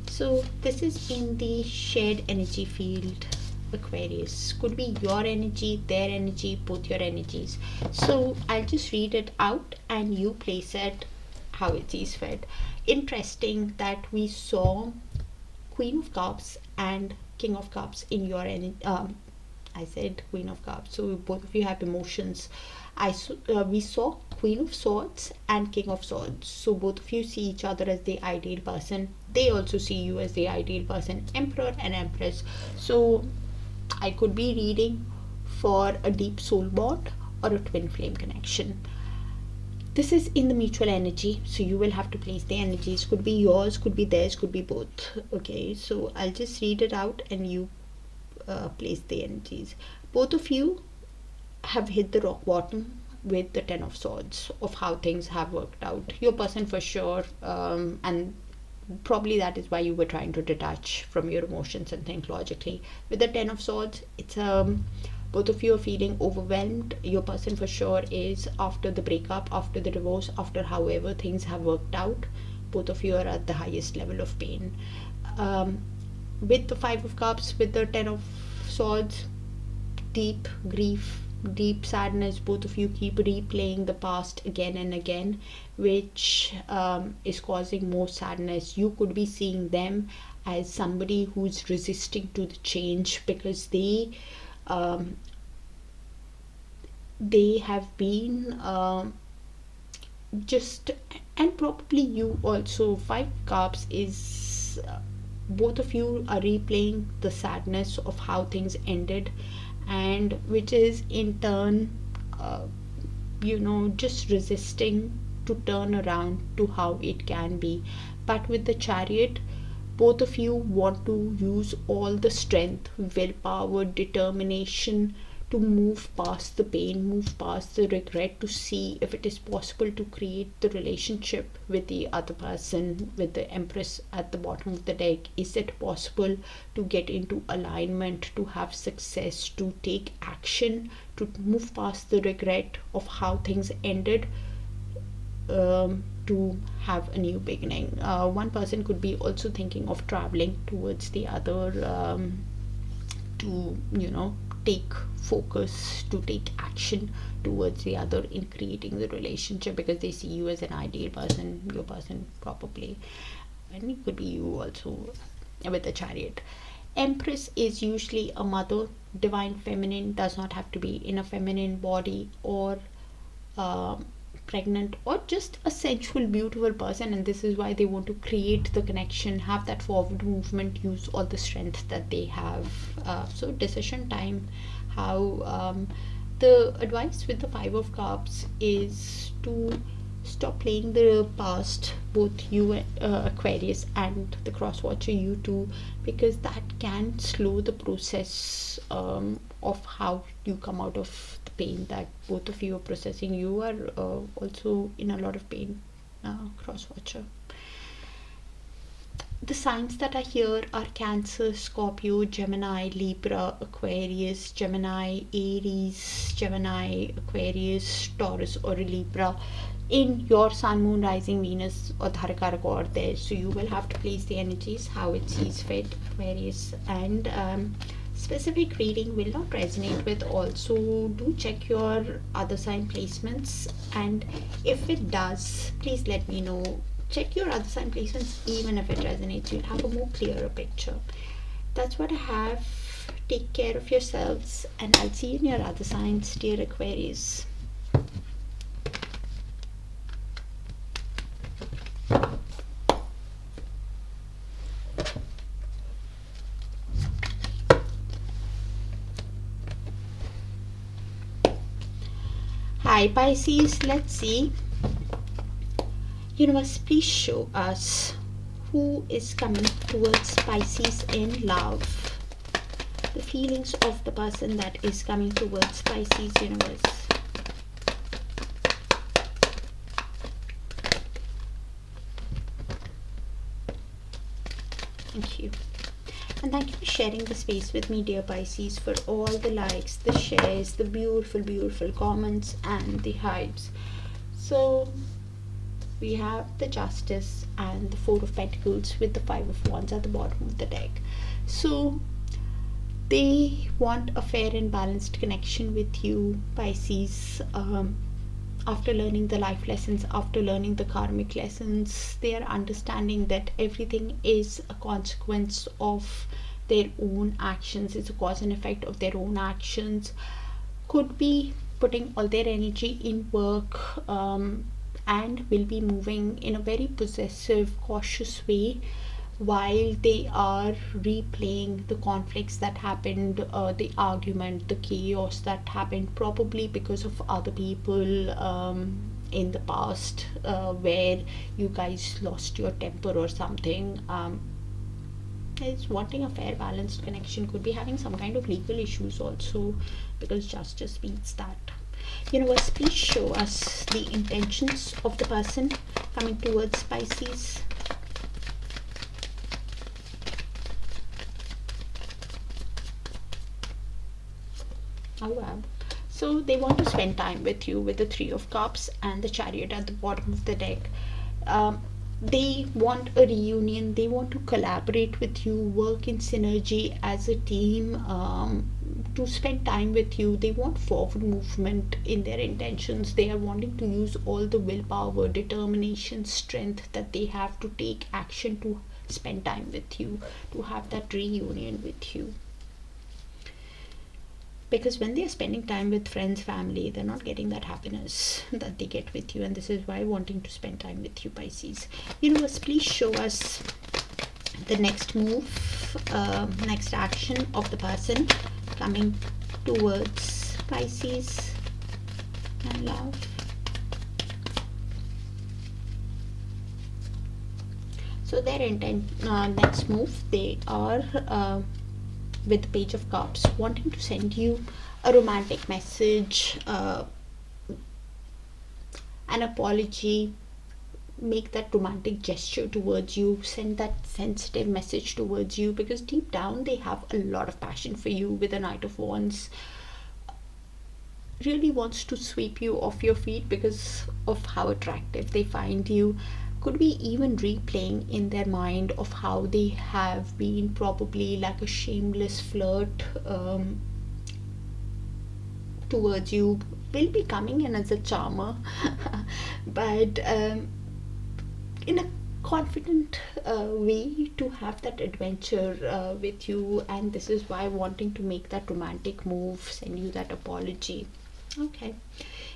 So this is in the shared energy field, Aquarius. Could be your energy, their energy, both your energies. So I'll just read it out and you place it how it is fed. Interesting that we saw Queen of Cups and King of Cups in your energy. I said Queen of Cups, so both of you have emotions. We saw Queen of Swords and King of Swords, so both of you see each other as the ideal person. They also see you as the ideal person, Emperor and Empress. So I could be reading for a deep soul bond or a twin flame connection. This is in the mutual energy, so you will have to place the energies. Could be yours, could be theirs, could be both. Okay, so I'll just read it out and you place the energies. Both of you have hit the rock bottom with the Ten of Swords, of how things have worked out. Your person for sure, and probably that is why you were trying to detach from your emotions and think logically. With the Ten of Swords, it's both of you are feeling overwhelmed. Your person for sure is, after the breakup, after the divorce, after however things have worked out, both of you are at the highest level of pain. With the Five of Cups, with the Ten of Swords, deep grief, deep sadness. Both of you keep replaying the past again and again, which is causing more sadness. You could be seeing them as somebody who's resisting to the change, because they have been just, and probably you also. Five Cups is both of you are replaying the sadness of how things ended, and which is in turn just resisting to turn around to how it can be. But with the Chariot, both of you want to use all the strength, willpower, determination to move past the pain, move past the regret, to see if it is possible to create the relationship with the other person, with the Empress at the bottom of the deck. Is it possible to get into alignment, to have success, to take action, to move past the regret of how things ended, to have a new beginning? One person could be also thinking of traveling towards the other, to take focus, to take action towards the other in creating the relationship, because they see you as an ideal person, your person probably, and it could be you also with the Chariot. Empress is usually a mother, divine feminine, does not have to be in a feminine body, or pregnant, or just a sensual, beautiful person, and this is why they want to create the connection, have that forward movement, use all the strength that they have. So decision time. How the advice with the Five of Cups is to stop playing the past, both you, Aquarius, and the cross watcher, you too, because that can slow the process of how you come out of the pain that both of you are processing. You are also in a lot of pain, cross watcher. The signs that are here are Cancer, Scorpio, Gemini, Libra, Aquarius, Gemini, Aries, Gemini, Aquarius, Taurus, or Libra in your Sun, Moon, Rising, Venus, or Darakaraka or there. So you will have to place the energies how it sees fit, Aquarius. And specific reading will not resonate with all, so do check your other sign placements, and if it does, please let me know. Check your other sign placements, even if it resonates, you'll have a more clearer picture. That's what I have. Take care of yourselves, and I'll see you in your other signs, dear Aquarius. Hi Pisces, let's see. Universe, please show us who is coming towards Pisces in love. The feelings of the person that is coming towards Pisces, universe. Thank you. And thank you for sharing the space with me, dear Pisces, for all the likes, the shares, the beautiful, beautiful comments, and the hypes. So we have the Justice and the Four of Pentacles with the Five of Wands at the bottom of the deck. So they want a fair and balanced connection with you, Pisces. After learning the life lessons, after learning the karmic lessons, they are understanding that everything is a consequence of their own actions. It's a cause and effect of their own actions. Could be putting all their energy in work, and will be moving in a very possessive, cautious way, while they are replaying the conflicts that happened, the argument, the chaos that happened, probably because of other people in the past, where you guys lost your temper or something. Is wanting a fair, balanced connection, could be having some kind of legal issues also, because justice means that. Universe, please show us the intentions of the person coming towards Pisces. Oh wow. So they want to spend time with you with the Three of Cups and the Chariot at the bottom of the deck. They want a reunion, they want to collaborate with you, work in synergy as a team, to spend time with you. They want forward movement in their intentions. They are wanting to use all the willpower, determination, strength that they have to take action to spend time with you, to have that reunion with you. Because when they are spending time with friends, family, they're not getting that happiness that they get with you, and this is why wanting to spend time with you, Pisces. Universe, please show us the next move, next action of the person coming towards Pisces and love. So their intent, next move, they are with the Page of Cups, wanting to send you a romantic message, an apology, make that romantic gesture towards you, send that sensitive message towards you, because deep down they have a lot of passion for you. With the Knight of Wands, really wants to sweep you off your feet because of how attractive they find you. Could be even replaying in their mind of how they have been probably like a shameless flirt towards you. Will be coming in as a charmer but in a confident way to have that adventure with you, and this is why wanting to make that romantic move, send you that apology. Okay,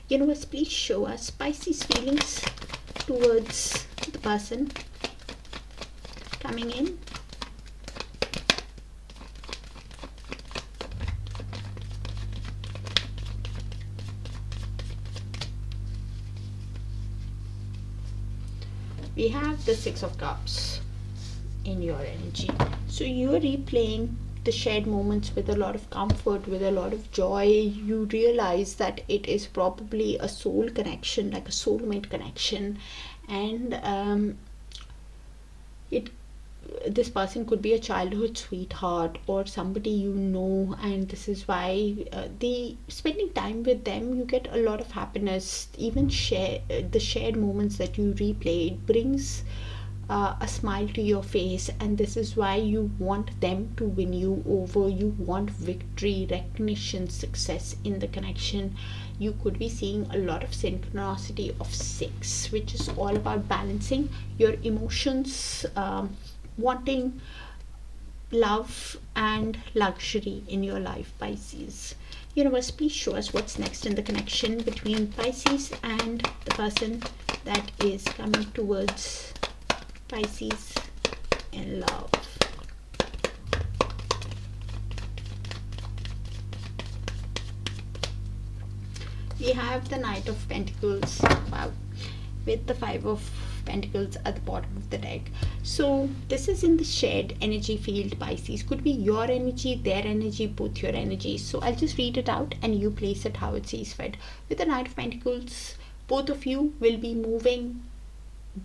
universe, please show us Pisces feelings towards the person coming in. We have the Six of Cups in your energy, so you're replaying the shared moments with a lot of comfort, with a lot of joy. You realize that it is probably a soul connection, like a soulmate connection, and this person could be a childhood sweetheart or somebody you know, and this is why the spending time with them, you get a lot of happiness. Even the shared moments that you replay, it brings a smile to your face, and this is why you want them to win you over. You want victory, recognition, success in the connection. You could be seeing a lot of synchronicity of 6, which is all about balancing your emotions, wanting love and luxury in your life, Pisces. Universe, please show us what's next in the connection between Pisces and the person that is coming towards Pisces in love. We have the Knight of Pentacles, wow, with the Five of Pentacles at the bottom of the deck. So this is in the shared energy field, Pisces. Could be your energy, their energy, both your energies. So I'll just read it out and you place it how it sees fit. With the Knight of Pentacles, both of you will be moving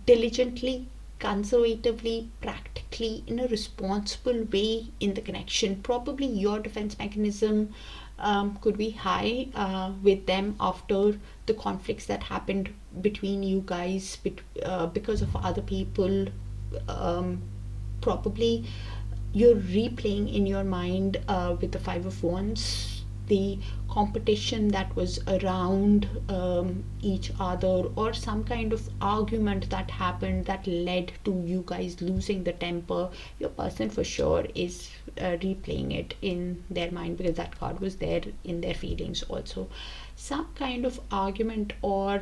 diligently, conservatively, practically, in a responsible way in the connection. Probably your defense mechanism could be high with them after the conflicts that happened between you guys because of other people. Probably you're replaying in your mind with the Five of Wands the competition that was around each other, or some kind of argument that happened that led to you guys losing the temper. Your person for sure is replaying it in their mind because that card was there in their feelings also. Some kind of argument or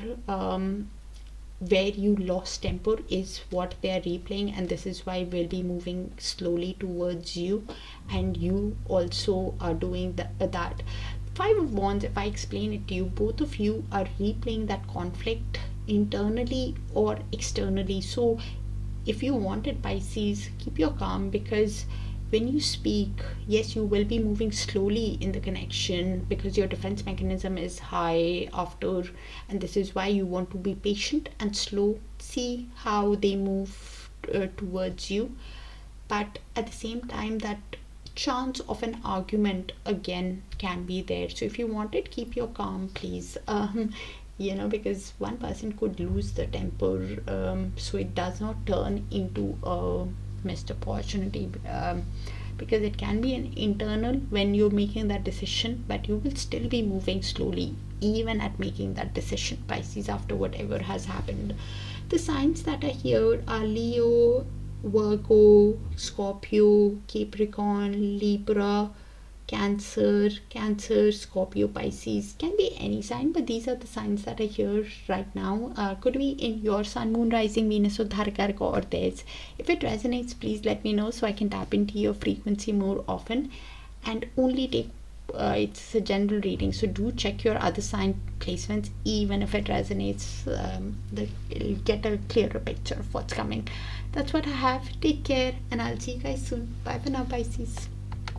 where you lost temper is what they are replaying, and this is why we'll be moving slowly towards you, and you also are doing that. Five of Wands, if I explain it to you, both of you are replaying that conflict internally or externally. So if you wanted, Pisces, keep your calm, because when you speak, yes, you will be moving slowly in the connection because your defense mechanism is high after, and this is why you want to be patient and slow, see how they move towards you. But at the same time, that chance of an argument again can be there. So if you want it, keep your calm, please. Because one person could lose the temper, so it does not turn into a missed opportunity, because it can be an internal when you're making that decision, but you will still be moving slowly even at making that decision, Pisces, after whatever has happened. The signs that are here are Leo, Virgo, Scorpio, Capricorn, Libra, Cancer, Scorpio, Pisces. Can be any sign, but these are the signs that are here right now. Could be in your Sun, Moon, Rising, Venus, or Darakaraka, or theirs. If it resonates, please let me know so I can tap into your frequency more often, and only take it's a general reading, so do check your other sign placements. Even if it resonates, you'll get a clearer picture of what's coming. That's what I have. Take care, and I'll see you guys soon. Bye for now, Pisces.